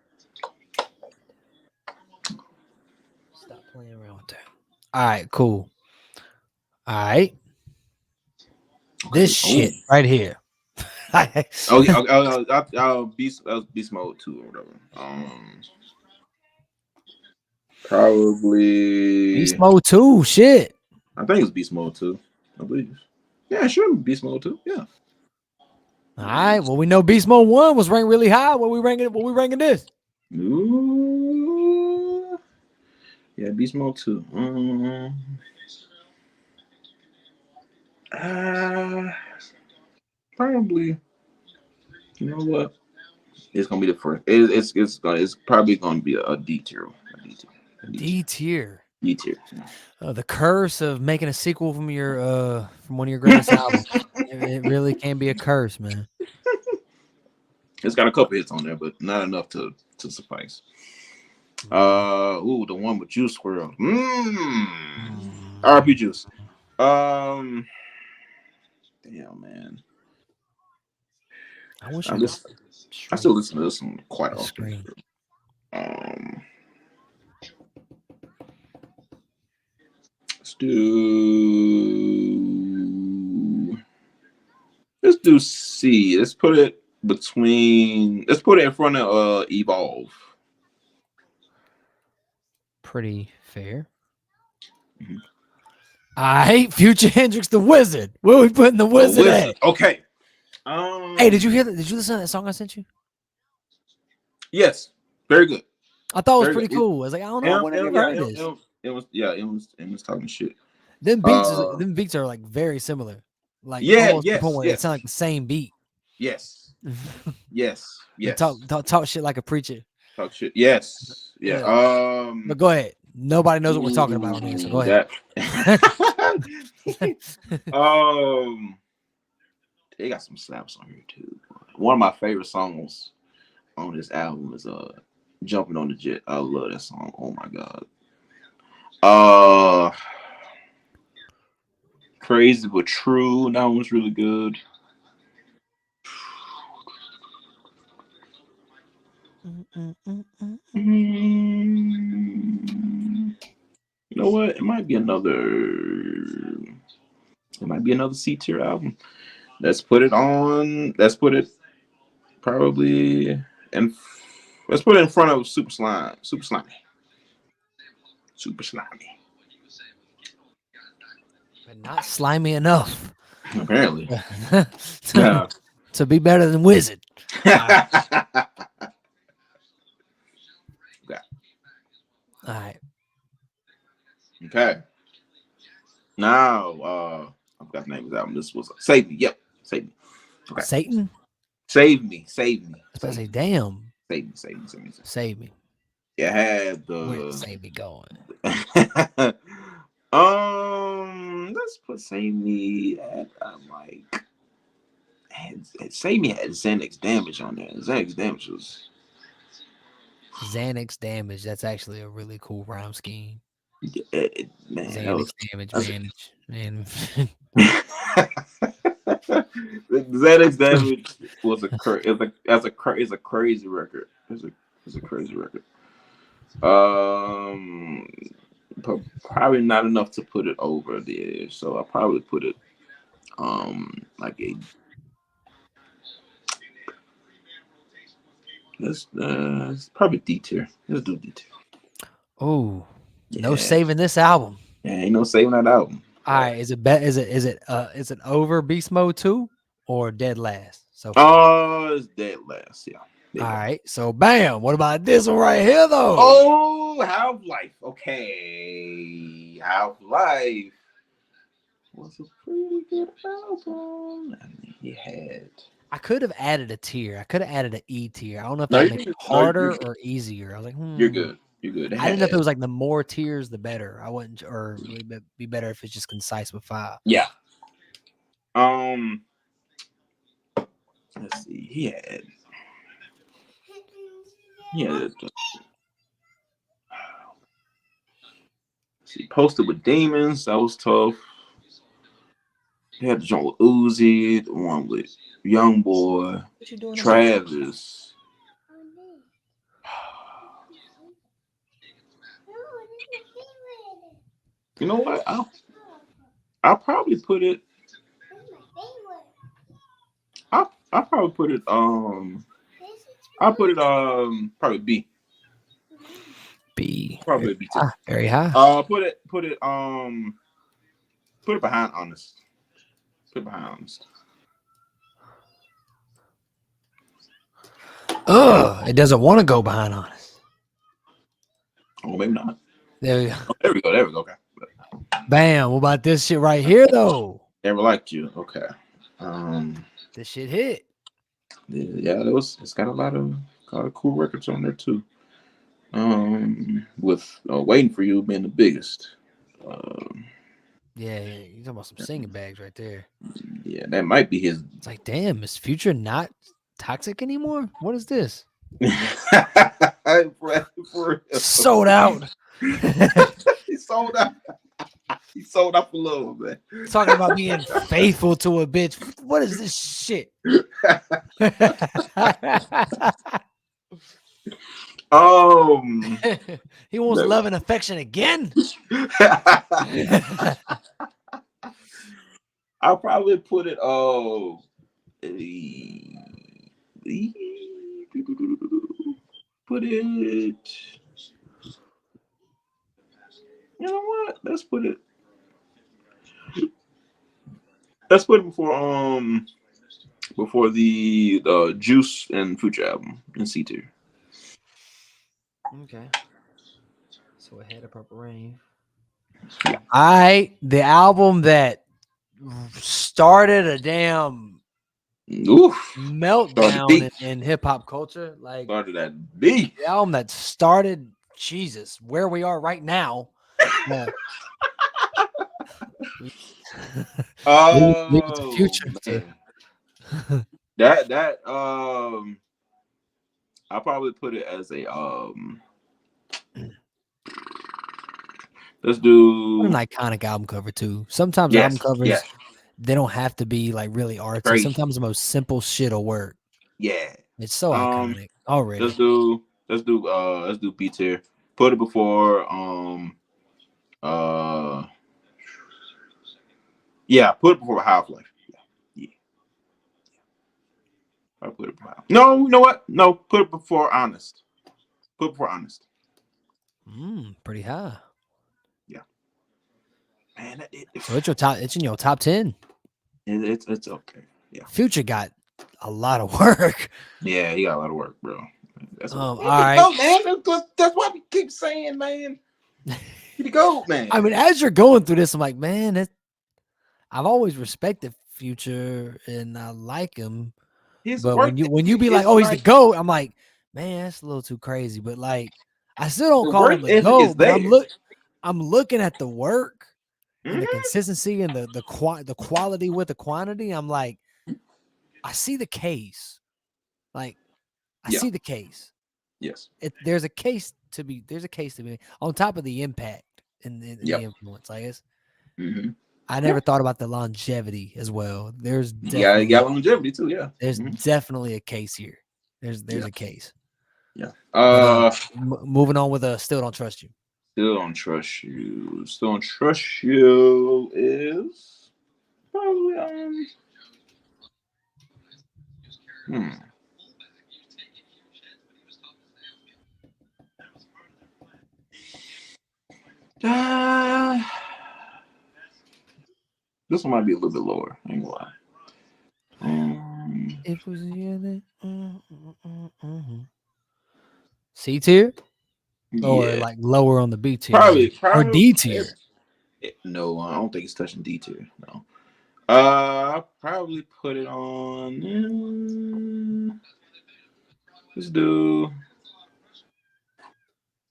Stop playing around with that. All right, cool. All right. Okay. This shit right here. Beast Mode 2 or whatever. Probably Beast Mode 2. Shit. I think it's Beast Mode 2. I believe. Yeah, sure. Beast Mode 2. Yeah. All right. Well, we know Beast Mode 1 was ranked really high. What we ranking this? Ooh. Yeah, Beast Mode 2. Probably. You know what? It's gonna be the first. It's probably gonna be a D tier. D tier. D tier. The curse of making a sequel from from one of your greatest albums. It really can be a curse, man. It's got a couple hits on there, but not enough to suffice. The one with Juice WRLD. RP Juice. Damn, man. I still listen to this one quite often. Let's do C. Let's put it in front of Evolve. Pretty fair. I hate Future Hendrix the Wizard. Where we putting the Wizard at? Okay. Hey, did you hear that? Did you listen to that song I sent you? Yes. Very good. I thought it was pretty cool. I was like, I don't know, I never heard this. It was talking shit. Them beats are like very similar. Like almost to the point where it sounds like the same beat. Yes. Yes. Talk shit like a preacher. Talk shit. Yes. Yeah. But go ahead. Nobody knows what we're talking about on here, so go ahead. They got some slaps on here too. One of my favorite songs on this album is Jumping on the Jet. I love that song. Oh my god. Crazy but True. That one was really good. You know what? It might be another C tier album. Let's put it probably in front of Super Slimy. But not slimy enough. Apparently. To be better than Wizard. All right. Okay. Now, I forgot the name of the album. This was Save Me. Yep. Save Me. Okay. Satan? Save Me. I was about to say, damn. Save Me. Yeah, I had the where's Save Me going? Let's put Save Me at Save Me had Xanax Damage on there. Xanax Damage was Xanax Damage. That's actually a really cool rhyme scheme. Man, Xanax Damage, man. Xanax Damage was a crazy record. It's a crazy record. Probably not enough to put it over the edge, so I'll probably put it like a let's probably D tier. Let's do D tier. Oh, no saving this album. Yeah, ain't no saving that album. All right, is it over Beast Mode 2 or dead last? So it's dead last, yeah. All right, so bam. What about this one right here though? Oh, Half-Life. Okay. Half-Life was a pretty good album. I mean, he had. I could have added a tier. I could have added an E tier. I don't know if that makes it harder or easier. I was like, You're good. You're good. I didn't know if it was like the more tiers, the better. I wouldn't, or would it be better if it's just concise with 5. Yeah. Let's see. He had. Posted with Demons. That was tough. He had the joint with Uzi, the one with Young Boy, Travis. You know what? I'll probably put it. I'll probably put it. I'll put it. Probably B. B. Probably B too. Very high. Put it behind Honest. Put it behind Honest. It doesn't want to go behind Honest. Oh, maybe not. There we go. Oh, there we go. There we go. Okay. Bam. What about this shit right here though? Never liked you. Okay. This shit hit. Yeah, it's got a lot of cool records on there too. With Waiting for You being the biggest. Yeah, you talking about some singing bags right there. Yeah, that might be his. It's like, damn, is Future not toxic anymore? What is this? For Sold out. He sold out. He sold out for love, man. Talking about being faithful to a bitch. What is this shit? He wants love and affection again. I'll probably put it. Put it. You know what? Let's put it before the Juice and Future album in C tier. Okay. So ahead of Purple Rain. The album that started a damn meltdown in hip hop culture. Like started that beat. The album that started Jesus, where we are right now. Leave it to Future. That I'll probably put it as a let's do an iconic album cover too. Sometimes album covers they don't have to be like really artsy. Great. Sometimes the most simple shit will work. Yeah, it's so iconic already. Let's do B tier. Put it before put it before Half-Life. Yeah. I put it before. No, you know what? No, put it before Honest. Put it before Honest. Pretty high. Yeah. Man, so it's your top. It's in your top 10. It's okay. Yeah. Future got a lot of work. Yeah, he got a lot of work, bro. That's all right. Go, man. That's what we keep saying, man. You go, man. I mean, as you're going through this, I'm like, man, I've always respected Future and I like him. But when you be like, oh, he's the GOAT, I'm like, man, that's a little too crazy. But like, I still don't call him the GOAT. But I'm looking at the work and the consistency and the quality with the quantity. I'm like, I see the case. Like, I see the case. Yes. There's a case to be on top of the impact and the influence, I guess. I never thought about the longevity as well. There's definitely, you got longevity too, yeah. There's definitely a case here. There's a case. Yeah. Moving on with Still Don't Trust You. Still Don't Trust You. Still Don't Trust You is probably this one might be a little bit lower. I ain't gonna lie. It was C tier, or like lower on the B tier, probably or D tier. No, I don't think it's touching D tier. No, I'll probably put it on. Let's do.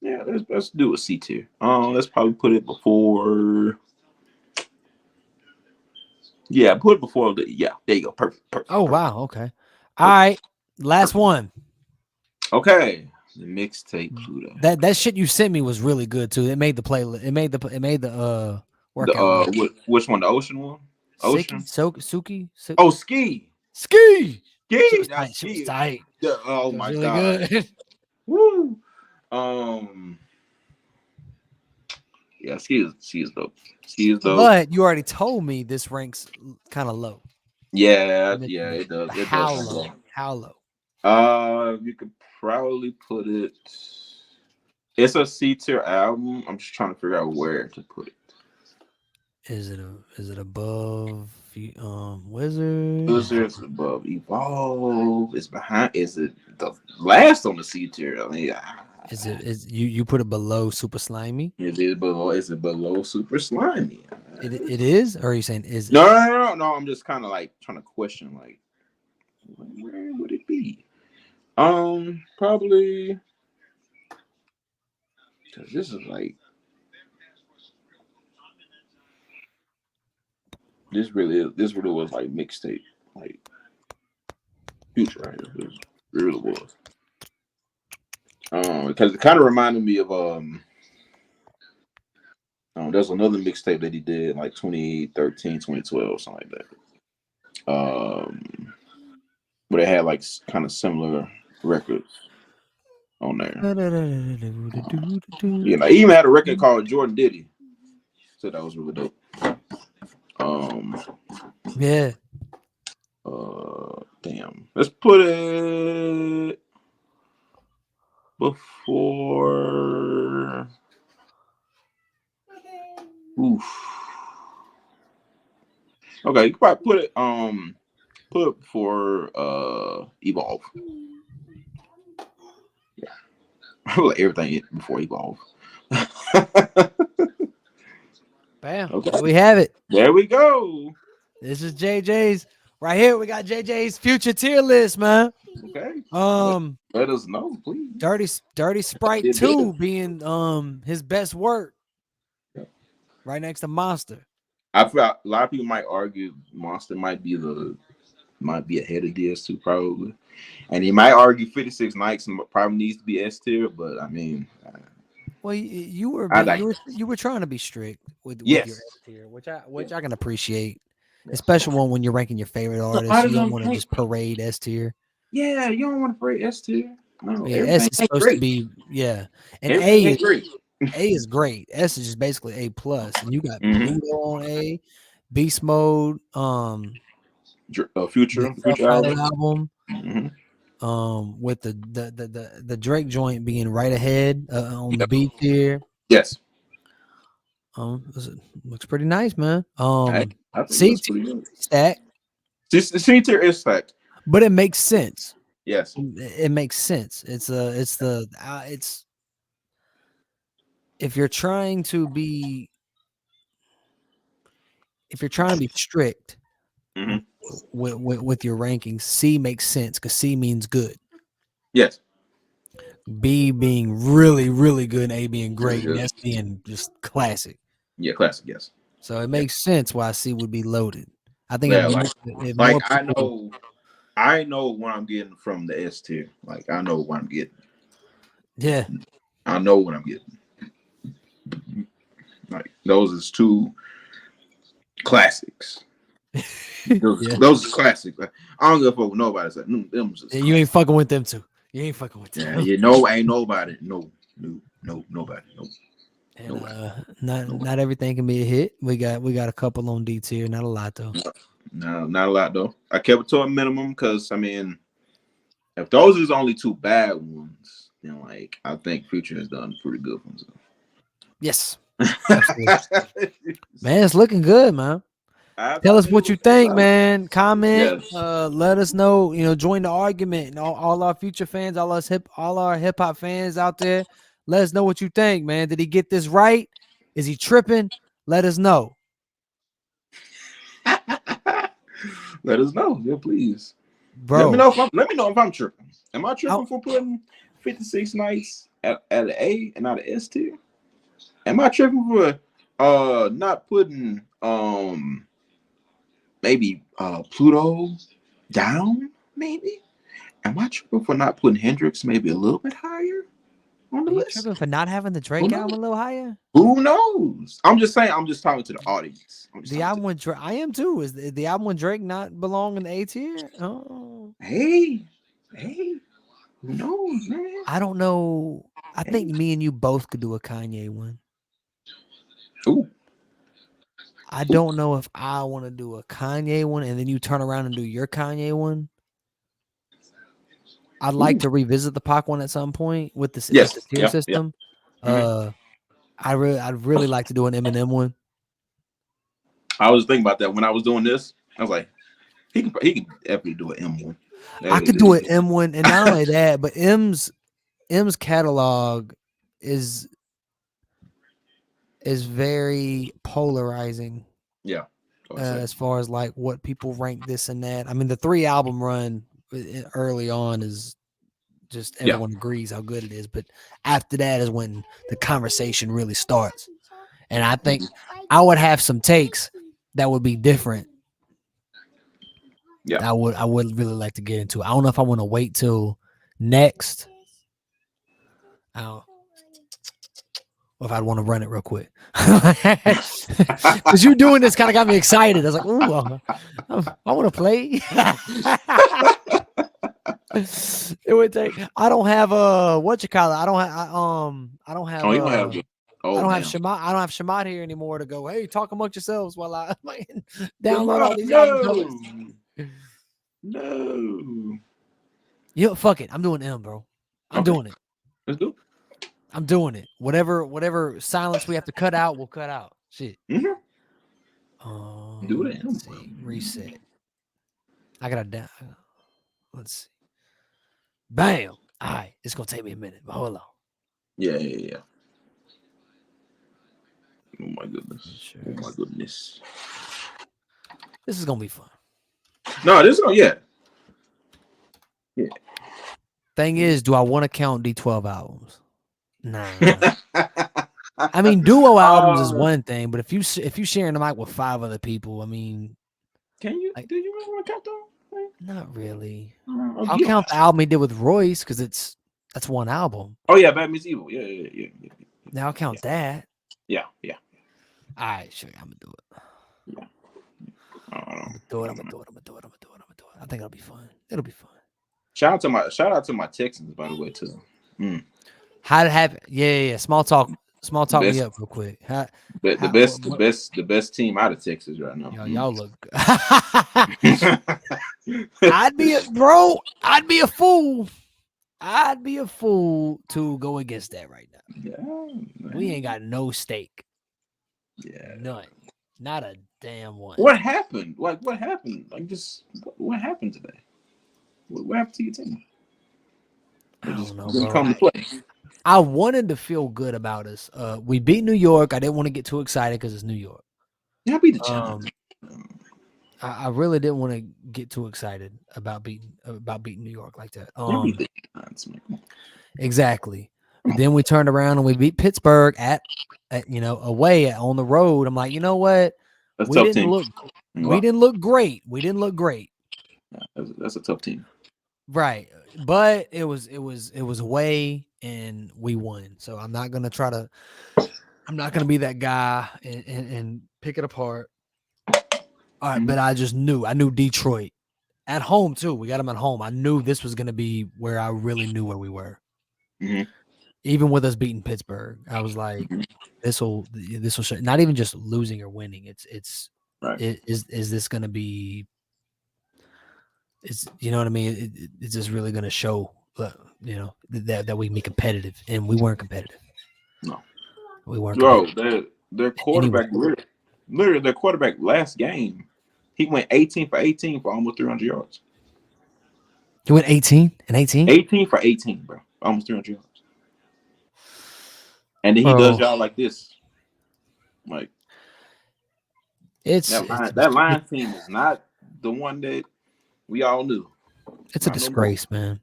Yeah, let's do a C tier. Let's probably put it before. Yeah, put it before the. Yeah, there you go. Perfect. Oh wow. Okay. All right. Last one. Okay. The mixtape Pluto. That shit you sent me was really good too. It made the playlist. It made the workout. Which one? The Ocean one? Ocean. Suki. Oh, Ski. Ski. That's Ski. Tight. Oh my really god. Good. Woo. Yeah, she is dope. She is dope. But you already told me this ranks kind of low. Yeah, it does. How low? How low? You could probably put it. It's a C tier album. I'm just trying to figure out where to put it. Is it above Wizard? Wizard's above Evolve. It's behind. Is it the last on the C tier? I mean, Is you put it below Super Slimy? Is it below Super Slimy? It is, or are you saying is it? No. I'm just kind of like trying to question, like, where would it be? Probably because this is like this really was like mixtape, like Future right here. It really was. Because it kind of reminded me of there's another mixtape that he did in like 2013, 2012, something like that. But it had like kind of similar records on there. You know, he even had a record called Jordan Diddy. So that was really dope. Yeah. Damn. Let's put it before. Oof. Okay, you can probably put it before Evolve. Yeah. I'll let everything before Evolve. Bam. Okay. There we have it. There we go. This is JJ's right here. We got JJ's future tier list, man. Okay. Let us know, please. Dirty Sprite 2 being his best work. Yeah. Right next to Monster. I feel a lot of people might argue Monster might be ahead of DS2 probably. And he might argue 56 Nights probably needs to be S tier, but I mean, well, you were trying to be strict with your S tier, which I can appreciate, especially when you're ranking your favorite artists. You don't want to just parade S tier. Yeah, you don't want to parade S tier. No, yeah, S is supposed to be and A is great. A is great. S is just basically A plus, and you got Bluto on A, Beast Mode, Future album. With the Drake joint being right ahead on the beat here. Yes. Looks pretty nice, man. I think C tier stack. C tier is stacked, but it makes sense. Yes, it makes sense. It's if you're trying to be strict with your rankings, C makes sense because C means good. Yes. B being really, really good, and A being great, and S being just classic. Yeah, classic, yes. So it makes sense why C would be loaded. I think I know what I'm getting from the S tier. Like I know what I'm getting. Yeah. I know what I'm getting. Like those is two classics. Those are classics. Like, I don't give a fuck with nobody. Like, them just you ain't fucking with them two. You ain't fucking with them. Yeah, ain't nobody. No, nobody. No. And not everything can be a hit. We got a couple on D tier, not a lot though. No, not a lot though. I kept it to a minimum because I mean, if those is only two bad ones, then like I think Future has done pretty good ones. Yes, man, it's looking good, man. Tell us what you think, man. Comment, let us know. Join the argument. And all our Future fans, all our hip hop fans out there, let us know what you think, man. Did he get this right? Is he tripping? Let us know. Let us know, yeah, please, bro. Let me know if I'm tripping. Am I tripping for putting 56 Nights at an A and not an S tier? Am I tripping for not putting maybe Pluto down? Maybe. Am I tripping for not putting Hendrix maybe a little bit higher on the list? Tripping for not having the Drake album a little higher? Who knows? I'm just saying. I'm just talking to the audience. The album with Drake, I am too. Is the album with Drake not belong in the A tier? Oh, hey, who knows, man? I don't know. I think me and you both could do a Kanye one. Ooh. I don't know if I want to do a Kanye one and then you turn around and do your Kanye one. I'd like to revisit the Pac one at some point with the tier system. Yeah. I'd really like to do an Eminem one. I was thinking about that when I was doing this. I was like, he could definitely do an M one. I could do an M one, and not only that, but M's M's catalog is very polarizing. Yeah. I would say. As far as like what people rank this and that. I mean, the 3-album run early on is just everyone agrees how good it is, but after that is when the conversation really starts. And I think I would have some takes that would be different. Yeah. I would really like to get into. I don't know if I want to wait till next. Or if I'd want to run it real quick. Because you doing this kind of got me excited. I was like, ooh, I want to play. It would take. I don't have what you call it. I don't have. Oh, you don't have. I don't have Shemad. I don't have Shemad here anymore to go. Hey, talk amongst yourselves while I download all these album covers. No. Yeah, fuck it. I'm doing M, bro. I'm doing it. Let's do it. I'm doing it. Whatever silence we have to cut out, we'll cut out. Shit. Mm-hmm. Do it. Let's see. Reset. I gotta down. Let's see. Bam. All right. It's gonna take me a minute, but hold on. Yeah. Oh my goodness. Sure. Oh my goodness. This is gonna be fun. No, this is yeah. Thing is, do I want to count D12 albums? Nah. I mean, duo albums is one thing, but if you sharing the mic with 5 other people, I mean, can you? Do you really want to count them? Not really. I'll count the album he did with Royce because that's one album. Oh yeah, Bad Miss Evil. Yeah. Now I'll count that. Yeah. All right, sure. I'm gonna do it. Yeah. I'm gonna do it. I think it'll be fun. It'll be fun. Shout out to my Texans, by the way, too. How did it happen? Yeah. Small talk me up real quick. The best team out of Texas right now. Y'all look good. I'd be a fool. I'd be a fool to go against that right now. Yeah, we ain't got no stake. Yeah. None. Not a damn one. What happened? Like, what happened? Like, just what happened today? What happened to your team? I don't know, didn't bro. come to play. I wanted to feel good about us. We beat New York. I didn't want to get too excited because it's New York. Yeah, beat the Giants. I really didn't want to get too excited about beating New York like that. Beat the Giants, man. Exactly. Then we turned around and we beat Pittsburgh at away on the road. I'm like, you know what? We didn't look great. Yeah, that's a tough team. Right. But it was away and we won. So I'm not gonna be that guy and pick it apart. All right, but I knew Detroit at home too. We got them at home. I knew this was gonna be where I really knew where we were. Mm-hmm. Even with us beating Pittsburgh, I was like, this will show. Not even just losing or winning. It's right. Is this gonna be? It's you know what I mean. It's just really gonna show, that we can be competitive, and we weren't competitive. No, we weren't. Bro, their quarterback literally their quarterback last game, he went 18 for 18 for almost 300 yards. He went 18 and 18? 18 for 18, bro. Almost 300 yards. And then he does y'all like this. Like, that line team is not the one that we all knew. It's a disgrace, man.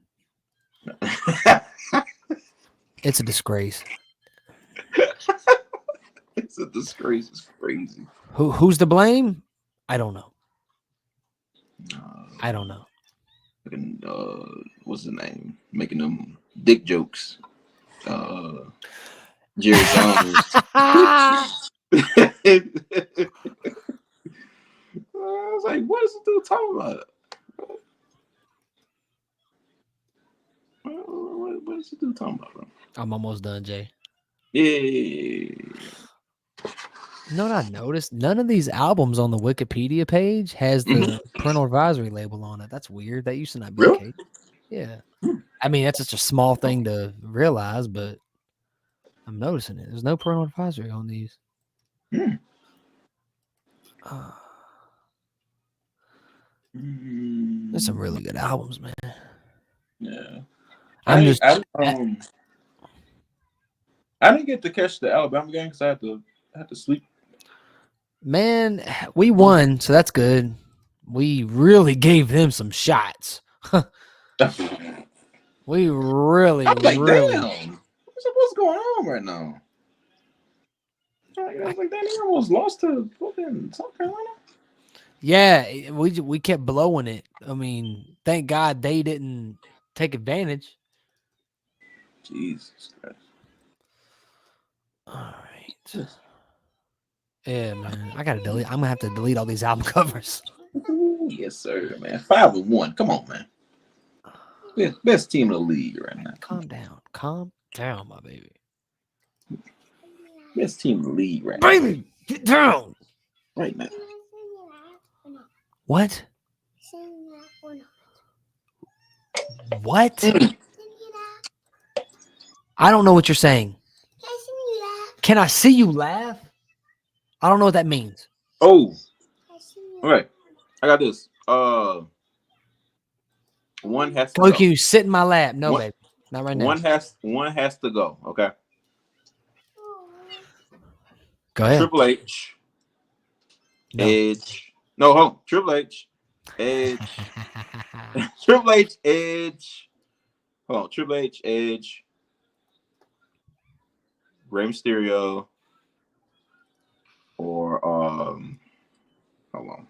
It's a disgrace. It's a disgrace. It's crazy. Who's to blame? I don't know. I don't know. What's the name? Making them dick jokes. Jerry Jones. I was like, what is this dude talking about? What is this dude talking about, bro? I'm almost done, Jay. Yeah. You know what I noticed? None of these albums on the Wikipedia page has the parental advisory label on it. That's weird. That used to not be the case. Yeah. I mean, that's just a small thing to realize, but I'm noticing it. There's no parental advisory on these. There's some really good albums, man. Yeah. I didn't get to catch the Alabama game because I had to sleep. Man, we won, so that's good. We really gave them some shots. We really, I'm like, really. damn, what's going on right now? I was like, damn, they almost lost to fucking South Carolina. Yeah, we kept blowing it. I mean, thank God they didn't take advantage. Jesus Christ. All right. Yeah, man. I gotta delete. I'm gonna have to delete all these album covers. Ooh, yes, sir, man. 5-1. Come on, man. Best team in the league right now. Calm down. Calm down, my baby. Best team in the league right now. Baby, get down. Right now. What? What? I don't know what you're saying. Can I see you laugh? I don't know what that means. Oh. All right. I got this. One has to Oh, go. can you sit in my lap? No, baby. Not right now. One has to go. Okay. Go ahead. Triple H. No. Edge. No, hold on. Triple H. Edge. Triple H. Edge. Hold on. Triple H. Edge. Rey Mysterio. Or hold on.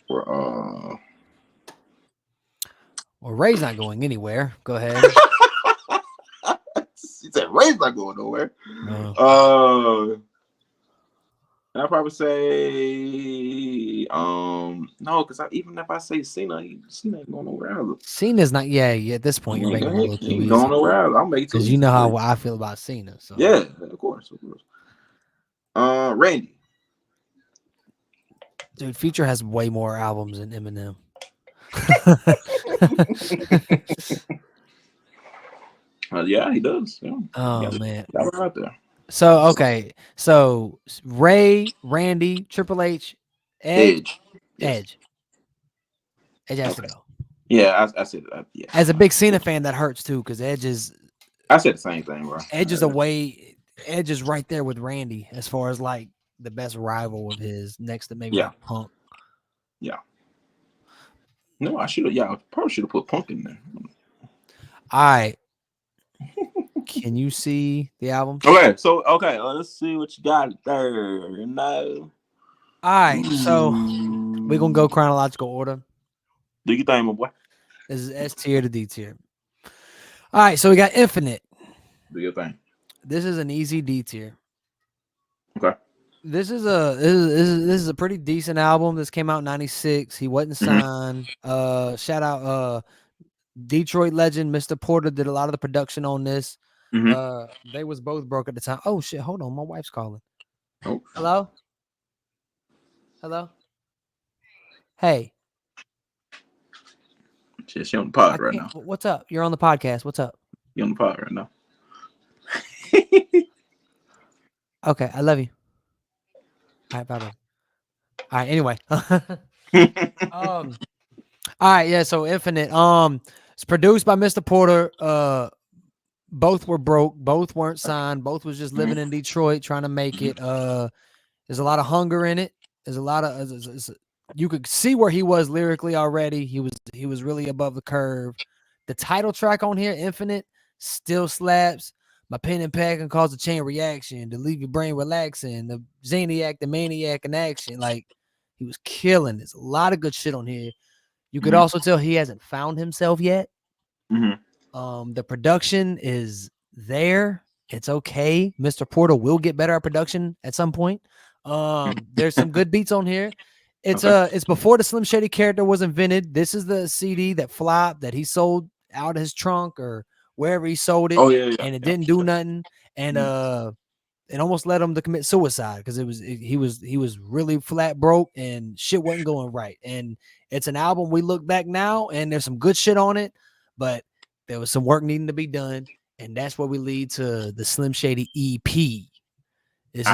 Or Well, Ray's not going anywhere. Go ahead. He said Ray's not going nowhere. No. And I'll probably say no, because even if I say Cena, Cena ain't going nowhere either. Cena's not. Yeah. At this point, you're making it a little too He ain't easy. going nowhere either. I'll make it too because easy. you know how I feel about Cena. So yeah, of course. Randy. Dude, Future has way more albums than Eminem. Yeah, he does. Yeah. Oh man. That right there. So okay. So Ray, Randy, Triple H, Edge. Yes. Edge has to go. Yeah, I said yeah. As a big Cena fan, that hurts too, because Edge is. I said the same thing, bro. Edge is right there with Randy as far as like the best rival of his, next to maybe like Punk. Yeah. No, I should have. Yeah, I probably should have put Punk in there. All right. Can you see the album? Okay, so let's see what you got there. No. All right, so we're gonna go chronological order. Do you think, my boy? This is S tier to D tier. All right, so we got Infinite. Do your thing. This is an easy D tier. Okay. This is a pretty decent album. This came out in '96. He wasn't signed. Shout out Detroit legend Mr. Porter did a lot of the production on this. They was both broke at the time. Oh shit, hold on, my wife's calling. Oh. Hello. Hey. She on the pod right now. What's up? You're on the podcast. What's up? You're on the pod right now. Okay, I love you. All right, bye. All right, anyway. All right, yeah, so Infinite. It's produced by Mr. Porter. Both were broke, both weren't signed, both was just living in Detroit trying to make it. There's a lot of hunger in it. There's a lot of you could see where he was lyrically already. He was really above the curve. The title track on here, Infinite, still slaps. My pen and pad can cause a chain reaction to leave your brain relaxing. The Zaniac, the maniac in action. Like, he was killing. There's a lot of good shit on here. You could also tell he hasn't found himself yet. The production is there. It's okay. Mr. Porter will get better at production at some point. There's some good beats on here. It's before the Slim Shady character was invented. This is the CD that flopped, that he sold out of his trunk or wherever he sold it. And it didn't do nothing. And it almost led him to commit suicide because he was really flat broke and shit wasn't going right. And it's an album we look back now and there's some good shit on it, but there was some work needing to be done, and that's where we lead to the Slim Shady EP. This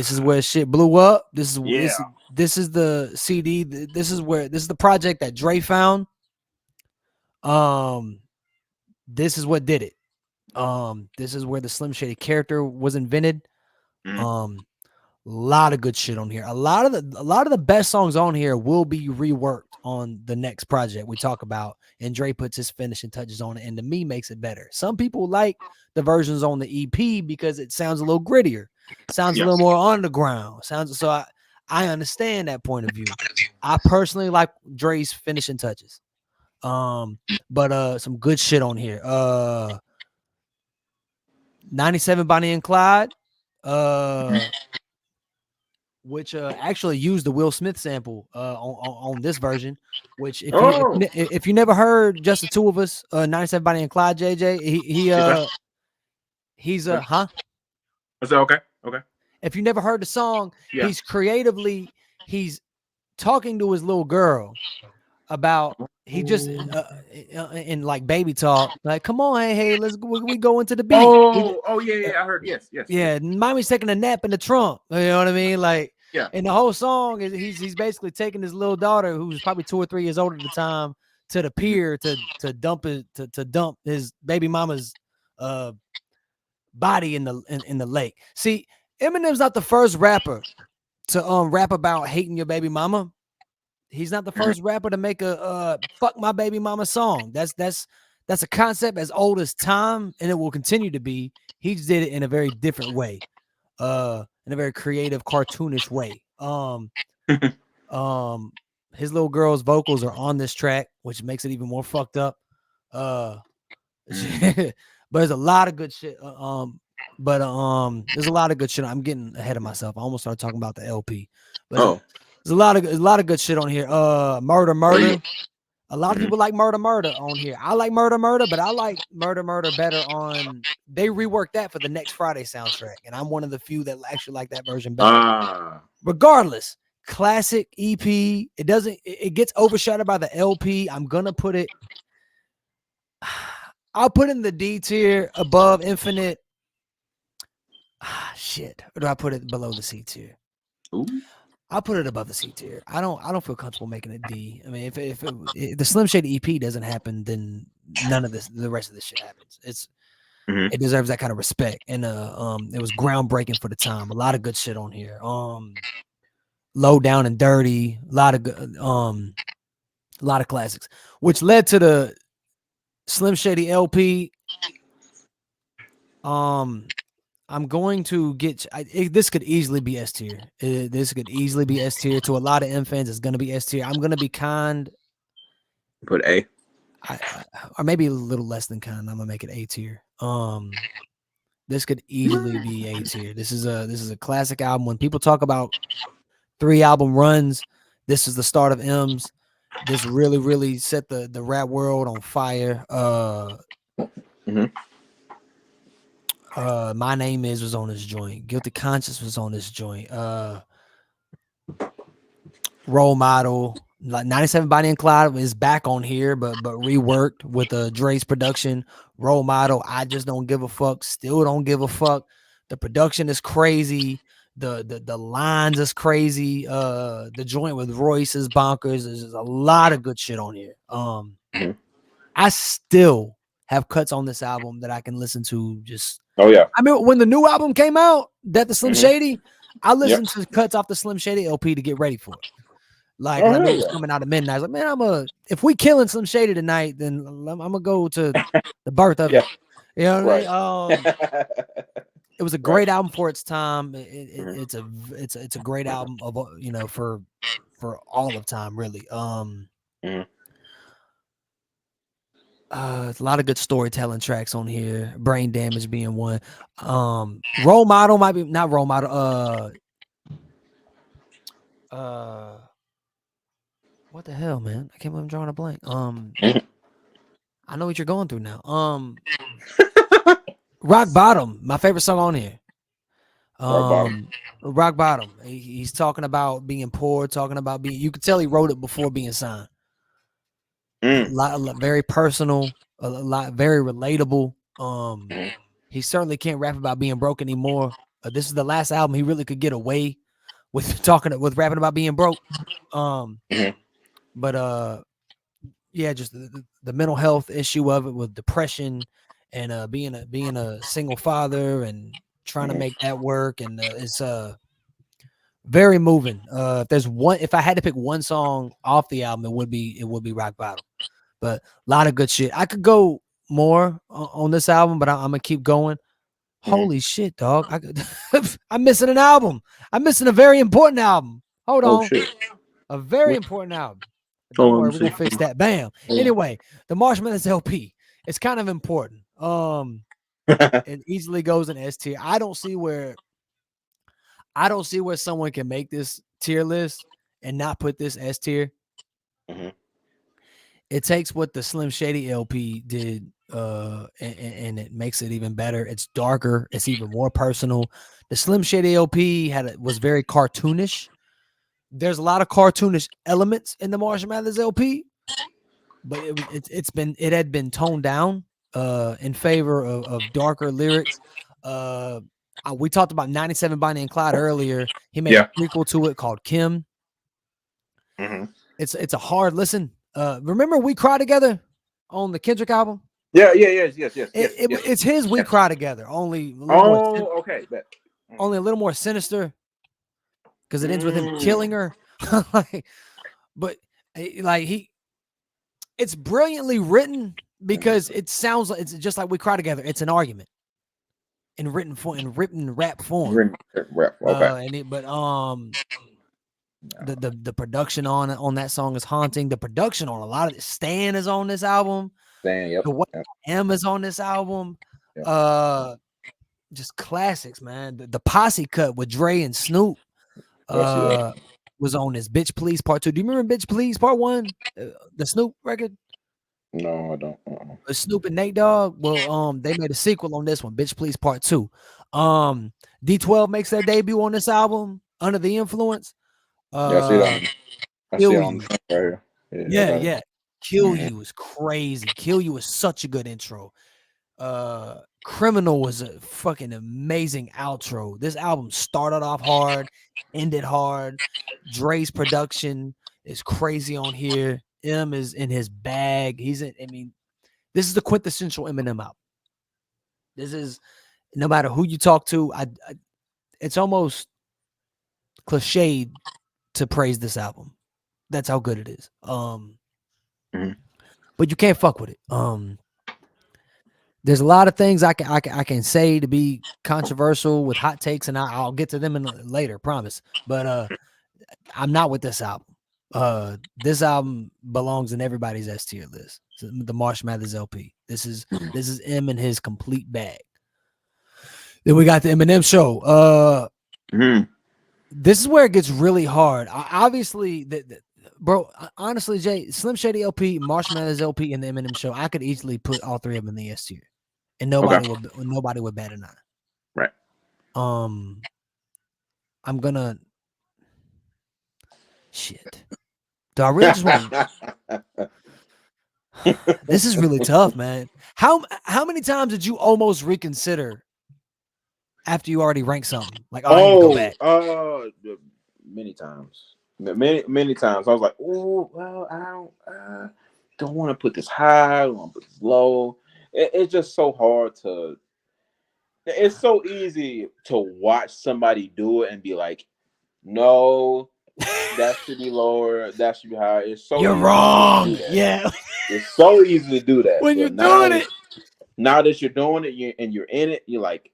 is where shit blew up. This is the CD. This is the project that Dre found. This is what did it. This is where the Slim Shady character was invented. Mhm. A lot of good shit on here. A lot of the best songs on here will be reworked on the next project we talk about, and Dre puts his finishing touches on it, and to me makes it better. Some people like the versions on the EP because it sounds a little grittier, sounds a little more underground. I understand that point of view. I personally like Dre's finishing touches. But some good shit on here. 97 Bonnie and Clyde. Which actually used the Will Smith sample on this version. Which if you never heard just the two of us, 97 Bonnie and Clyde, JJ, he's huh? I said okay. If you never heard the song, Yeah. he's talking to his little girl about he just in like baby talk, like, come on, hey, let's go, we go into the beat. Yeah, I heard. Yes. Yeah, mommy's taking a nap in the trunk. You know what I mean? Like, Yeah. And the whole song is he's basically taking his little daughter, who's probably 2 or 3 years old at the time, to the pier to dump his baby mama's body in the lake. See, Eminem's not the first rapper to rap about hating your baby mama. He's not the first rapper to make a fuck my baby mama song. That's a concept as old as time, and it will continue to be. He just did it in a very different way, in a very creative, cartoonish way. His little girl's vocals are on this track, which makes it even more fucked up. But there's a lot of good shit. There's a lot of good shit. I'm getting ahead of myself. I almost started talking about the LP, but there's a lot of good shit on here. Murder. A lot of people like Murder on here. I like Murder, but I like Murder better on. They reworked that for the Next Friday soundtrack, and I'm one of the few that actually like that version better. Regardless, classic EP. It gets overshadowed by the LP. I'm gonna put it. I'll put it in the D tier above Infinite. Shit. Or do I put it below the C tier? I'll put it above the C tier. I don't feel comfortable making it D. I mean, if the Slim Shady EP doesn't happen, then none of the rest of this shit happens. It deserves that kind of respect, and it was groundbreaking for the time. A lot of good shit on here. Low Down and Dirty, a lot of classics, which led to the Slim Shady LP. I'm going to get this could easily be S tier. This could easily be S tier. To a lot of M fans, it's going to be S tier. I'm going to be kind. Put A. Or maybe a little less than kind. I'm going to make it A tier. This could easily be A tier. This is a classic album. When people talk about 3 album runs, this is the start of M's. This really, really set the rap world on fire. My Name Is was on this joint. Guilty Conscience was on this joint. Role Model, like 97 Bonnie and Clyde is back on here, but reworked with Dre's production. Role Model, I Just Don't Give a Fuck, still don't give a fuck. The production is crazy. The lines is crazy. The joint with Royce is bonkers. There's a lot of good shit on here. I still have cuts on this album that I can listen to. I mean, when the new album came out, that the Slim Shady, I listened to cuts off the Slim Shady LP to get ready for it. Like, I knew it was coming out at midnight. I was like, man, if we killing Slim Shady tonight, then I'm gonna go to the birth of it. You know what I mean? It was a great album for its time. It's a great album of for all of time, really. It's a lot of good storytelling tracks on here. Brain Damage being one. Role Model might be not Role Model. What the hell, man? I can't believe I'm drawing a blank. I know what you're going through now. Rock Bottom, my favorite song on here. Rock Bottom. He's talking about being poor, talking about being. You could tell he wrote it before being signed. A lot, very personal, a lot, very relatable. He certainly can't rap about being broke anymore. This is the last album he really could get away with rapping about being broke. But yeah, just the mental health issue of it with depression and being a single father and trying to make that work, and it's very moving. If I had to pick one song off the album, it would be Rock Bottom. But a lot of good shit. I could go more on this album, but I'm gonna keep going. Holy shit, dog! I'm missing an album. I'm missing a very important album. Hold Oh on, shit. a very important album. Oh, Don't let worry, me we're gonna see. fix that. Bam. Anyway, the Marshmallows LP. It's kind of important. It easily goes in S tier. I don't see where someone can make this tier list and not put this S tier. It takes what the Slim Shady LP did, and it makes it even better. It's darker. It's even more personal. The Slim Shady LP was very cartoonish. There's a lot of cartoonish elements in the Marshall Mathers LP, but it had been toned down in favor of darker lyrics. We talked about 97 Bonnie and Clyde earlier. He made a prequel to it called Kim. It's a hard listen. Remember We Cry Together on the Kendrick album? Yes. It's his We Cry Together. Only a little more sinister because it ends with him killing her. But it's brilliantly written because it sounds like it's just like We Cry Together. It's an argument in written rap form. The production on that song is haunting. The production on a lot of it. Stan is on this album. The Way I Am is on this album. Just classics, man. The Posse cut with Dre and Snoop was on this. Bitch Please Part 2. Do you remember Bitch Please Part 1? The Snoop record? No, I don't. Snoop and Nate Dogg. Well, they made a sequel on this one, Bitch Please Part 2. D12 makes their debut on this album, Under the Influence. I see that. I see it on the right here. Yeah. Kill You is crazy. Kill You is such a good intro. Criminal was a fucking amazing outro. This album started off hard, ended hard. Dre's production is crazy on here. M is in his bag. This is the quintessential Eminem album. This is, no matter who you talk to, it's almost cliched to praise this album. That's how good it is. But you can't fuck with it. There's a lot of things I can say to be controversial with hot takes, and I'll get to them later, promise. But I'm not with this album. This album belongs in everybody's S tier list. The Marsh Mathers LP. This is M in his complete bag. Then we got the Eminem show. This is where it gets really hard. Obviously, bro. Honestly, Jay, Slim Shady LP, Marsh Mathers LP, and the Eminem show. I could easily put all three of them in the S tier, and nobody would bat an eye. Right. I'm gonna. Shit. Do I really just want? This is really tough, man. How many times did you almost reconsider after you already ranked something? Like, I need to go back. Many times. Many times. I was like, oh, well, I don't want to put this high. I don't want to put this low. It's just so hard to. It's so easy to watch somebody do it and be like, no, that should be lower. That should be higher. It's so you're wrong. Yeah, it's so easy to do that when you're doing it. Now that you're doing it, and you're in it, you're like,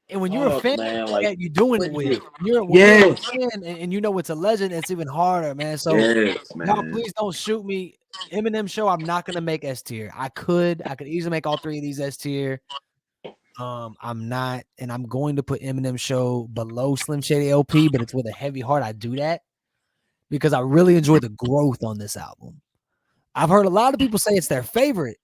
and when you're a fan, man, you're doing it with. You're a fan, and you know it's a legend. It's even harder, man. So, y'all, please don't shoot me. Eminem show, I'm not gonna make S tier. I could easily make all three of these S tier. I'm not, and I'm going to put Eminem show below Slim Shady LP, but it's with a heavy heart. I do that because I really enjoy the growth on this album. I've heard a lot of people say it's their favorite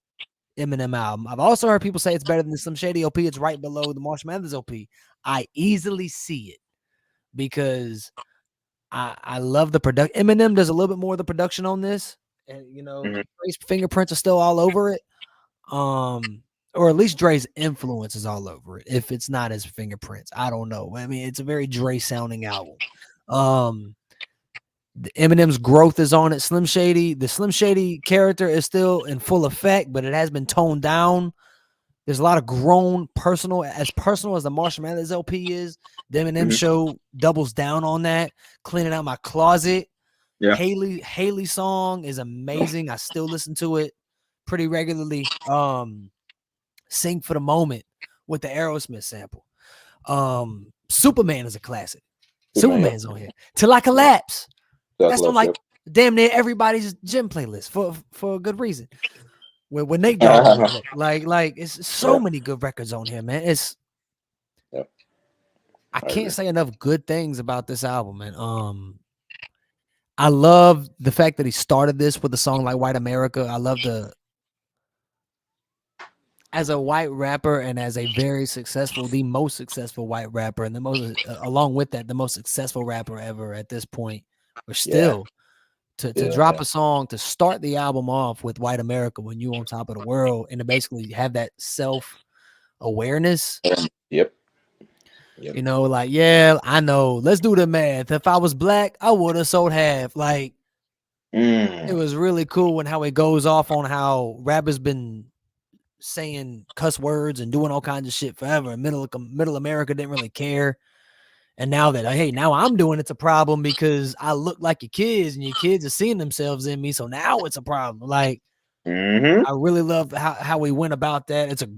Eminem album. I've also heard people say it's better than the Slim Shady LP. It's right below the Marsh Mathers LP. I easily see it because I love the production. Eminem does a little bit more of the production on this, and Dre's fingerprints are still all over it. Or at least Dre's influence is all over it. If it's not his fingerprints, I don't know. I mean, it's a very Dre sounding album. The Eminem's growth is on it. The Slim Shady character is still in full effect, but it has been toned down. There's a lot of grown, personal as the Marshall Mathers LP is. The Eminem show doubles down on that. Cleaning out my closet. Yeah. Haley song is amazing. I still listen to it pretty regularly. Sing for the Moment with the Aerosmith sample. Superman is a classic. Superman's on here. Till I Collapse. That's on like damn near everybody's gym playlist for a good reason. When Nate Dogg on it. Like it's so many good records on here, man. It's I can't say enough good things about this album, man. I love the fact that he started this with a song like White America. I love as a white rapper and as a very successful, the most successful white rapper, and the most along with that, the most successful rapper ever at this point, or still to drop a song to start the album off with White America when you on top of the world and to basically have that self-awareness. Yep. You know, like, yeah, I know. Let's do the math. If I was black, I would have sold half. Like, it was really cool and how it goes off on how rappers been saying cuss words and doing all kinds of shit forever. And middle America didn't really care. And now that, hey, now I'm doing it's a problem because I look like your kids and your kids are seeing themselves in me. So now it's a problem. Like, I really love how we went about that. It's a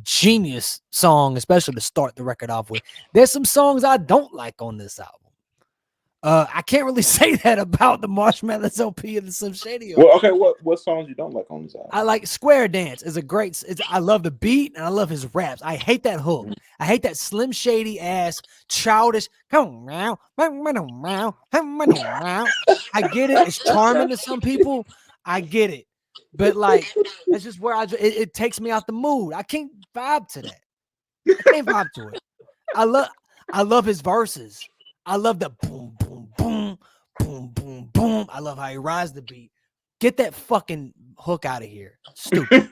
genius song, especially to start the record off with. There's some songs I don't like on this album. I can't really say that about the Marshmallows LP and the Slim Shady. Well, okay, what songs you don't like on this album? I like Square Dance. Is a great. I love the beat and I love his raps. I hate that hook. I hate that Slim Shady ass childish. Come around, I get it. It's charming to some people. I get it, but like that's just where it takes me out the mood. I can't vibe to that. I can't vibe to it. I love his verses. I love the boom, boom, boom, boom, boom, boom. I love how he rides the beat. Get that fucking hook out of here. Stupid.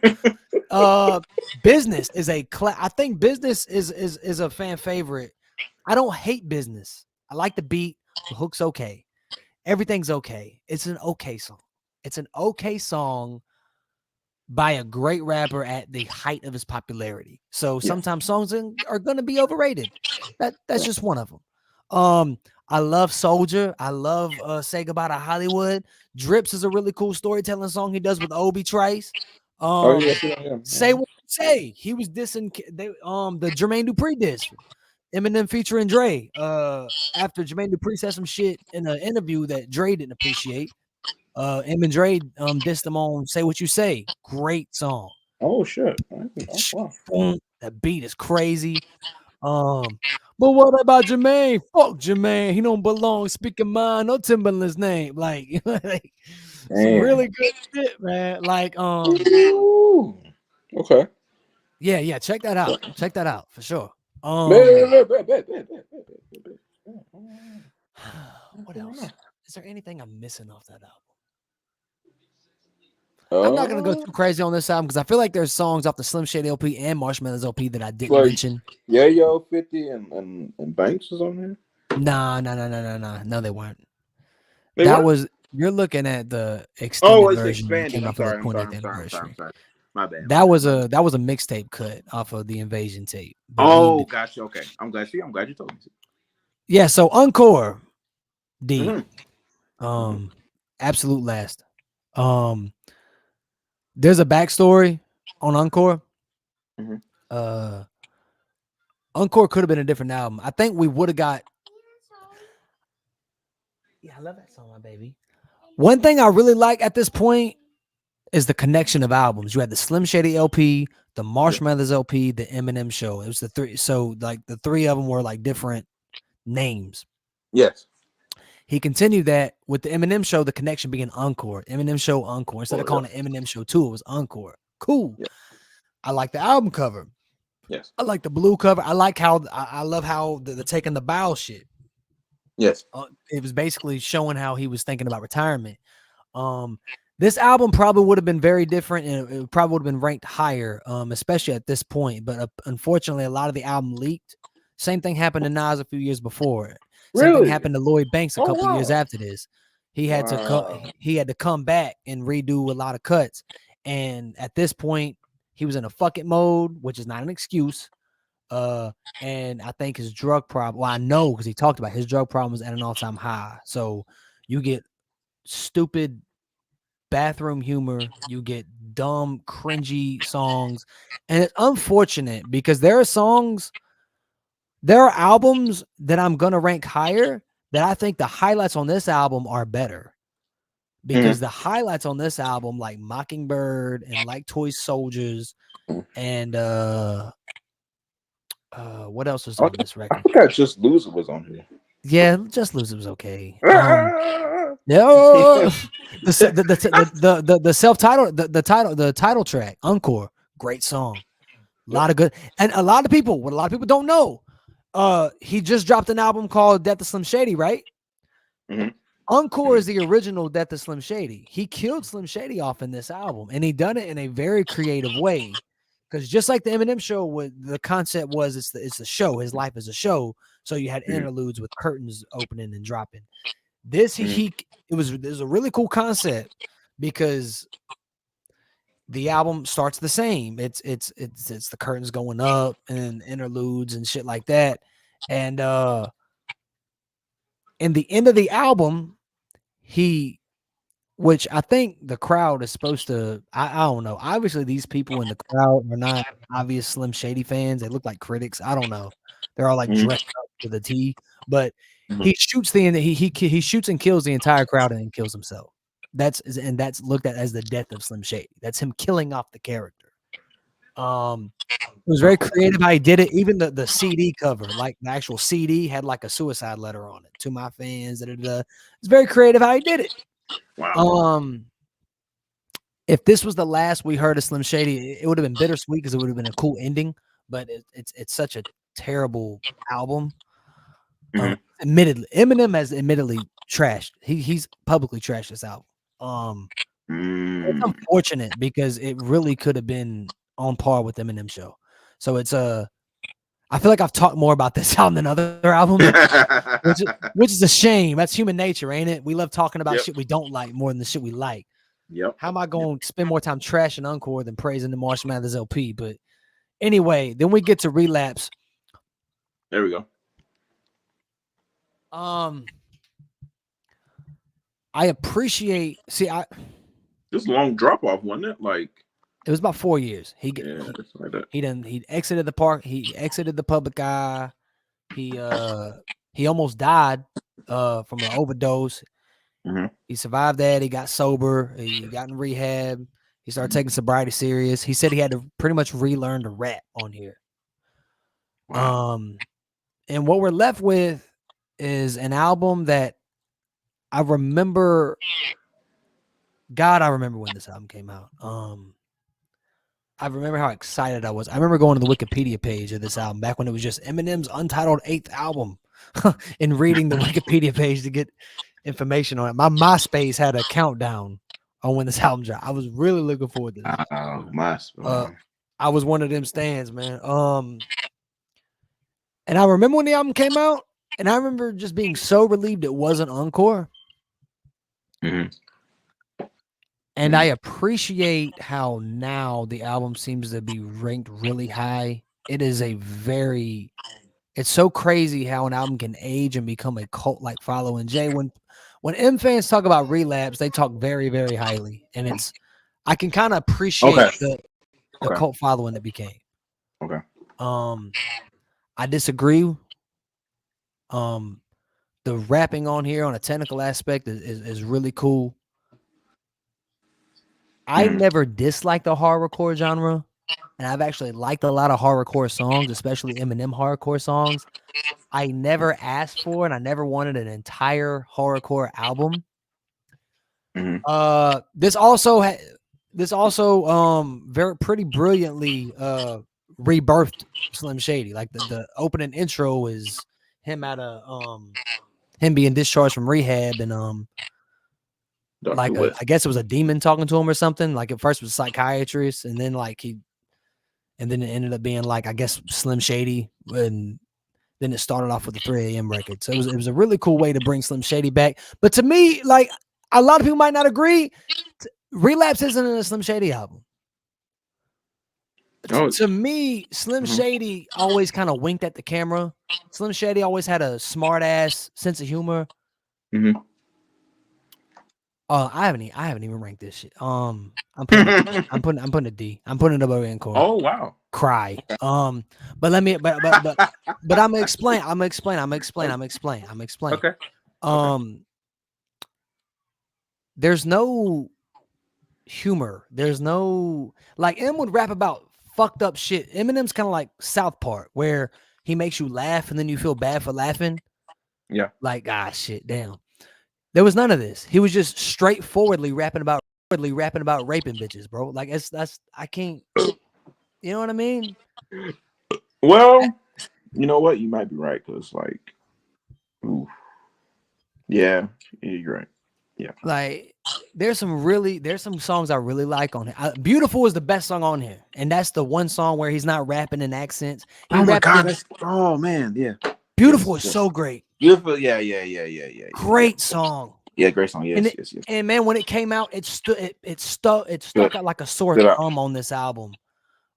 Business is I think Business is a fan favorite. I don't hate Business. I like the beat. The hook's okay. Everything's okay. It's an okay song. It's an okay song by a great rapper at the height of his popularity. So sometimes songs are going to be overrated. That's just one of them. I love Soldier. I love Say Goodbye to Hollywood. Drips is a really cool storytelling song he does with Obi Trice. Say What You Say. He was dissing the Jermaine Dupri diss. Eminem featuring Dre. After Jermaine Dupri said some shit in an interview that Dre didn't appreciate. Em and Dre dissed him on Say What You Say. Great song. Oh shit. Boom. That beat is crazy. But what about Jermaine? Fuck Jermaine. He don't belong. Speaking mine, no Timberland's name. Like, some really good shit, man. Like, okay. Yeah, check that out. Check that out for sure. What else? Is there anything I'm missing off that album? I'm not gonna go too crazy on this album because I feel like there's songs off the Slim Shady LP and Marshmallows LP that I didn't mention. Yeah, yo, 50 and Banks was on there. No, they weren't. You're looking at the extended version. Expanded. I'm sorry. My bad. That was a mixtape cut off of the Invasion tape. Gotcha. Okay, I'm glad you told me. Yeah, so Encore D. Absolute last. There's a backstory on Encore. Encore could have been a different album. I think we would have got. Yeah, I love that song, my baby. One thing I really like at this point is the connection of albums. You had the Slim Shady LP, the Marshmallows LP, the Eminem show. It was the three. So like the three of them were like different names. Yes. He continued that with the Eminem show, the connection being Encore. Eminem show, Encore. Instead of calling it Eminem show 2, it was Encore. Cool. Yeah. I like the album cover. Yes. I like the blue cover. I like how I love how the taking the bow shit. Yes. It was basically showing how he was thinking about retirement. This album probably would have been very different and it probably would have been ranked higher, especially at this point. But unfortunately, a lot of the album leaked. Same thing happened to Nas a few years before. Same thing happened to Lloyd Banks a couple years after this. He had to come back and redo a lot of cuts. And at this point, he was in a fuck it mode, which is not an excuse. And I think his drug problem, well, I know because he talked about his drug problem was at an all-time high. So you get stupid bathroom humor, you get dumb, cringy songs. And it's unfortunate because there are albums that I'm gonna rank higher that I think the highlights on this album are better. Because the highlights on this album, like Mockingbird and like Toy Soldiers, and what else was on this I record? think I Just Lose It was on here. Yeah, Just Lose It was okay. Ah! No, the self-title, the title track, Encore, great song. A lot of good, and a lot of people, what a lot of people don't know, he just dropped an album called Death of Slim Shady, right? Mhm. Encore is the original Death of Slim Shady. He killed Slim Shady off in this album, and he done it in a very creative way. Because just like the Eminem show, the concept was it's a show. His life is a show. So you had interludes with curtains opening and dropping. This it was a really cool concept because the album starts the same. It's the curtains going up and interludes and shit like that. And in the end of the album, which I think the crowd is supposed to, I don't know. Obviously, these people in the crowd are not obvious Slim Shady fans. They look like critics. I don't know. They're all like dressed up to the T. But he shoots he shoots and kills the entire crowd and then kills himself. That's looked at as the death of Slim Shady. That's him killing off the character. It was very creative how he did it. Even the CD cover, like the actual CD, had like a suicide letter on it to my fans. It's very creative how he did it. Wow. If this was the last we heard of Slim Shady, it would have been bittersweet because it would have been a cool ending. But it's such a terrible album. Admittedly, Eminem has admittedly trashed. He's publicly trashed this album. It's unfortunate because it really could have been on par with Eminem show. So I feel like I've talked more about this album than other albums, which is a shame. That's human nature, ain't it? We love talking about shit we don't like more than the shit we like. Yep. How am I going to spend more time trashing Encore than praising the Marshall Mathers LP? But anyway, then we get to Relapse. There we go. I appreciate. See, this long drop off, wasn't it? Like it was about 4 years. He exited the park. He exited the public eye. He almost died from an overdose. He survived that. He got sober. He got in rehab. He started taking sobriety serious. He said he had to pretty much relearn to rap on here. Wow. And what we're left with is an album that I remember. God, I remember when this album came out. I remember how excited I was. I remember going to the Wikipedia page of this album back when it was just Eminem's untitled 8th album and reading the Wikipedia page to get information on it. My MySpace had a countdown on when this album dropped. I was really looking forward to this. MySpace. I was one of them stands, man. And I remember when the album came out, and I remember just being so relieved it wasn't Encore. And I appreciate how now the album seems to be ranked really high. It is it's so crazy how an album can age and become a cult like following. Jay, when M fans talk about Relapse, they talk very, very highly. And I can kind of appreciate the cult following it became. Okay. I disagree. The rapping on here on a technical aspect is really cool. I never disliked the horrorcore genre, and I've actually liked a lot of horrorcore songs, especially Eminem horrorcore songs. I never asked for and I never wanted an entire horrorcore album. This also very pretty brilliantly rebirthed Slim Shady. Like the opening intro is him him being discharged from rehab and like I guess it was a demon talking to him or something. Like at first it was a psychiatrist, and then then it ended up being like I guess Slim Shady, and then it started off with the 3 a.m. record. So it was a really cool way to bring Slim Shady back. But to me, like a lot of people might not agree, Relapse isn't a Slim Shady album. Oh, To me, Slim Mhm. Shady always kind of winked at the camera. Slim Shady always had a smart ass sense of humor. Mhm. I haven't even ranked this shit. I'm putting I'm putting a D. I'm putting it above Encore. Oh wow. Cry. Okay. But let me but I'm gonna explain. I'm gonna explain. Okay. There's no humor. There's no like M would rap about fucked up shit. Eminem's kind of like South Park, where he makes you laugh and then you feel bad for laughing. Yeah. Like shit, damn. There was none of this. He was just straightforwardly rapping about raping bitches, bro. Like that's I can't. You know what I mean? Well, you know what? You might be right because, like, ooh, yeah, you're right. Yeah. Like there's some songs I really like on here. Beautiful is the best song on here, and that's the one song where he's not rapping in accents. He Oh my rapped God. in Oh man. Yeah. Beautiful is Yes. so great. Beautiful. Yeah. Great song. Yeah. Great song. And Yes. and man, when it came out, it stuck Good. out like a sore Good. thumb on this album.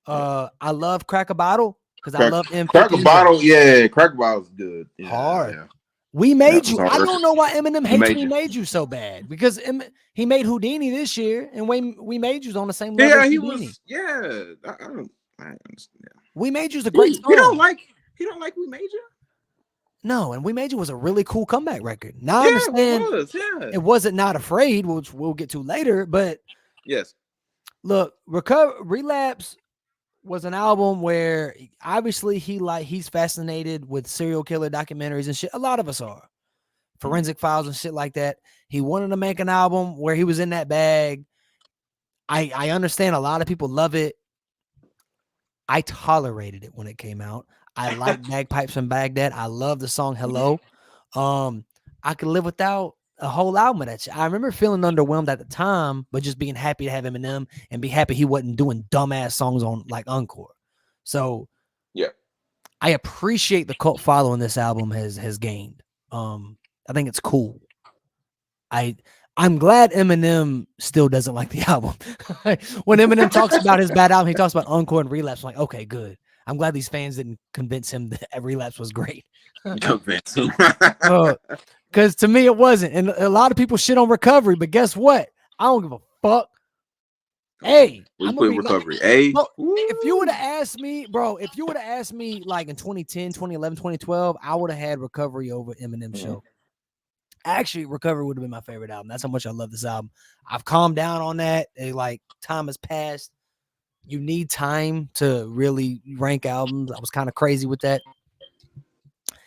Yeah. I love Crack a Bottle because I Crack, love crack a M50's bottle. Yeah. Crack a bottle's good. Yeah. hard. Yeah. We Yeah. Made It's You. hard I record. don't know why Eminem We hates Made We You. Made You so bad because he made Houdini this year, and We Made You's on the same level Yeah. as He Houdini. was. Yeah. I don't. I understand. Yeah. We Made You's a great He don't song. like. He don't like We Made You. No, and We Made You was a really cool comeback record. Now I Yeah. understand It was. Yeah. it wasn't Not Afraid, which we'll get to later, but Yes. look, Relapse was an album where obviously he's fascinated with serial killer documentaries and shit. A lot of us are. Forensic Files and shit like that. He wanted to make an album where he was in that bag. I understand a lot of people love it. I tolerated it when it came out. I like Bagpipes from Baghdad. I love the song Hello. I could live without a whole album of that shit. I remember feeling underwhelmed at the time, but just being happy to have Eminem and be happy he wasn't doing dumbass songs on like Encore. So Yeah. I appreciate the cult following this album has gained. I think it's cool. I'm glad Eminem still doesn't like the album. When Eminem talks about his bad album, he talks about Encore and Relapse. I'm like, okay, good. I'm glad these fans didn't convince him that Relapse was great. Convince him. Because to me, it wasn't. And a lot of people shit on Recovery, but guess what? I don't give a fuck. Hey, We I'm put gonna be Recovery. Hey, bro, if you would have asked me, like in 2010, 2011, 2012, I would have had Recovery over Eminem Show. Actually, Recovery would have been my favorite album. That's how much I love this album. I've calmed down on that. Like time has passed. You need time to really rank albums. I was kind of crazy with that.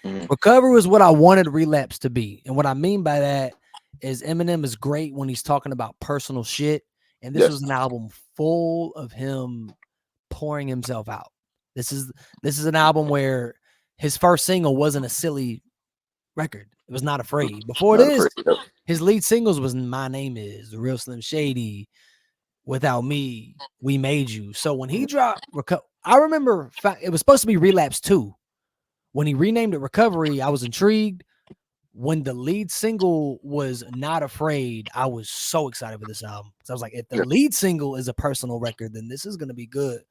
Recovery was what I wanted Relapse to be. And what I mean by that is Eminem is great when he's talking about personal shit. And this was an album full of him pouring himself out. This is an album where his first single wasn't a silly record. It was Not Afraid. Before this, his lead singles was My Name Is, The Real Slim Shady, Without Me, We Made You. So when he dropped, I remember it was supposed to be Relapse 2. When he renamed it Recovery, I was intrigued. When the lead single was Not Afraid, I was so excited for this album. So I was like, if the lead single is a personal record, then this is going to be good.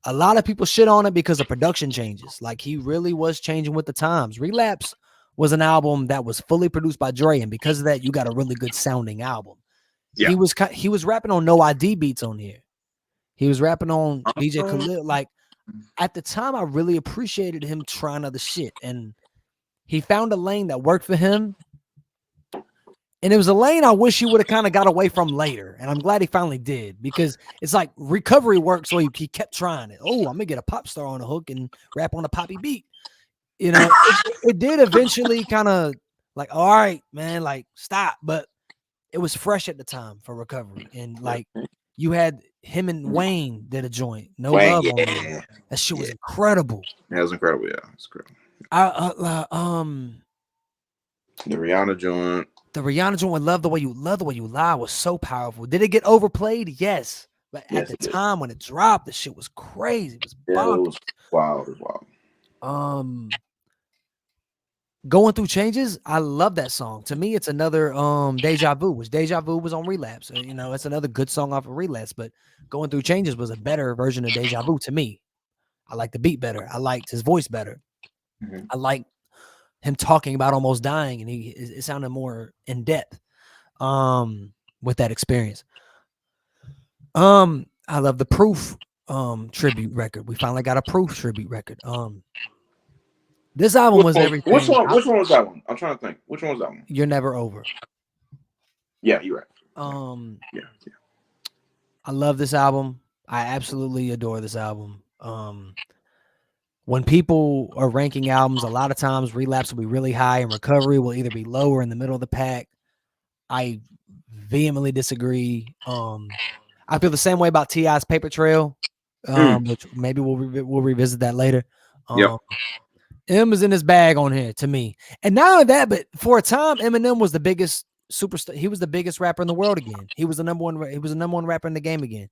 A lot of people shit on it because of production changes. Like he really was changing with the times. Relapse was an album that was fully produced by Dre, and because of that, you got a really good sounding album. Yeah. He was rapping on No ID beats on here. He was rapping on DJ Khalil. Like at the time, I really appreciated him trying other shit, and he found a lane that worked for him. And it was a lane I wish he would have kind of got away from later. And I'm glad he finally did, because it's like Recovery worked, so he kept trying it. Oh, I'm going to get a pop star on a hook and rap on a poppy beat. You know, it did eventually kind of like, all right, man, like stop. But it was fresh at the time for Recovery. And like you had him and Wayne did a joint. No Love on there. That shit was incredible. That was incredible. Yeah, it's incredible. The Rihanna joint. The Rihanna joint with Love the Way You Lie was so powerful. Did it get overplayed? Yes. But at the time when it dropped, the shit was crazy. It was bonkers. It was wild. Um, Going Through Changes, I love that song. To me, it's another Deja Vu, which Deja Vu was on Relapse. You know, it's another good song off of Relapse, but Going Through Changes was a better version of Deja Vu to me. I liked the beat better. I liked his voice better. Mhm. I liked him talking about almost dying, and it sounded more in depth with that experience. I love the Proof tribute record. We finally got a Proof tribute record. This album was Which everything. one? Which one was that one? I'm trying to think. Which one was that one? You're Never Over. Yeah, you're right. Yeah. I love this album. I absolutely adore this album. When people are ranking albums, a lot of times Relapse will be really high and Recovery will either be lower in the middle of the pack. I vehemently disagree. I feel the same way about T.I.'s Paper Trail, which maybe we'll revisit that later. Yep. M is in his bag on here to me. And not only that, but for a time, Eminem was the biggest superstar. He was the biggest rapper in the world again. He was the number one. He was the number one rapper in the game again.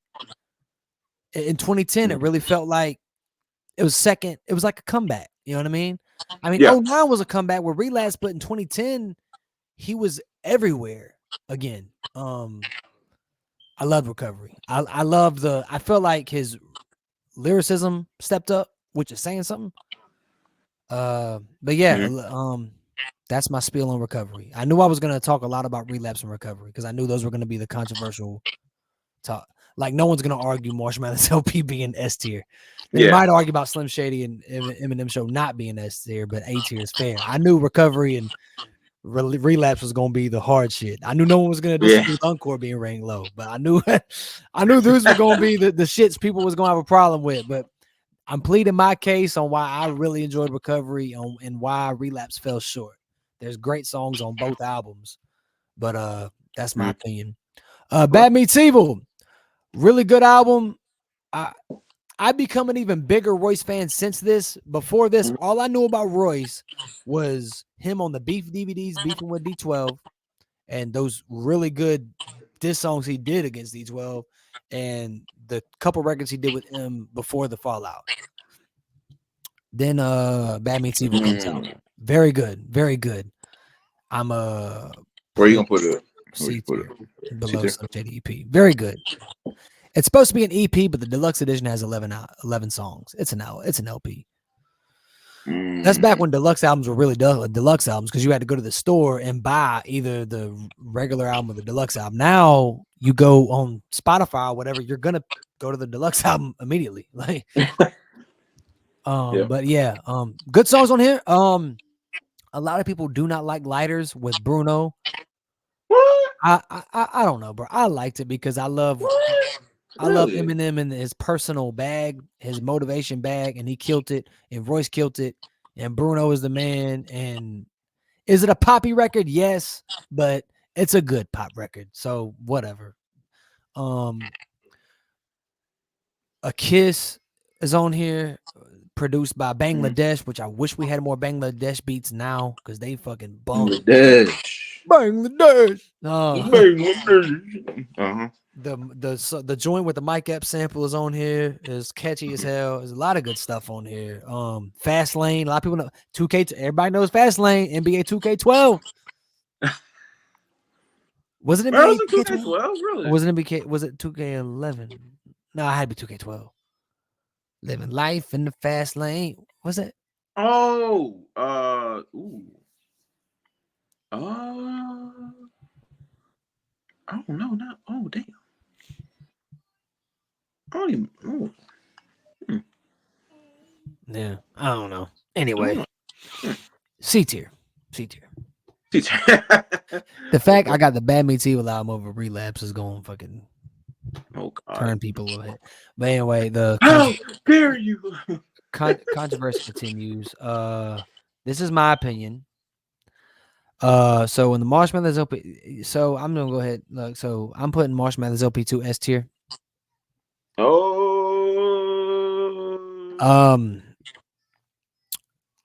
In 2010, it really felt like it was second. It was like a comeback. You know what I mean? I mean, Yeah. 09 was a comeback with Relapse, but in 2010, he was everywhere again. I love Recovery. I love I feel like his lyricism stepped up, which is saying something. But yeah, that's my spiel on Recovery. I knew I was gonna talk a lot about Relapse and Recovery because I knew those were gonna be the controversial talk. Like no one's gonna argue Marshmallow's LP being S tier. They might argue about Slim Shady and Eminem Show not being S tier, but A tier is fair. I knew Recovery and Relapse was gonna be the hard shit. I knew no one was gonna disagree with Encore being ranked low, but I knew those were gonna be the shits people was gonna have a problem with. But I'm pleading my case on why I really enjoyed Recovery and why Relapse fell short. There's great songs on both albums, but that's my opinion. Bad Meets Evil, really good album. I become an even bigger Royce fan since this. Before this, all I knew about Royce was him on the Beef DVDs, beefing with D12, and those really good diss songs he did against D12, and the couple records he did with him before the fallout. Then Bad Meets Evil comes out. Very good, very good. I'm Where are you gonna put it? C tier below Slim Shady EP. Very good. It's supposed to be an EP, but the deluxe edition has 11 songs. It's an LP. That's back when deluxe albums were really deluxe albums because you had to go to the store and buy either the regular album or the deluxe album. Now you go on Spotify or whatever, you're gonna go to the deluxe album immediately. Like, but yeah, good songs on here. A lot of people do not like Lighters with Bruno. What? I don't know, bro. I liked it because I love Eminem and his personal bag, his motivation bag, and he killed it. And Royce killed it. And Bruno is the man. And is it a poppy record? Yes, but it's a good pop record. So whatever. A Kiss is on here, produced by Bangladesh, which I wish we had more Bangladesh beats now because they fucking bump. Bangladesh. The joint with the Mike Epps sample is on here. Is catchy as hell. There's a lot of good stuff on here. Fast Lane. A lot of people know 2K. Everybody knows Fast Lane. NBA 2K12. Was it NBA 2K12? Really? Or was it NBA? Was it 2K11? No, I had to be 2K12. Living life in the fast lane. Was it? Oh, I don't know. Not. Oh, damn. I don't even. Oh. Yeah, I don't know. Anyway, C tier. The fact I got the Bad Meets Evil album over Relapse is going to fucking turn people a little bit. But anyway, how dare you? Controversy continues. This is my opinion. So when the Marshmallows LP, so I'm gonna go ahead. Look, so I'm putting Marshmallows LP2 S tier.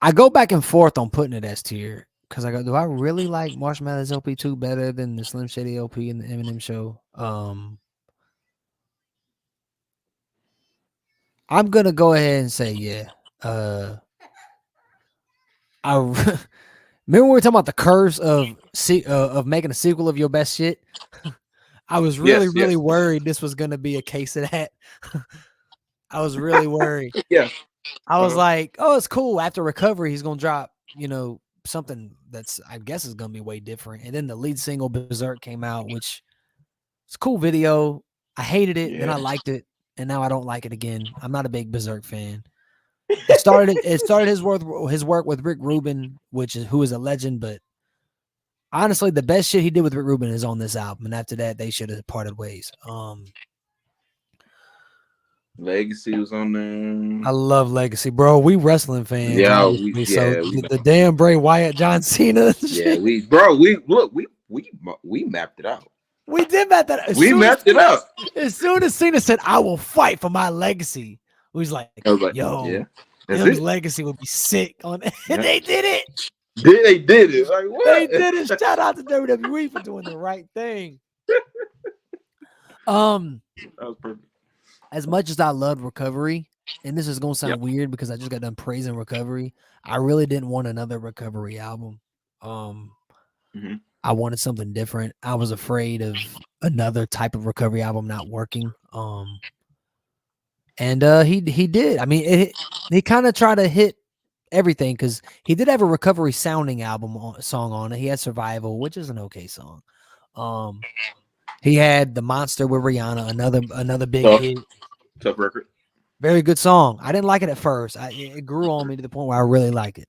I go back and forth on putting it S tier because I go, do I really like Marshmallows LP2 better than the Slim Shady LP and the Eminem Show? I'm gonna go ahead and say yeah. Remember when we were talking about the curse of making a sequel of your best shit? I was really, Yes, really yes, worried this was gonna be a case of that. I was really worried. yes. I was like, oh, it's cool. After recovery, he's gonna drop, something that's I guess is gonna be way different. And then the lead single Berserk came out, which it's a cool video. I hated it, then I Yeah. liked it, and now I don't like it again. I'm not a big Berserk fan. It started his work with Rick Rubin, who is a legend, but honestly, the best shit he did with Rick Rubin is on this album, and after that, they should have parted ways. Legacy was on I there. love Legacy, bro. We wrestling fans, Yeah, obviously. So we the damn Bray Wyatt, John Cena. yeah, Shit. we mapped it out. We did that. We mapped it out. As soon as Cena said, "I will fight for my legacy," we was like, I was like, "Yo, yeah, that's him's it. legacy would be sick." And Yeah. they did it. They did it. Like what? They did it. Shout out to WWE for doing the right thing. That was perfect. As much as I loved Recovery, and this is gonna sound weird because I just got done praising Recovery, I really didn't want another Recovery album. I wanted something different. I was afraid of another type of Recovery album not working. And he did. I mean, he kind of tried to hit everything because he did have a Recovery sounding song on it. He had Survival, which is an okay song. He had The Monster with Rihanna, another big hit. Tough record. Very good song. I didn't like it at first. It grew on me to the point where I really like it.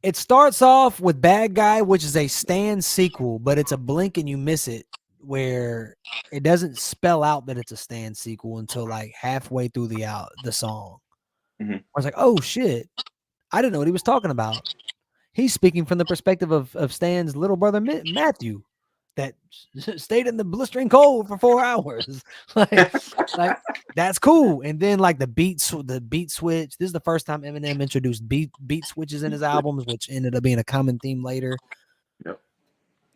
It starts off with Bad Guy, which is a Stan sequel, but it's a blink and you miss it, where it doesn't spell out that it's a Stan sequel until like halfway through the song. I was like, oh shit, I didn't know what he was talking about. He's speaking from the perspective of Stan's little brother Matthew, that stayed in the blistering cold for 4 hours. like that's cool. And then like the beat switch. This is the first time Eminem introduced beat switches in his albums, which ended up being a common theme later. Yep.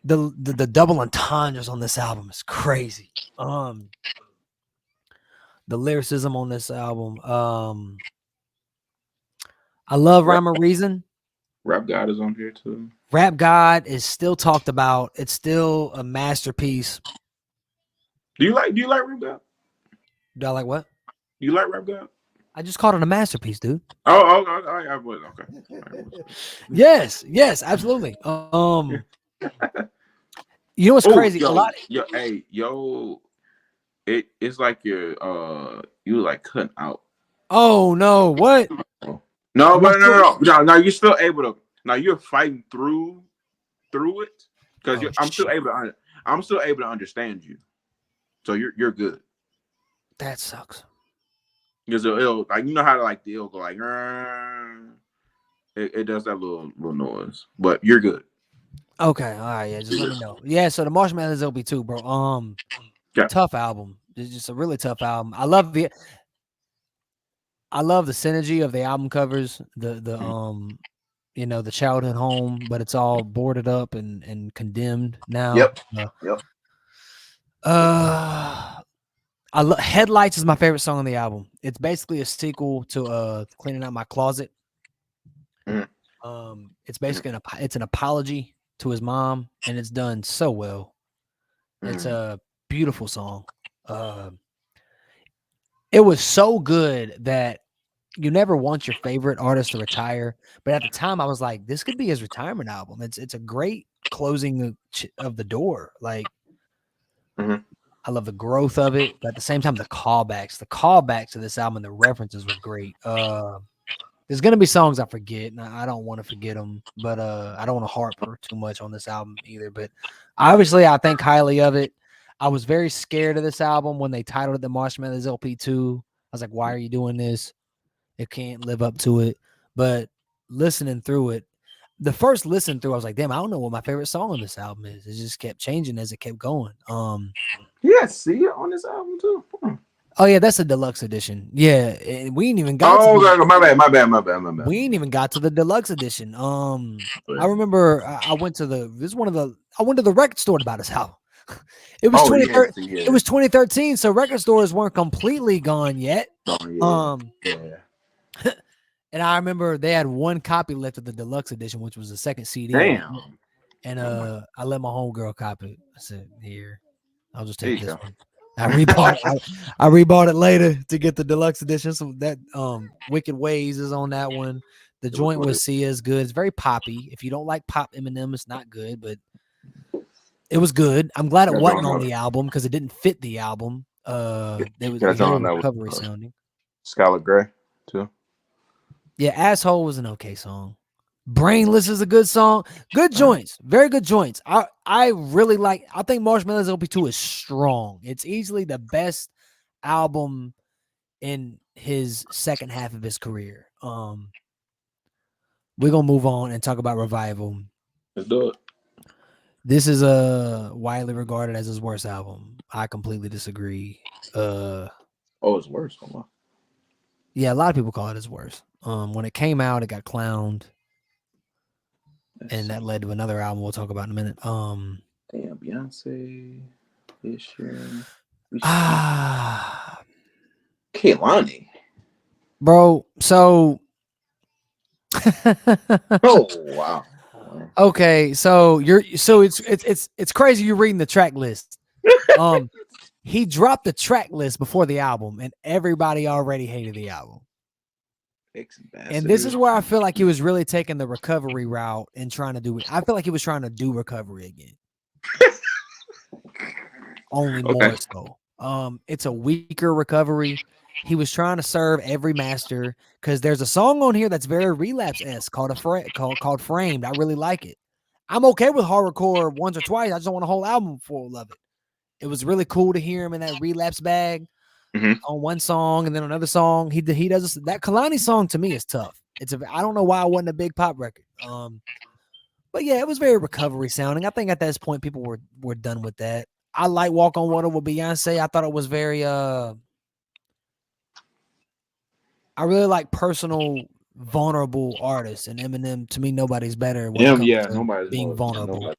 The double entendres on this album is crazy. The lyricism on this album. I love Rhyme or Reason. Rap God is on here too. Rap God is still talked about. It's still a masterpiece. Do you like Rap God? Do I like what? Do you like Rap God? I just called it a masterpiece, dude. Okay. Yes, absolutely. You know what's crazy? It's like you like cutting out. Oh no, what? No, but no. You're still able to. Now you're fighting through it because I'm still able to understand you. So you're good. That sucks. Because it'll like how to like it'll go like it does that little noise, but you're good. Okay, all right, yeah, just let me know. Yeah, so the Marshmallows LP2, bro. Tough album. It's just a really tough album. I love the synergy of the album covers. The childhood home, but it's all boarded up and condemned now. Yep. Headlights is my favorite song on the album. It's basically a sequel to Cleaning Out My Closet. It's basically an apology to his mom, and it's done so well. It's a beautiful song. It was so good that you never want your favorite artist to retire, but at the time I was like, this could be his retirement album. It's a great closing of the door. Like, I love the growth of it, but at the same time, the callbacks to this album and the references were great. There's gonna be songs I forget, and I don't want to forget them, but I don't want to harp too much on this album either. But obviously, I think highly of it. I was very scared of this album when they titled it the Marshmallows LP2. I was like, why are you doing this? It can't live up to it. But listening through it, the first listen through, I was like, damn, I don't know what my favorite song on this album is. It just kept changing as it kept going. Yeah, see it on this album too. Oh yeah, that's a deluxe edition. Yeah, we ain't even got. My bad. We ain't even got to the deluxe edition. I remember I went to the record store to buy this album. It was 2013. It was 2013, so record stores weren't completely gone yet. And I remember they had one copy left of the deluxe edition, which was the second CD. Damn. And I let my homegirl copy it. I said, "Here, I'll just There take you this go. one." I rebought I rebought it later to get the deluxe edition. So that Wicked Ways is on that one. The joint with Sia is good. It's very poppy. If you don't like pop Eminem, it's not good, but it was good. I'm glad it wasn't on the album because it didn't fit the album. It was very recovery sounding. Skylar Gray too. Yeah, Asshole was an okay song. Brainless is a good song. Good joints. Very good joints. I really like, I think Marshmallows LP2 is strong. It's easily the best album in his second half of his career. We're gonna move on and talk about Revival. Let's do it. This is widely regarded as his worst album. I completely disagree. It's worse. Hold on. Yeah, a lot of people call it his worst. When it came out, it got clowned. And that led to another album we'll talk about in a minute. Damn, Beyonce, this year. Kehlani. Bro, so oh wow. Okay, so it's crazy you're reading the track list. He dropped the track list before the album, and everybody already hated the album. And this is where I feel like he was really taking the recovery route and trying to do it. I feel like he was trying to do recovery again. Only more so. It's a weaker recovery. He was trying to serve every master because there's a song on here that's very relapse-esque called Framed. I really like it. I'm okay with horrorcore once or twice. I just don't want a whole album full of it. It was really cool to hear him in that relapse bag on one song, and then another song. He does this, that Kehlani song to me is tough. I don't know why it wasn't a big pop record. But yeah, it was very recovery sounding. I think at this point people were done with that. I like Walk on Water with Beyonce. I thought it was very I really like personal, vulnerable artists, and Eminem to me nobody's better when it comes to being vulnerable.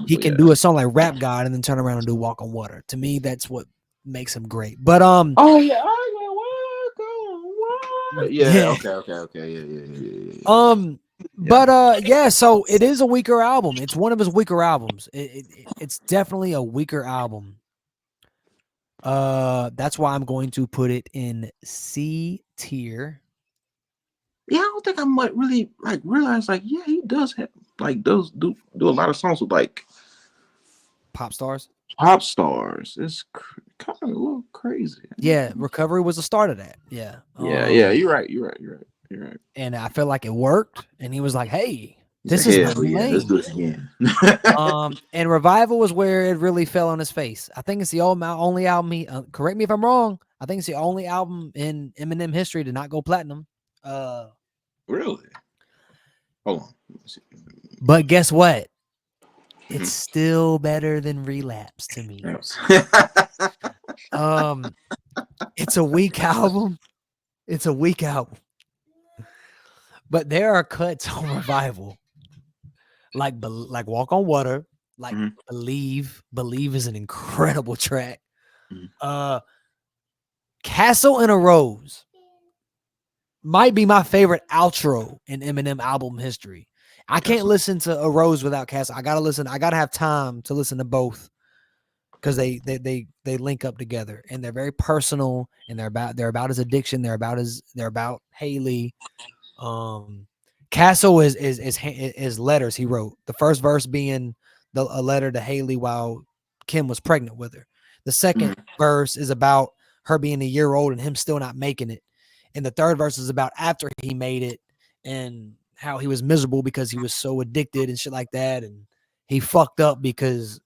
He can do a song like Rap God and then turn around and do Walk on Water. To me, that's what makes him great. But okay, yeah. But yeah, so it is a weaker album. It's one of his weaker albums. It's definitely a weaker album. That's why I'm going to put it in C tier. Yeah, I don't think I might really realize he does have do a lot of songs with pop stars. It's kind of a little crazy. Yeah, Recovery was the start of that. Yeah. Yeah, you're right. And I feel like it worked. And he was like, "Hey, this is my new lane. Let's do it again." And Revival was where it really fell on his face. I think it's the only album. Correct me if I'm wrong. I think it's the only album in Eminem history to not go platinum. Really? Hold on. But guess what? It's still better than Relapse to me. It's a weak album. It's a weak album. But there are cuts on Revival. Like Walk on Water, like Believe. Believe is an incredible track. Castle in a Rose might be my favorite outro in Eminem album history. I can't listen to a Rose without Castle. I gotta have time to listen to both because they link up together and they're very personal and they're about his addiction. They're about Haley. Castle is letters he wrote. The first verse being a letter to Haley while Kim was pregnant with her. The second verse is about her being a year old and him still not making it. And the third verse is about after he made it and how he was miserable because he was so addicted and shit like that. And he fucked up because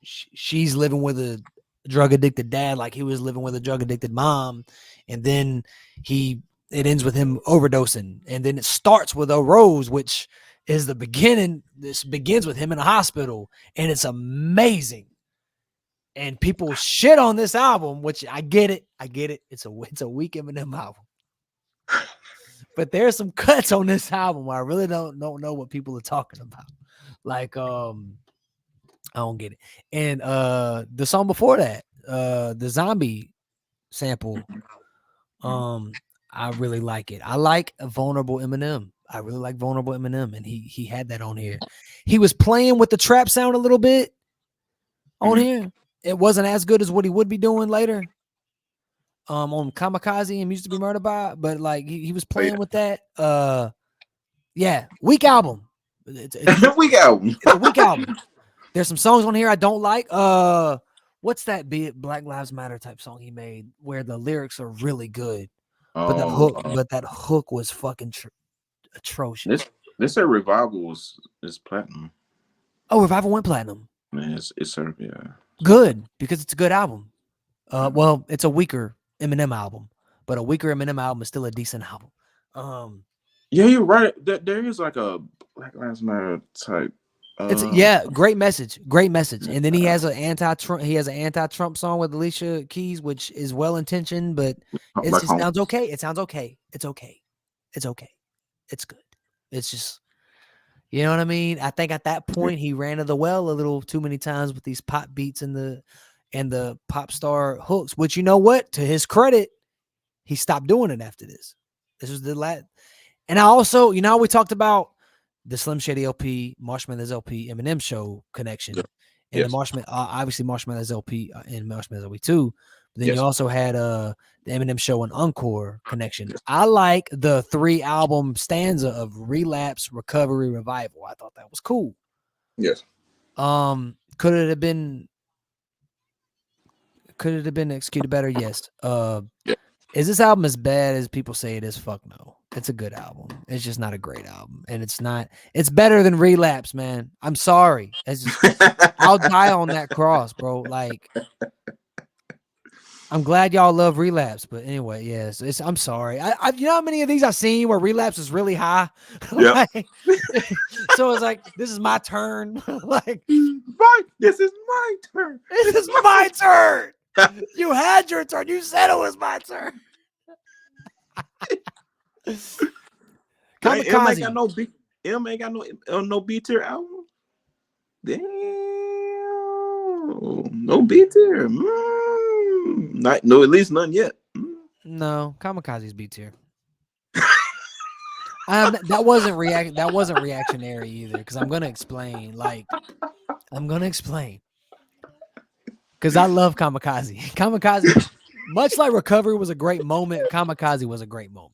she's living with a drug addicted dad like he was living with a drug addicted mom. And then it ends with him overdosing. And then it starts with A Rose, which is the beginning. This begins with him in a hospital. And it's amazing. And people shit on this album, which I get it. It's a weak Eminem album. But there's some cuts on this album where I really don't know what people are talking about. Like, I don't get it. And the song before that, the zombie sample, I really like it. I like Vulnerable Eminem. I really like Vulnerable Eminem, and he had that on here. He was playing with the trap sound a little bit on here. It wasn't as good as what he would be doing later. On Kamikaze and Music to Be Murdered By, but like he was playing with that. Yeah, weak album. It's Weak album. a weak album. There's some songs on here I don't like. What's that Be It Black Lives Matter type song he made where the lyrics are really good, but that hook was fucking atrocious. This a Revival is platinum. Oh, Revival went platinum. Man, it's sort of good because it's a good album. Well, it's a weaker Eminem album, but a weaker Eminem album is still a decent album. Yeah, you're right. There is like a Black Lives Matter type. It's great message. And then he has an anti-Trump song with Alicia Keys, which is well intentioned, but it just sounds okay. It sounds okay. It's okay. It's okay. It's good. It's just, you know what I mean? I think at that point he ran to the well a little too many times with these pop beats and the pop star hooks, which, you know what? To his credit, he stopped doing it after this. This was the last. And I also, you know, we talked about the Slim Shady LP, Marshmallow's LP, Eminem Show connection. And the Marshmallow's LP and Marshmallow's LP too. But then you also had the Eminem Show and Encore connection. I like the 3-album stanza of Relapse, Recovery, Revival. I thought that was cool. Yes. Could it have been executed better? Yes. Is this album as bad as people say it is? Fuck no. It's a good album. It's just not a great album. And it's better than Relapse, man. I'm sorry. I'll die on that cross, bro. Like, I'm glad y'all love Relapse, but anyway, yes, I'm sorry. You know how many of these I've seen where Relapse is really high? Yeah. So it's like, this is my turn. Like, this is my turn. This is my turn. You had your turn. You said it was my turn. Kamikaze. M ain't got no B tier album. Damn, no B tier. At least none yet. No, Kamikaze's B tier. That wasn't reactionary either, because I'm gonna explain. Because I love Kamikaze. Kamikaze, much like Recovery was a great moment, Kamikaze was a great moment.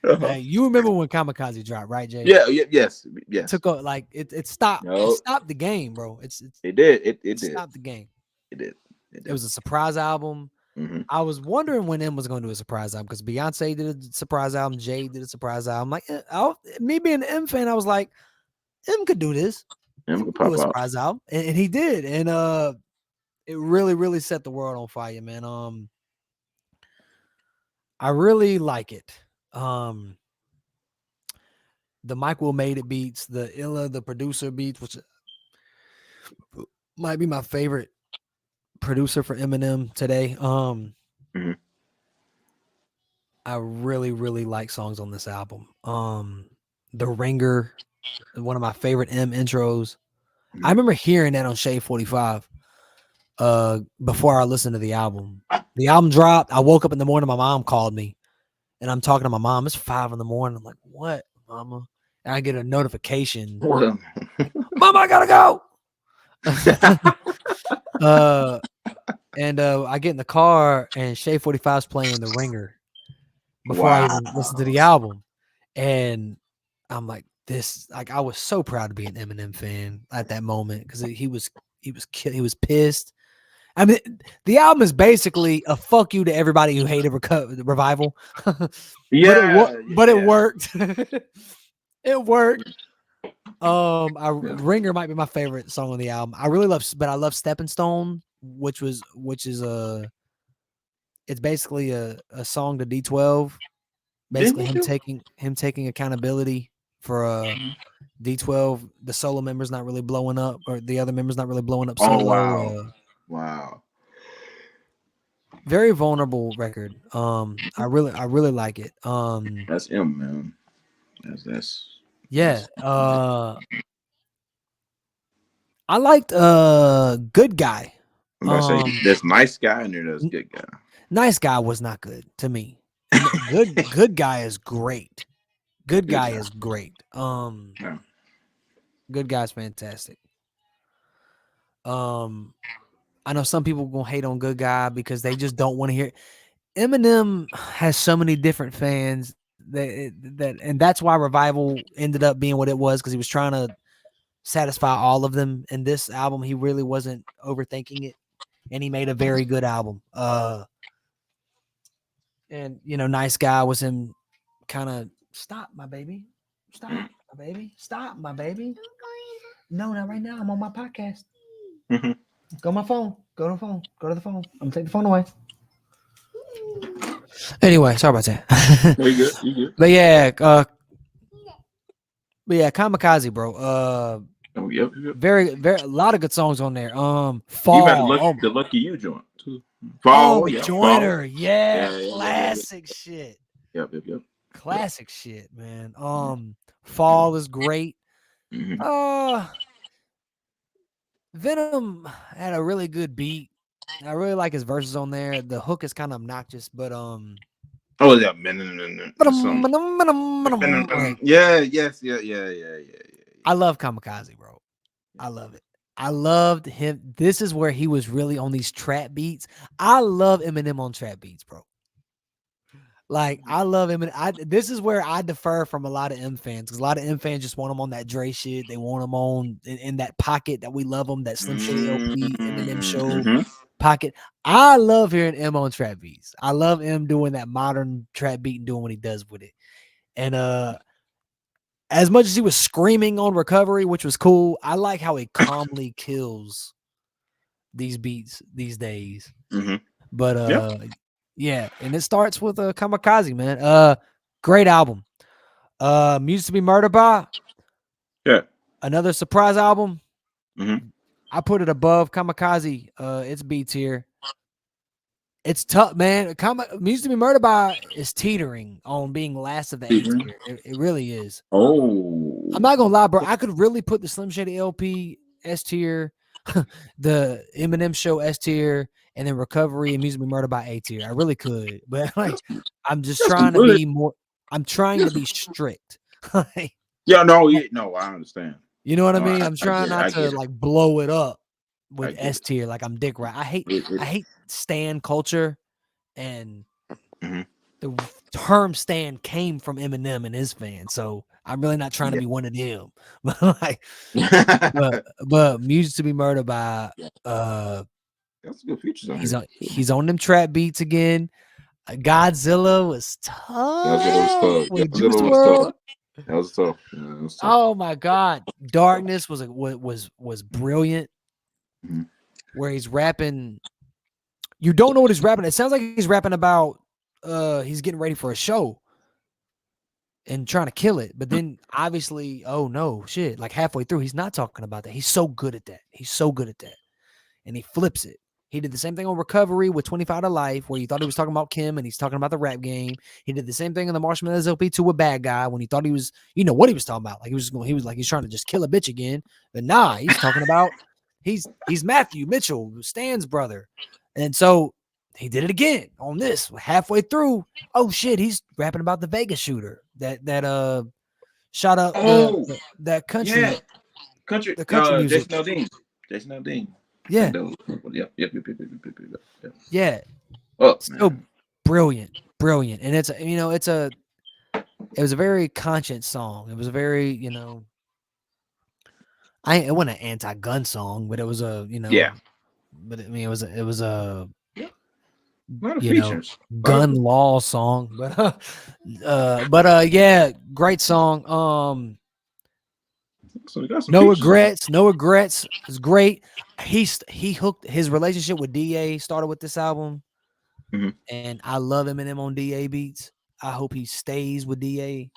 You remember when Kamikaze dropped, right, Jay? Yes. Took it stopped. It stopped the game, bro. It did. It did. Stopped the game. It did. It was a surprise album. Mm-hmm. I was wondering when M was going to do a surprise album, because Beyonce did a surprise album, Jay did a surprise album. Like, me being an M fan, I was like, M could do this. M could do a surprise album, and he did, and it really, really set the world on fire, man. I really like it. The Mike Will Made It beats, the Illa, the producer beats, which might be my favorite producer for Eminem today. I really, really like songs on this album. The Ringer, one of my favorite M intros. I remember hearing that on Shade 45 before I listened to the album. The album dropped. I woke up in the morning, my mom called me, and I'm talking to my mom. It's 5 a.m. I'm like, what, mama? And I get a notification. Mama, I gotta go. I get in the car, and Shade 45's playing The Ringer before I even listen to the album. And I'm like, I was so proud to be an Eminem fan at that moment, because he was pissed. I mean, the album is basically a fuck you to everybody who hated Revival. But it worked. It worked. Ringer might be my favorite song on the album. I love Stepping Stone, which is it's basically a song to D12. Basically him taking accountability for D12, the solo members not really blowing up, or the other members not really blowing up solo. Wow. Very vulnerable record. I really like it. That's him, man. That's yeah. I liked Good Guy. There's Nice Guy and there's Good Guy. Nice Guy was not good to me. Good Guy is great. Good Guy is great. Yeah. Good Guy's fantastic. I know some people gonna hate on Good Guy because they just don't want to hear. Eminem has so many different fans and that's why Revival ended up being what it was, because he was trying to satisfy all of them. In this album, he really wasn't overthinking it, and he made a very good album. And Nice Guy was him kind of stop, my baby. Stop, my baby. Stop, my baby. No, not right now. I'm on my podcast. Go on my phone. Go to the phone. Go to the phone. I'm gonna take the phone away. Anyway, sorry about that. You good? You good? But yeah, Kamikaze, bro. Yep. Very, a lot of good songs on there. You Fall. got the Lucky You joint too. Fall, yeah. Joiner, Fall. yeah, classic shit. Yep. Classic shit, man. Fall is great. Venom had a really good beat. I really like his verses on there. The hook is kind of obnoxious, but Oh yeah, yeah. I love Kamikaze, bro. I love it. I loved him. This is where he was really on these trap beats. I love Eminem on trap beats, bro. Like, I love him. This is where I defer from a lot of M fans, because a lot of M fans just want him on that Dre shit. They want him on in that pocket that we love him, that Slim Shady LP, Eminem show pocket. I love hearing M on trap beats. I love M doing that modern trap beat and doing what he does with it. And as much as he was screaming on Recovery, which was cool, I like how he calmly kills these beats these days. But yeah, and it starts with Kamikaze, man. Great album. Music to Be Murdered By. Yeah. Another surprise album. I put it above Kamikaze. It's B tier. It's tough, man. Music to Be Murdered By is teetering on being last of the A tier. It really is. Oh. I'm not gonna lie, bro. I could really put the Slim Shady LP S tier, the Eminem Show S tier, and then Recovery and Music to Be Murdered By A tier. I really could, but like, I'm just trying to be more. I'm trying to be strict. Yeah, no, I understand. You know what I mean? I'm trying not to like blow it up with S tier. Like I'm dick right. I hate stan culture, and the term stan came from Eminem and his fans. So I'm really not trying to be one of them. But like, but Music to Be Murdered By. That's a good feature. He's on them trap beats again. Godzilla was tough. With Juice WRLD. That was tough. Oh my God, Darkness was brilliant. Where he's rapping, you don't know what he's rapping. It sounds like he's rapping about he's getting ready for a show and trying to kill it. But then obviously, oh no, shit! Like halfway through, he's not talking about that. He's so good at that, and he flips it. He did the same thing on Recovery with 25 to Life, where you thought he was talking about Kim and he's talking about the rap game. He did the same thing in the Marshmallows LP2 with Bad Guy, when he thought he was, what he was talking about. Like he's trying to just kill a bitch again. But nah, he's talking about he's Matthew Mitchell, Stan's brother. And so he did it again on this halfway through. Oh shit, he's rapping about the Vegas shooter that shot up that country. Yeah. The country music. Jason Aldean. Yeah. Yep. Yeah. Oh, so brilliant. And it's it was a very conscious song. It was a very, it wasn't an anti-gun song, but it was a, but I mean, it was a gun law song, but yeah, great song. No regrets is great. He hooked his relationship with DA started with this album, and I love Eminem on DA beats. I hope he stays with DA.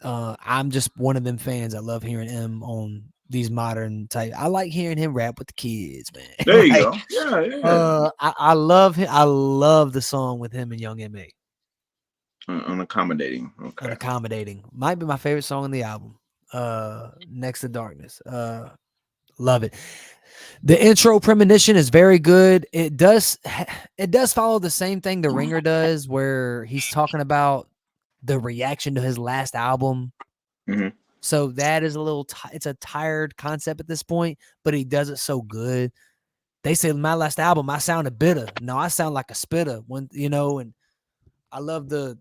I'm just one of them fans. I love hearing him on these modern type. I like hearing him rap with the kids, man. There you go. Yeah. I love him. I love the song with him and Young M.A. Unaccommodating. Okay. Unaccommodating might be my favorite song on the album. Next to Darkness. Love it. The intro premonition is very good. It does follow the same thing the Ringer does, where he's talking about the reaction to his last album. Mm-hmm. So that is a little, it's a tired concept at this point, but he does it so good. They say my last album, I sounded bitter. No, I sound like a spitter when, and I love the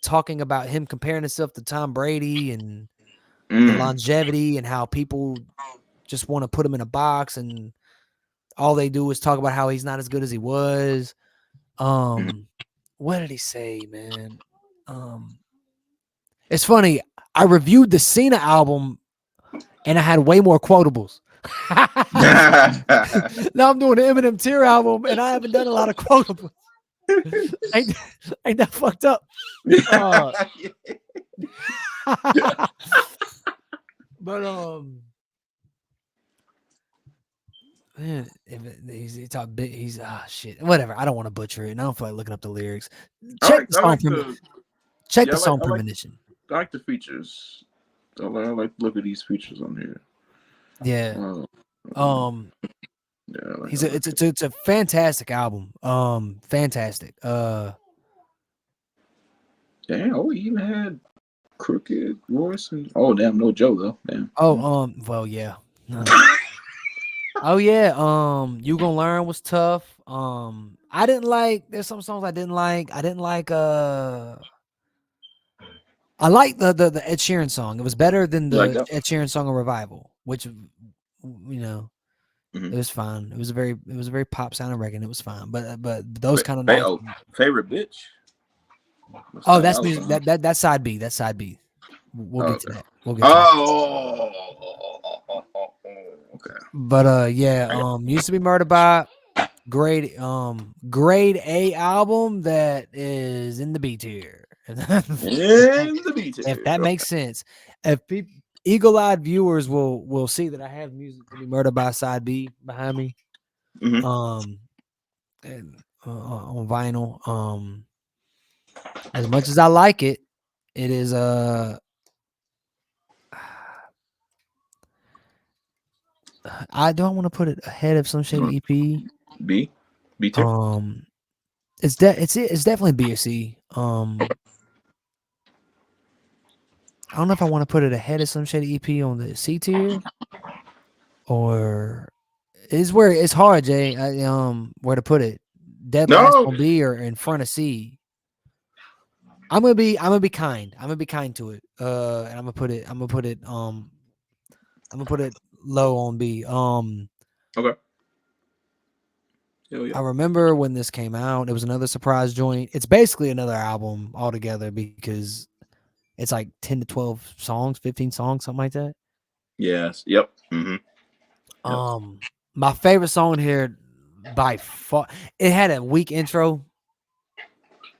talking about him comparing himself to Tom Brady and the longevity and how people just want to put him in a box and all they do is talk about how he's not as good as he was. What did he say, man? It's funny. I reviewed the Cena album and I had way more quotables. Now I'm doing the Eminem Tier album and I haven't done a lot of quotables. Ain't that fucked up? But man, he's shit. Whatever. I don't want to butcher it. And I don't feel like looking up the lyrics. Check the song premonition. I like the features. I like to look at these features on here. Yeah. It's a fantastic album. Fantastic. Damn. Oh, he even had Crooked Royce and no Joe though. Damn. Well, yeah. No. Oh yeah. You Gonna Learn was tough. I didn't like. There's some songs I didn't like. I didn't like. I like the Ed Sheeran song. It was better than the Ed Sheeran song of Revival, which it was fine. It was a very pop sounding record. It was fine, but those kind of favorite bitch. That's music. That's side B. That's side B. We'll get to that. Okay. But Used to Be Murdered By, grade A album that is in the B tier. If that makes sense. If eagle-eyed viewers will see that I have Music to Be Murdered By side B behind me. Mm-hmm. And on vinyl. As much as I like it, it is I don't want to put it ahead of Some Shady EP. B tier. It's definitely B or C. I don't know if I want to put it ahead of Some Shady EP on the C tier, or is where it's hard, Jay. Where to put it? Dead last on B or in front of C. I'm gonna be kind. I'm gonna be kind to it. And I'm gonna put it low on B. Okay. Yeah. I remember when this came out, it was another surprise joint. It's basically another album altogether because it's like 10 to 12 songs, 15 songs, something like that. Yes. Yep. Mm-hmm. Yep. My favorite song here by far, it had a weak intro.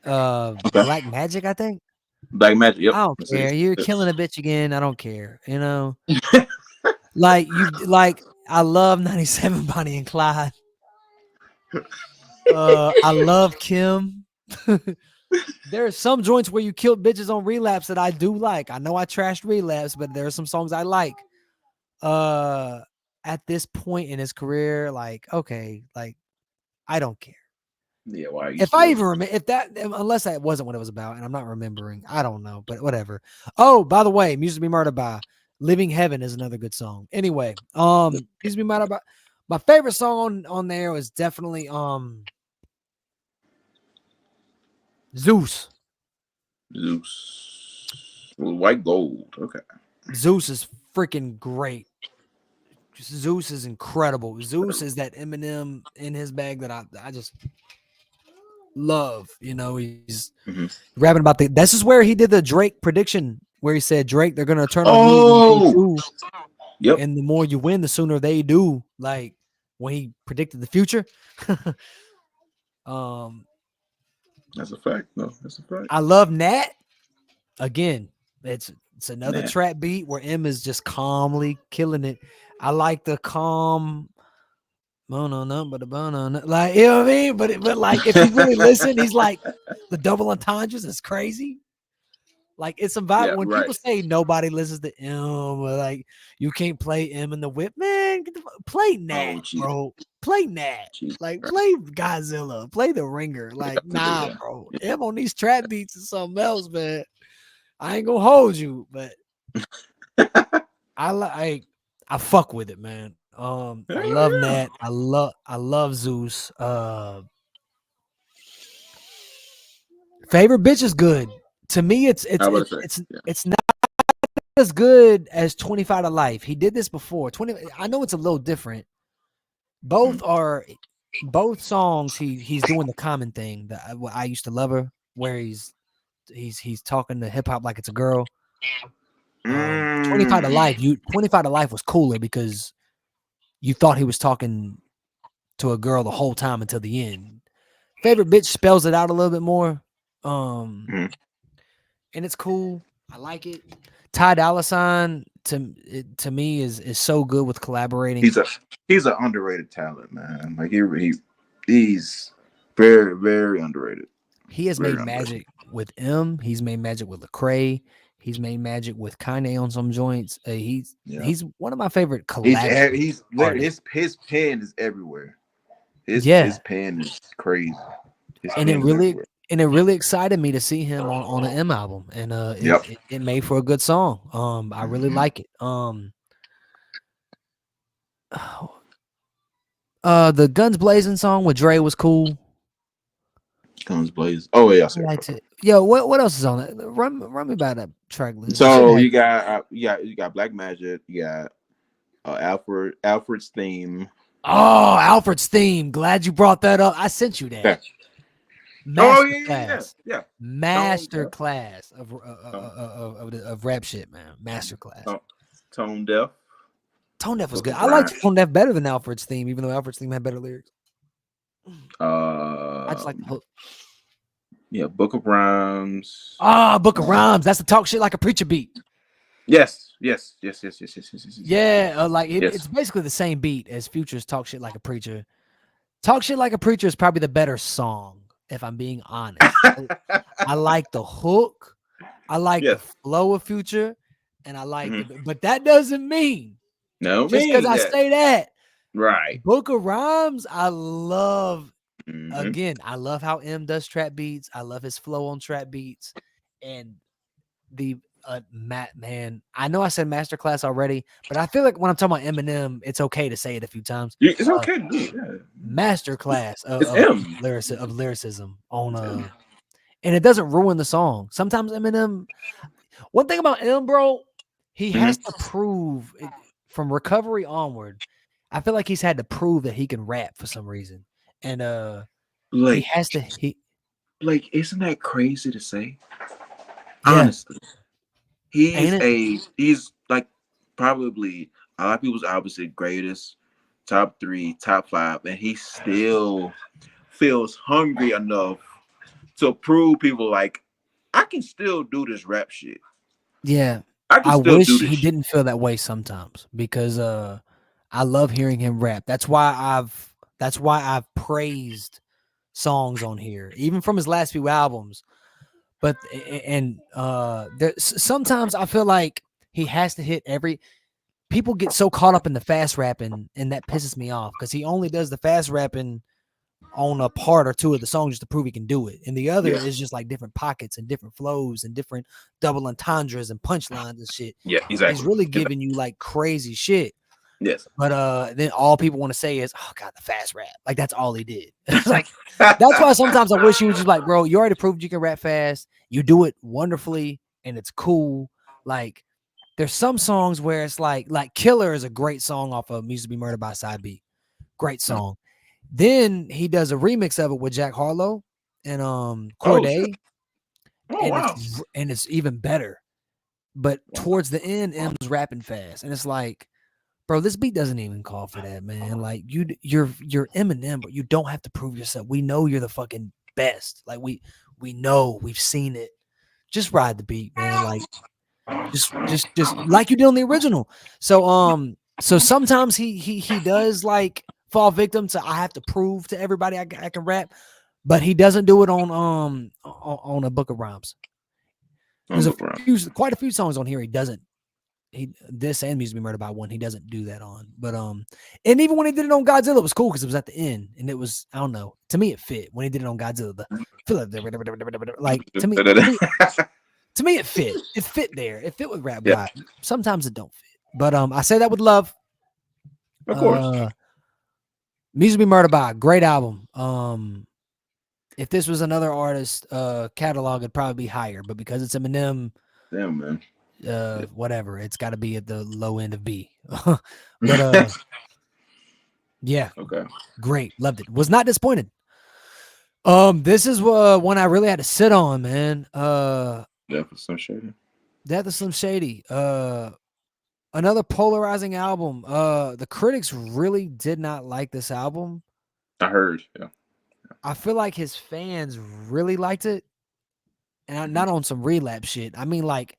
Black Magic, I think. Black Magic. Yep. I don't care. You're killing a bitch again. I don't care. I love 97 Bonnie and Clyde. I love Kim. There are some joints where you kill bitches on Relapse that I do like. I know I trashed Relapse, but there are some songs I like. At this point in his career, okay, I don't care. Yeah, why? If I even remember, unless that wasn't what it was about, and I'm not remembering, I don't know, but whatever. Oh, by the way, Music to Be Murdered By, Living Heaven is another good song. Anyway, Music to Be Murdered By. My favorite song on there was definitely Zeus. White Gold. Okay. Zeus is freaking great. Zeus is incredible. Zeus is that Eminem in his bag that I just love. He's rapping about this is where he did the Drake prediction where he said, Drake, they're gonna turn on you. Yep. And the more you win, the sooner they do. Like when he predicted the future. That's a fact. No, that's a fact. I love Nat. Again, it's another trap beat where M is just calmly killing it. I like the calm. Like, you know what I mean? But like if you really listen, he's like the double entendres is crazy. Like it's a vibe. Yeah, When right. people say nobody listens to M, or like you can't play M in the whip, man, play Nat, jeez. bro. Play Nat. Jeez. Like play Godzilla, play the Ringer. Like nah, Yeah. bro. M on these trap beats is something else, man. I ain't gonna hold you, but I fuck with it, man. I love Nat. I love Zeus. Favorite bitch is good. To me, it's not as good as 25 to Life. He did this before. 20. I know it's a little different. Both songs. He's doing the common thing that I used to love her, where he's talking to hip hop like it's a girl. 25 to Life. 25 to Life was cooler because you thought he was talking to a girl the whole time until the end. Favorite bitch spells it out a little bit more. And it's cool. I like it. Ty Dolla $ign to me is so good with collaborating. He's an underrated talent, man. Like he's very, very underrated. He has made magic with M. He's made magic with Lecrae. He's made magic with Kanye on some joints. He's one of my favorite collaborators. His pen is everywhere. His pen is crazy. And it really excited me to see him on an M album, and it made for a good song. I really like it. The Guns Blazing song with Dre was cool. Guns Blazing. Oh yeah, I liked it. Yo, what else is on that? Run me by that track list. So you got Black Magic. You got Alfred's theme. Oh, Alfred's theme. Glad you brought that up. I sent you that. Yeah. Yeah. Master class of rap shit, man. Master class. Tone Deaf. Tone Deaf was good. I liked Tone Deaf better than Alfred's theme, even though Alfred's theme had better lyrics. I just like the hook. Yeah, Book of Rhymes. Book of Rhymes. That's the talk shit like a preacher beat. Yes. Yeah, it's basically the same beat as Future's Talk Shit Like a Preacher. Talk Shit Like a Preacher is probably the better song, if I'm being honest. I like the hook. I like the flow of Future, and I like but that doesn't mean just because I say that. Right. Book of Rhymes, I love. Again, I love how M does trap beats. I love his flow on trap beats, and the man. I know I said masterclass already, but I feel like when I'm talking about Eminem, it's okay to say it a few times. It's okay to do it. Yeah. Masterclass of lyricism on and it doesn't ruin the song. Sometimes Eminem. One thing about M, bro, he has to prove from Recovery onward. I feel like he's had to prove that he can rap for some reason. And he has to isn't that crazy to say? Honestly. He's like probably a lot of people's obviously greatest, top 3, top 5, and he still feels hungry enough to prove people like I can still do this rap shit. Yeah. I wish he didn't feel that way sometimes because I love hearing him rap. That's why I've praised songs on here, even from his last few albums. But sometimes I feel like he has to hit people get so caught up in the fast rapping, and that pisses me off because he only does the fast rapping on a part or two of the song just to prove he can do it. And the other is just like different pockets and different flows and different double entendres and punchlines and shit. Yeah, exactly. He's really giving you like crazy shit. Yes. But then all people want to say is, oh God, the fast rap. Like that's all he did. Like that's why sometimes I wish he was just like, bro, you already proved you can rap fast. You do it wonderfully and it's cool. Like there's some songs where it's like Killer is a great song off of Music to Be Murdered by Side B. Great song. Then he does a remix of it with Jack Harlow and Corday. And it's even better. But towards the end, M's rapping fast. And it's like, bro, this beat doesn't even call for that, man. Like you're Eminem, but you don't have to prove yourself. We know you're the fucking best. Like we know, we've seen it. Just ride the beat, man. Like just like you did on the original. So sometimes he does like fall victim to I have to prove to everybody I can rap, but he doesn't do it on a Book of Rhymes. There's quite a few songs on here he doesn't. This and Music Be Murdered by one he doesn't do that on. But and even when he did it on Godzilla, it was cool because it was at the end and it was, I don't know. To me, it fit when he did it on Godzilla. Like to me, it fit. It fit there. It fit with Rap God. Sometimes it don't fit. But I say that with love. Of course. Music Be Murdered by, great album. If this was another artist catalog, it'd probably be higher, but because it's Eminem, damn man, whatever, it's got to be at the low end of B. But yeah, okay, great, loved it. Was not disappointed. This is one I really had to sit on, man. Death of Slim Shady. Death of Slim Shady. Another polarizing album. The critics really did not like this album. I heard, yeah. I feel like his fans really liked it, and not on some relapse shit. I mean, like,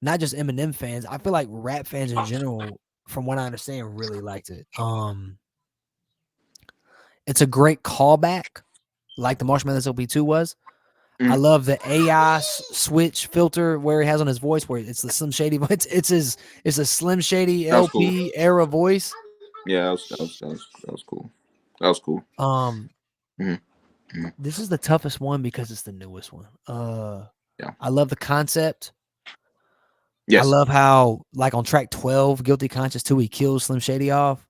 not just Eminem fans. I feel like rap fans in general, from what I understand, really liked it. It's a great callback, like the Marshmallows LP2 was. I love the AI switch filter where he has on his voice, where it's the Slim Shady. It's a Slim Shady LP era voice. Yeah, that was cool. That was cool. This is the toughest one because it's the newest one. Yeah. I love the concept. Yes. I love how, like on track 12, Guilty Conscience 2, he kills Slim Shady off,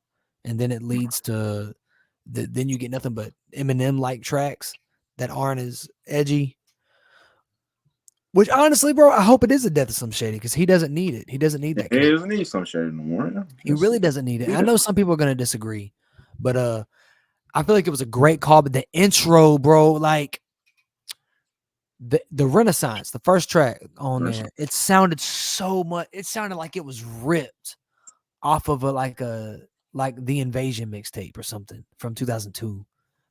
and then it leads to then you get nothing but Eminem-like tracks that aren't as edgy. Which honestly, bro, I hope it is the death of Slim Shady because he doesn't need it. He doesn't need that. He doesn't need Slim Shady no more. Yeah. He really doesn't need it. I know some people are gonna disagree, but I feel like it was a great call. But the intro, bro, like the Renaissance, the first track on there, it sounded so much. It sounded like it was ripped off of like the Invasion mixtape or something from 2002.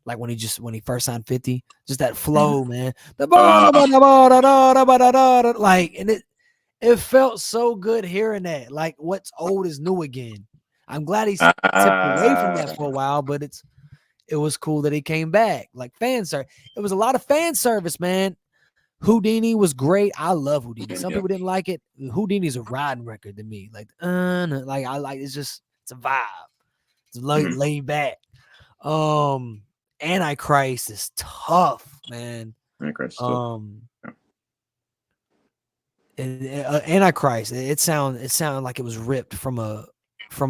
Like when he first signed 50, just that flow, man. Like, and it felt so good hearing that. Like, what's old is new again. I'm glad he's tipped away from that for a while, but it was cool that he came back. Like fan service. It was a lot of fan service, man. Houdini was great. I love Houdini. Some people didn't like it. Houdini's a riding record to me. Like I like it's a vibe. It's laid back. Antichrist is tough, man. Antichrist. Antichrist. It sounded like it was ripped from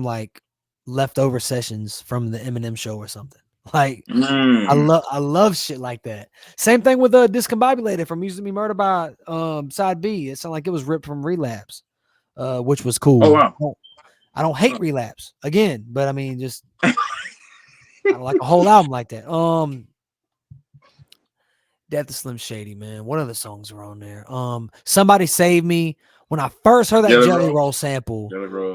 like leftover sessions from the Eminem show or something. Like I love shit like that. Same thing with Discombobulated from Music Be Murdered by side B. It sounded like it was ripped from Relapse, which was cool. Oh wow. I don't hate Relapse again, but I mean just I don't like a whole album like that. Death of Slim Shady, man. What other songs are on there? Somebody Save Me. When I first heard that Jelly Roll sample,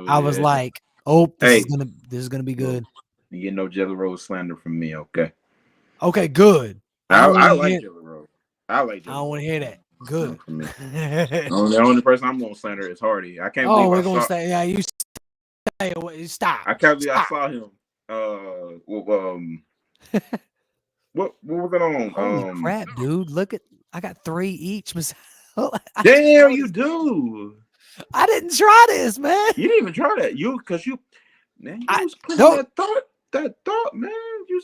I was like, "Oh, this is gonna be good." You get no Jelly Roll slander from me, okay? Okay, good. I like Jelly Roll. I like Jelly Roll. I don't want to hear that. Good. The only person I'm gonna slander is Hardy. I can't believe we're gonna stay. Yeah, you stay. Stop. I can't believe I saw him. What was it on? Holy crap, dude! Look at I got 3 each. Damn, you do. I didn't try this, man. You didn't even try that. Man, you was putting that thought, man.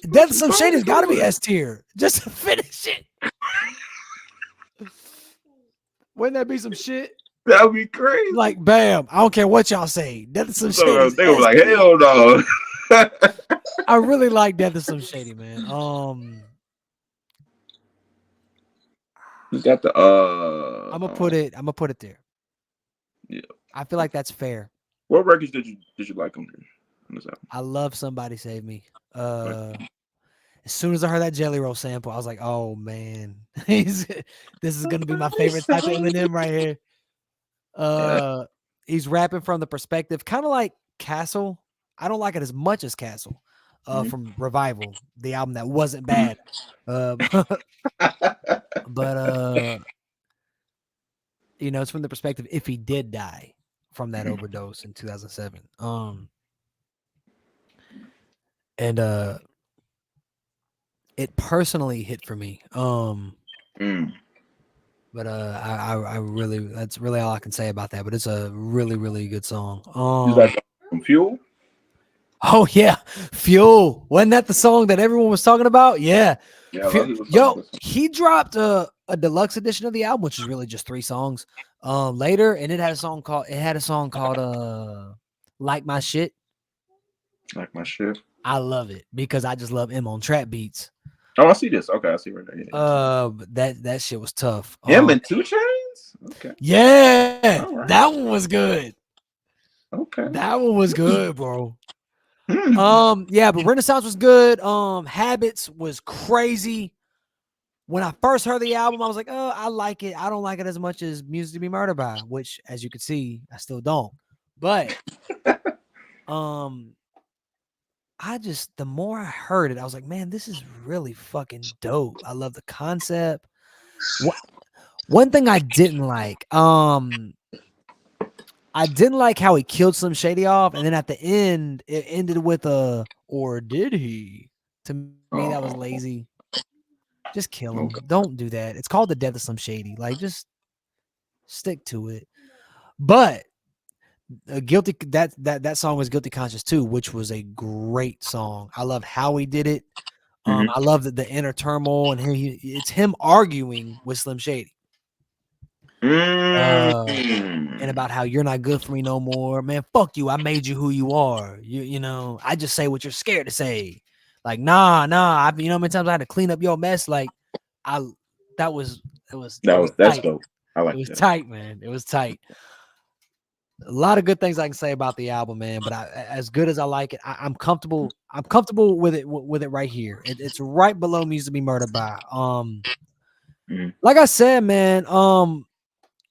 Death of Some Shady has got to be S tier just to finish it. Wouldn't that be some shit? That would be crazy. Like, bam! I don't care what y'all say. Death of Some Shady. They were like, hell no. I really like Death of Some Shady, man. You got the I'm gonna put it there. Yeah. I feel like that's fair. What records did you like on this album? I love Somebody Save Me. As soon as I heard that Jelly Roll sample, I was like, oh man. This is gonna be my favorite type of Eminem right here. He's rapping from the perspective, kind of like Castle. I don't like it as much as Castle. From Revival, the album that wasn't bad. But it's from the perspective if he did die from that overdose in 2007. And it personally hit for me. But I really that's really all I can say about that. But it's a really really good song. You like from Fuel? Oh yeah, Fuel. Wasn't that the song that everyone was talking about? Yeah. Yeah, I love he was talking Yo, about some. he dropped a deluxe edition of the album, which is really just 3 songs. Later, and it had a song called Like My Shit. Like my shit. I love it because I just love him on trap beats. Oh, I see this. Okay, I see right there. That shit was tough. Him and 2 Chainz. Okay, Yeah, all right. that one was good. Okay. That one was good, bro. Hmm. Yeah, but Renaissance was good. Habits was crazy. When I first heard the album, I was like, oh, I like it. I don't like it as much as Music to Be Murdered By, which, as you can see, I still don't. But um, the more I heard it, I was like, man, this is really fucking dope. I love the concept. One thing I didn't like, I didn't like how he killed Slim Shady off, and then at the end, it ended with a or did he? To me, that was Oh, lazy. Just kill him. okay. Don't do that. It's called the death of Slim Shady. Like, just stick to it. But guilty that song was Guilty Conscious too, which was a great song. I love how he did it. Mhm. I love the inner turmoil and it's him arguing with Slim Shady. And Mm. about how you're not good for me no more. Man, fuck you. I made you who you are. You know, I just say what you're scared to say. Like, nah. You know how many times I had to clean up your mess? Like, I that was it was That's tight. dope. I It like was that. tight, man. It was tight. A lot of good things I can say about the album, man. But as good as I like it, I'm comfortable. I'm comfortable with it right here. It's right below Music to Be Murdered By. Mhm. Like I said, man.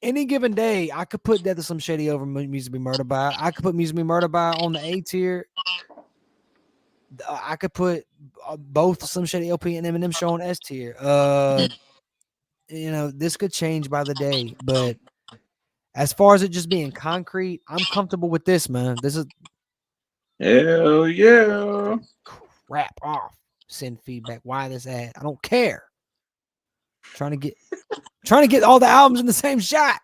Any given day, I could put Death of Some Shady over Music to Be Murdered By. I could put Music to Be Murdered By on the A tier. I could put both Some Shady LP and Eminem Show on S tier. You know, this could change by the day, but as far as it just being concrete, I'm comfortable with this, man. This is Hell yeah. crap off. Send feedback. Why this ad? I don't care. Trying to get all the albums in the same shot.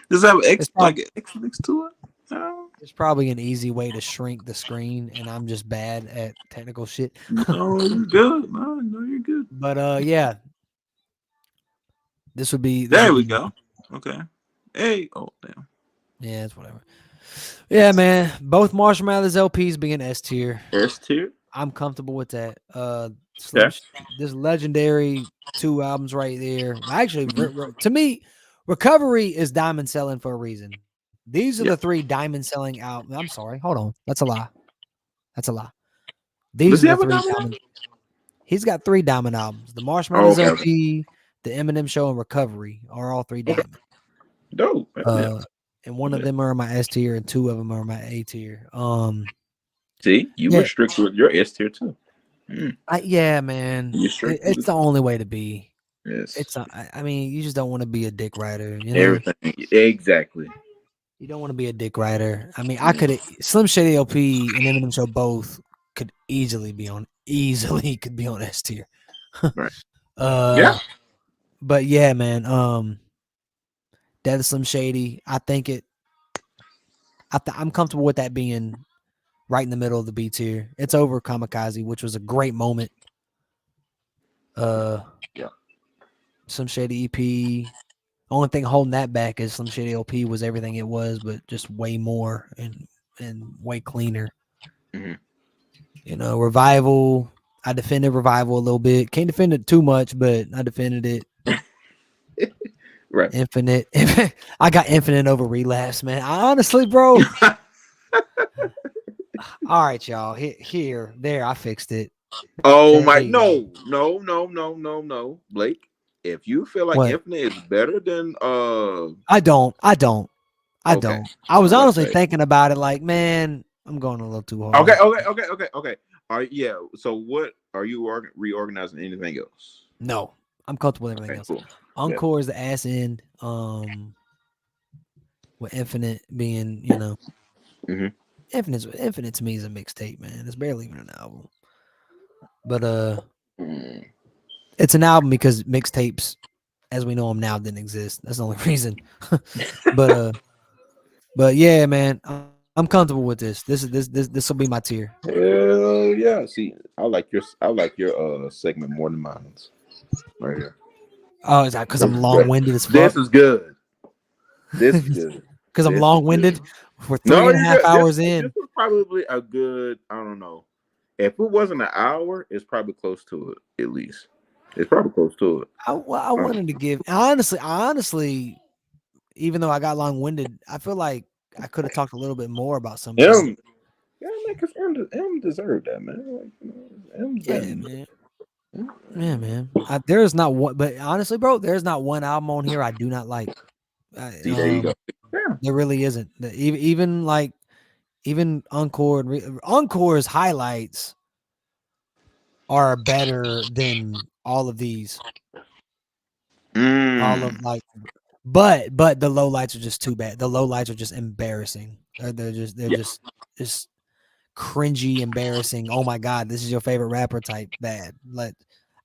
Does that have It's like probably X next to it? No, It's probably an easy way to shrink the screen, and I'm just bad at technical shit. no, you're good. No, you're good. But yeah, this would There we be go. Okay. Hey. Oh damn. yeah, it's whatever. Yeah, man. Both Marshall Mathers LPs being S tier. S tier. I'm comfortable with that. Yeah. This legendary 2 albums right there. Actually, Mhm. to me, Recovery is diamond selling for a reason. These are Yeah. the 3 diamond selling albums. I'm sorry. Hold on. That's a lie. That's a lie. Does These are he the have a 3 diamond? diamond. He's got 3 diamond albums. The Marshall Oh, Mathers okay. Okay. LP, the Eminem Show, and Recovery are all 3 Okay. diamond. Dope. Hell yeah. And one of Yeah. them are my S tier, and 2 of them are my A tier. See, you were Yeah, strict with your S tier too. yeah, man. You strict with It's it. the only way to be. Yes. I mean, you just don't want to be a dick rider, you know? Everything. Exactly. You don't want to be a dick rider. I mean, I Mm. could Slim Shady LP and Eminem Show both could easily could be on S tier. Right. Yeah. uh, but yeah, man. Death of Slim Shady. I'm comfortable with that being right in the middle of the B tier. It's over Kamikaze, which was a great moment. Yeah. Slim Shady EP. Only thing holding that back is Slim Shady LP was everything it was, but just way more and way cleaner. Mhm. You know, Revival. I defended Revival a little bit. Can't defend it too much, but I defended it. Right. Infinite. I got Infinite over Relapse, man. Honestly, bro. All right, y'all. There. I fixed it. Oh There my, you go. no, Blake. If you feel like What? Infinite is better than I don't. I don't. I okay. don't. I was I'm about to honestly say. thinking about it like, man, I'm going a little too Okay, hard. okay. Yeah. So what are you reorganizing anything else? No, I'm comfortable with everything Okay, else. cool. Yeah. Encore is the ass end. With Infinite being, Hmm. Infinite to me is a mixtape, man. It's barely even an album. But It's an album because mixtapes, as we know them now, didn't exist. That's the only reason. But yeah, man, I'm comfortable with this. This will be my tier. Hell yeah! See, I like your segment more than mine. Right here. Oh, is that because I'm long winded as fuck? This is good. This is good. Because I'm long winded. We're 3.5 you're hours good. in. This is probably a good. I don't know. If it wasn't an hour, it's probably close to it. At least it's probably close to it. I wanted to give honestly, even though I got long winded, I feel like I could have talked a little bit more about some of them. Yeah, man, because M deserved that, man. Like, man. Yeah, man. There is not one, but honestly, bro, there's not one album on here I do not like. See, there you go. Yeah. There really isn't. Even Encore's highlights are better than all of these. All of but the lowlights are just too bad. The lowlights are just embarrassing. They're just cringy, embarrassing. Oh my god, this is your favorite rapper type bad. Like,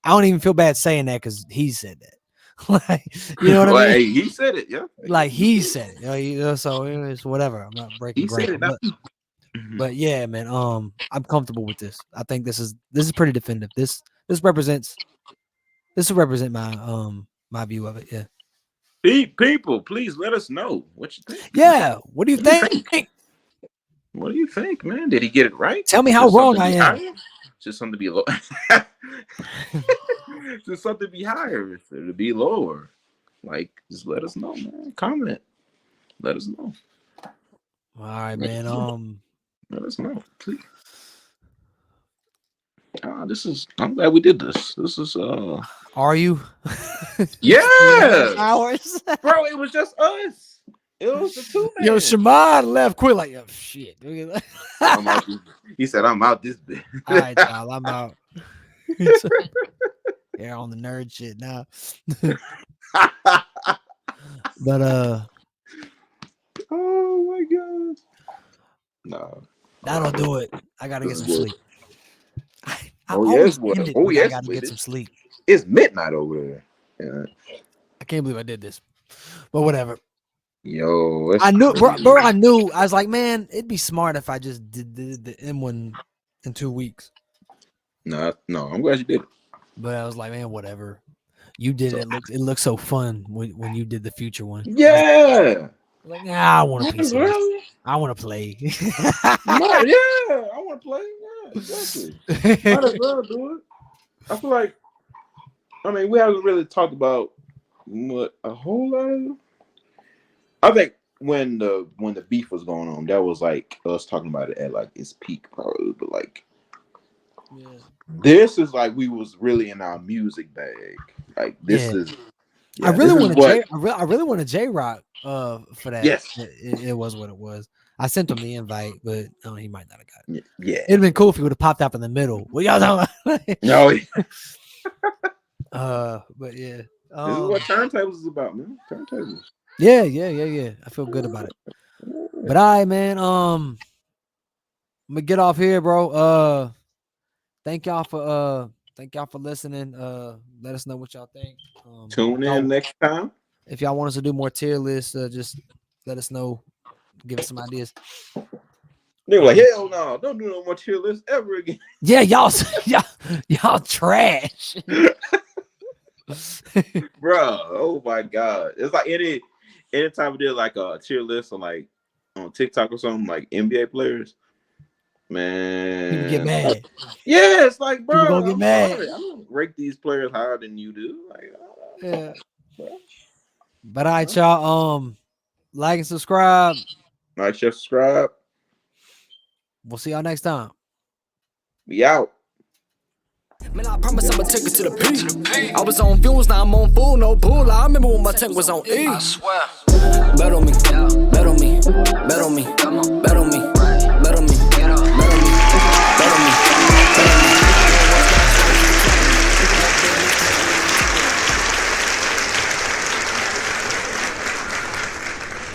I don't even feel bad saying that because he said that. Like, you know what I mean? Hey, he said it, yeah. Like he said it. So it's whatever. I'm not breaking ground. But yeah, man. I'm comfortable with this. I think this is pretty definitive. This will represent my my view of it. Yeah. People, please let us know what you think. Yeah. What do you think? What do you think, man? Did he get it right? Tell me how wrong I am. Just something to be low. Just something to be higher, to be lower. Like, just let us know, man. Comment. Let us know. All right, man. Let us know, please. I'm glad we did this. This is Are you? Yeah. Hours. Bro, it was just us. It was the two man. Yo, Shamad left quick like, yo, shit. He said, I'm out this bit. All right, y'all, I'm out. Yeah, on the nerd shit now. But oh my god. No. That'll do it. I gotta get some sleep. I gotta get some sleep. It's midnight over there. Yeah. I can't believe I did this. But whatever. Yo, I knew, bro. I knew. I was like, man, it'd be smart if I just did the M1 in 2 weeks. No, I'm glad you did it. But I was like, man, whatever. You did it. It looks so fun when you did the Future one. Yeah. Like, nah, I want to play. I want to play. I want to play. Yeah, exactly. Might as well do it. I feel like, I mean, we haven't really talked about what a whole lot of. I think when the beef was going on, that was like us talking about it at like its peak, probably. But like, this is like we was really in our music bag. Like this is. Yeah, I really want a J-Rock for that. Yes, it was what it was. I sent him the invite, but he might not have got it. Yeah, it'd been cool if he would have popped up in the middle. What y'all talking about? No. But yeah, this is what Turntables is about, man. Turntables. Yeah. I feel good about it. But all right, man. I'm gonna get off here, bro. Thank y'all for listening. Let us know what y'all think. Tune in next time. If y'all want us to do more tier lists, just let us know. Give us some ideas. They were like, hell no, don't do no more tier lists ever again. Yeah, y'all trash. Bro, oh my god. It's like anytime we did like a tier list on like on TikTok or something, like NBA players, man. You get mad. Yeah, it's like, bro, gonna get mad. Sorry. I don't rate these players higher than you do. Like, yeah. But all right, y'all. Like and subscribe. Like, share, subscribe. We'll see y'all next time. We out. Man, I promise I'ma take it to the peak. I was on fumes, now I'm on full, no pool. I remember when my tank was on E. I swear. Bet on me, bet on me, bet on me, bet on me.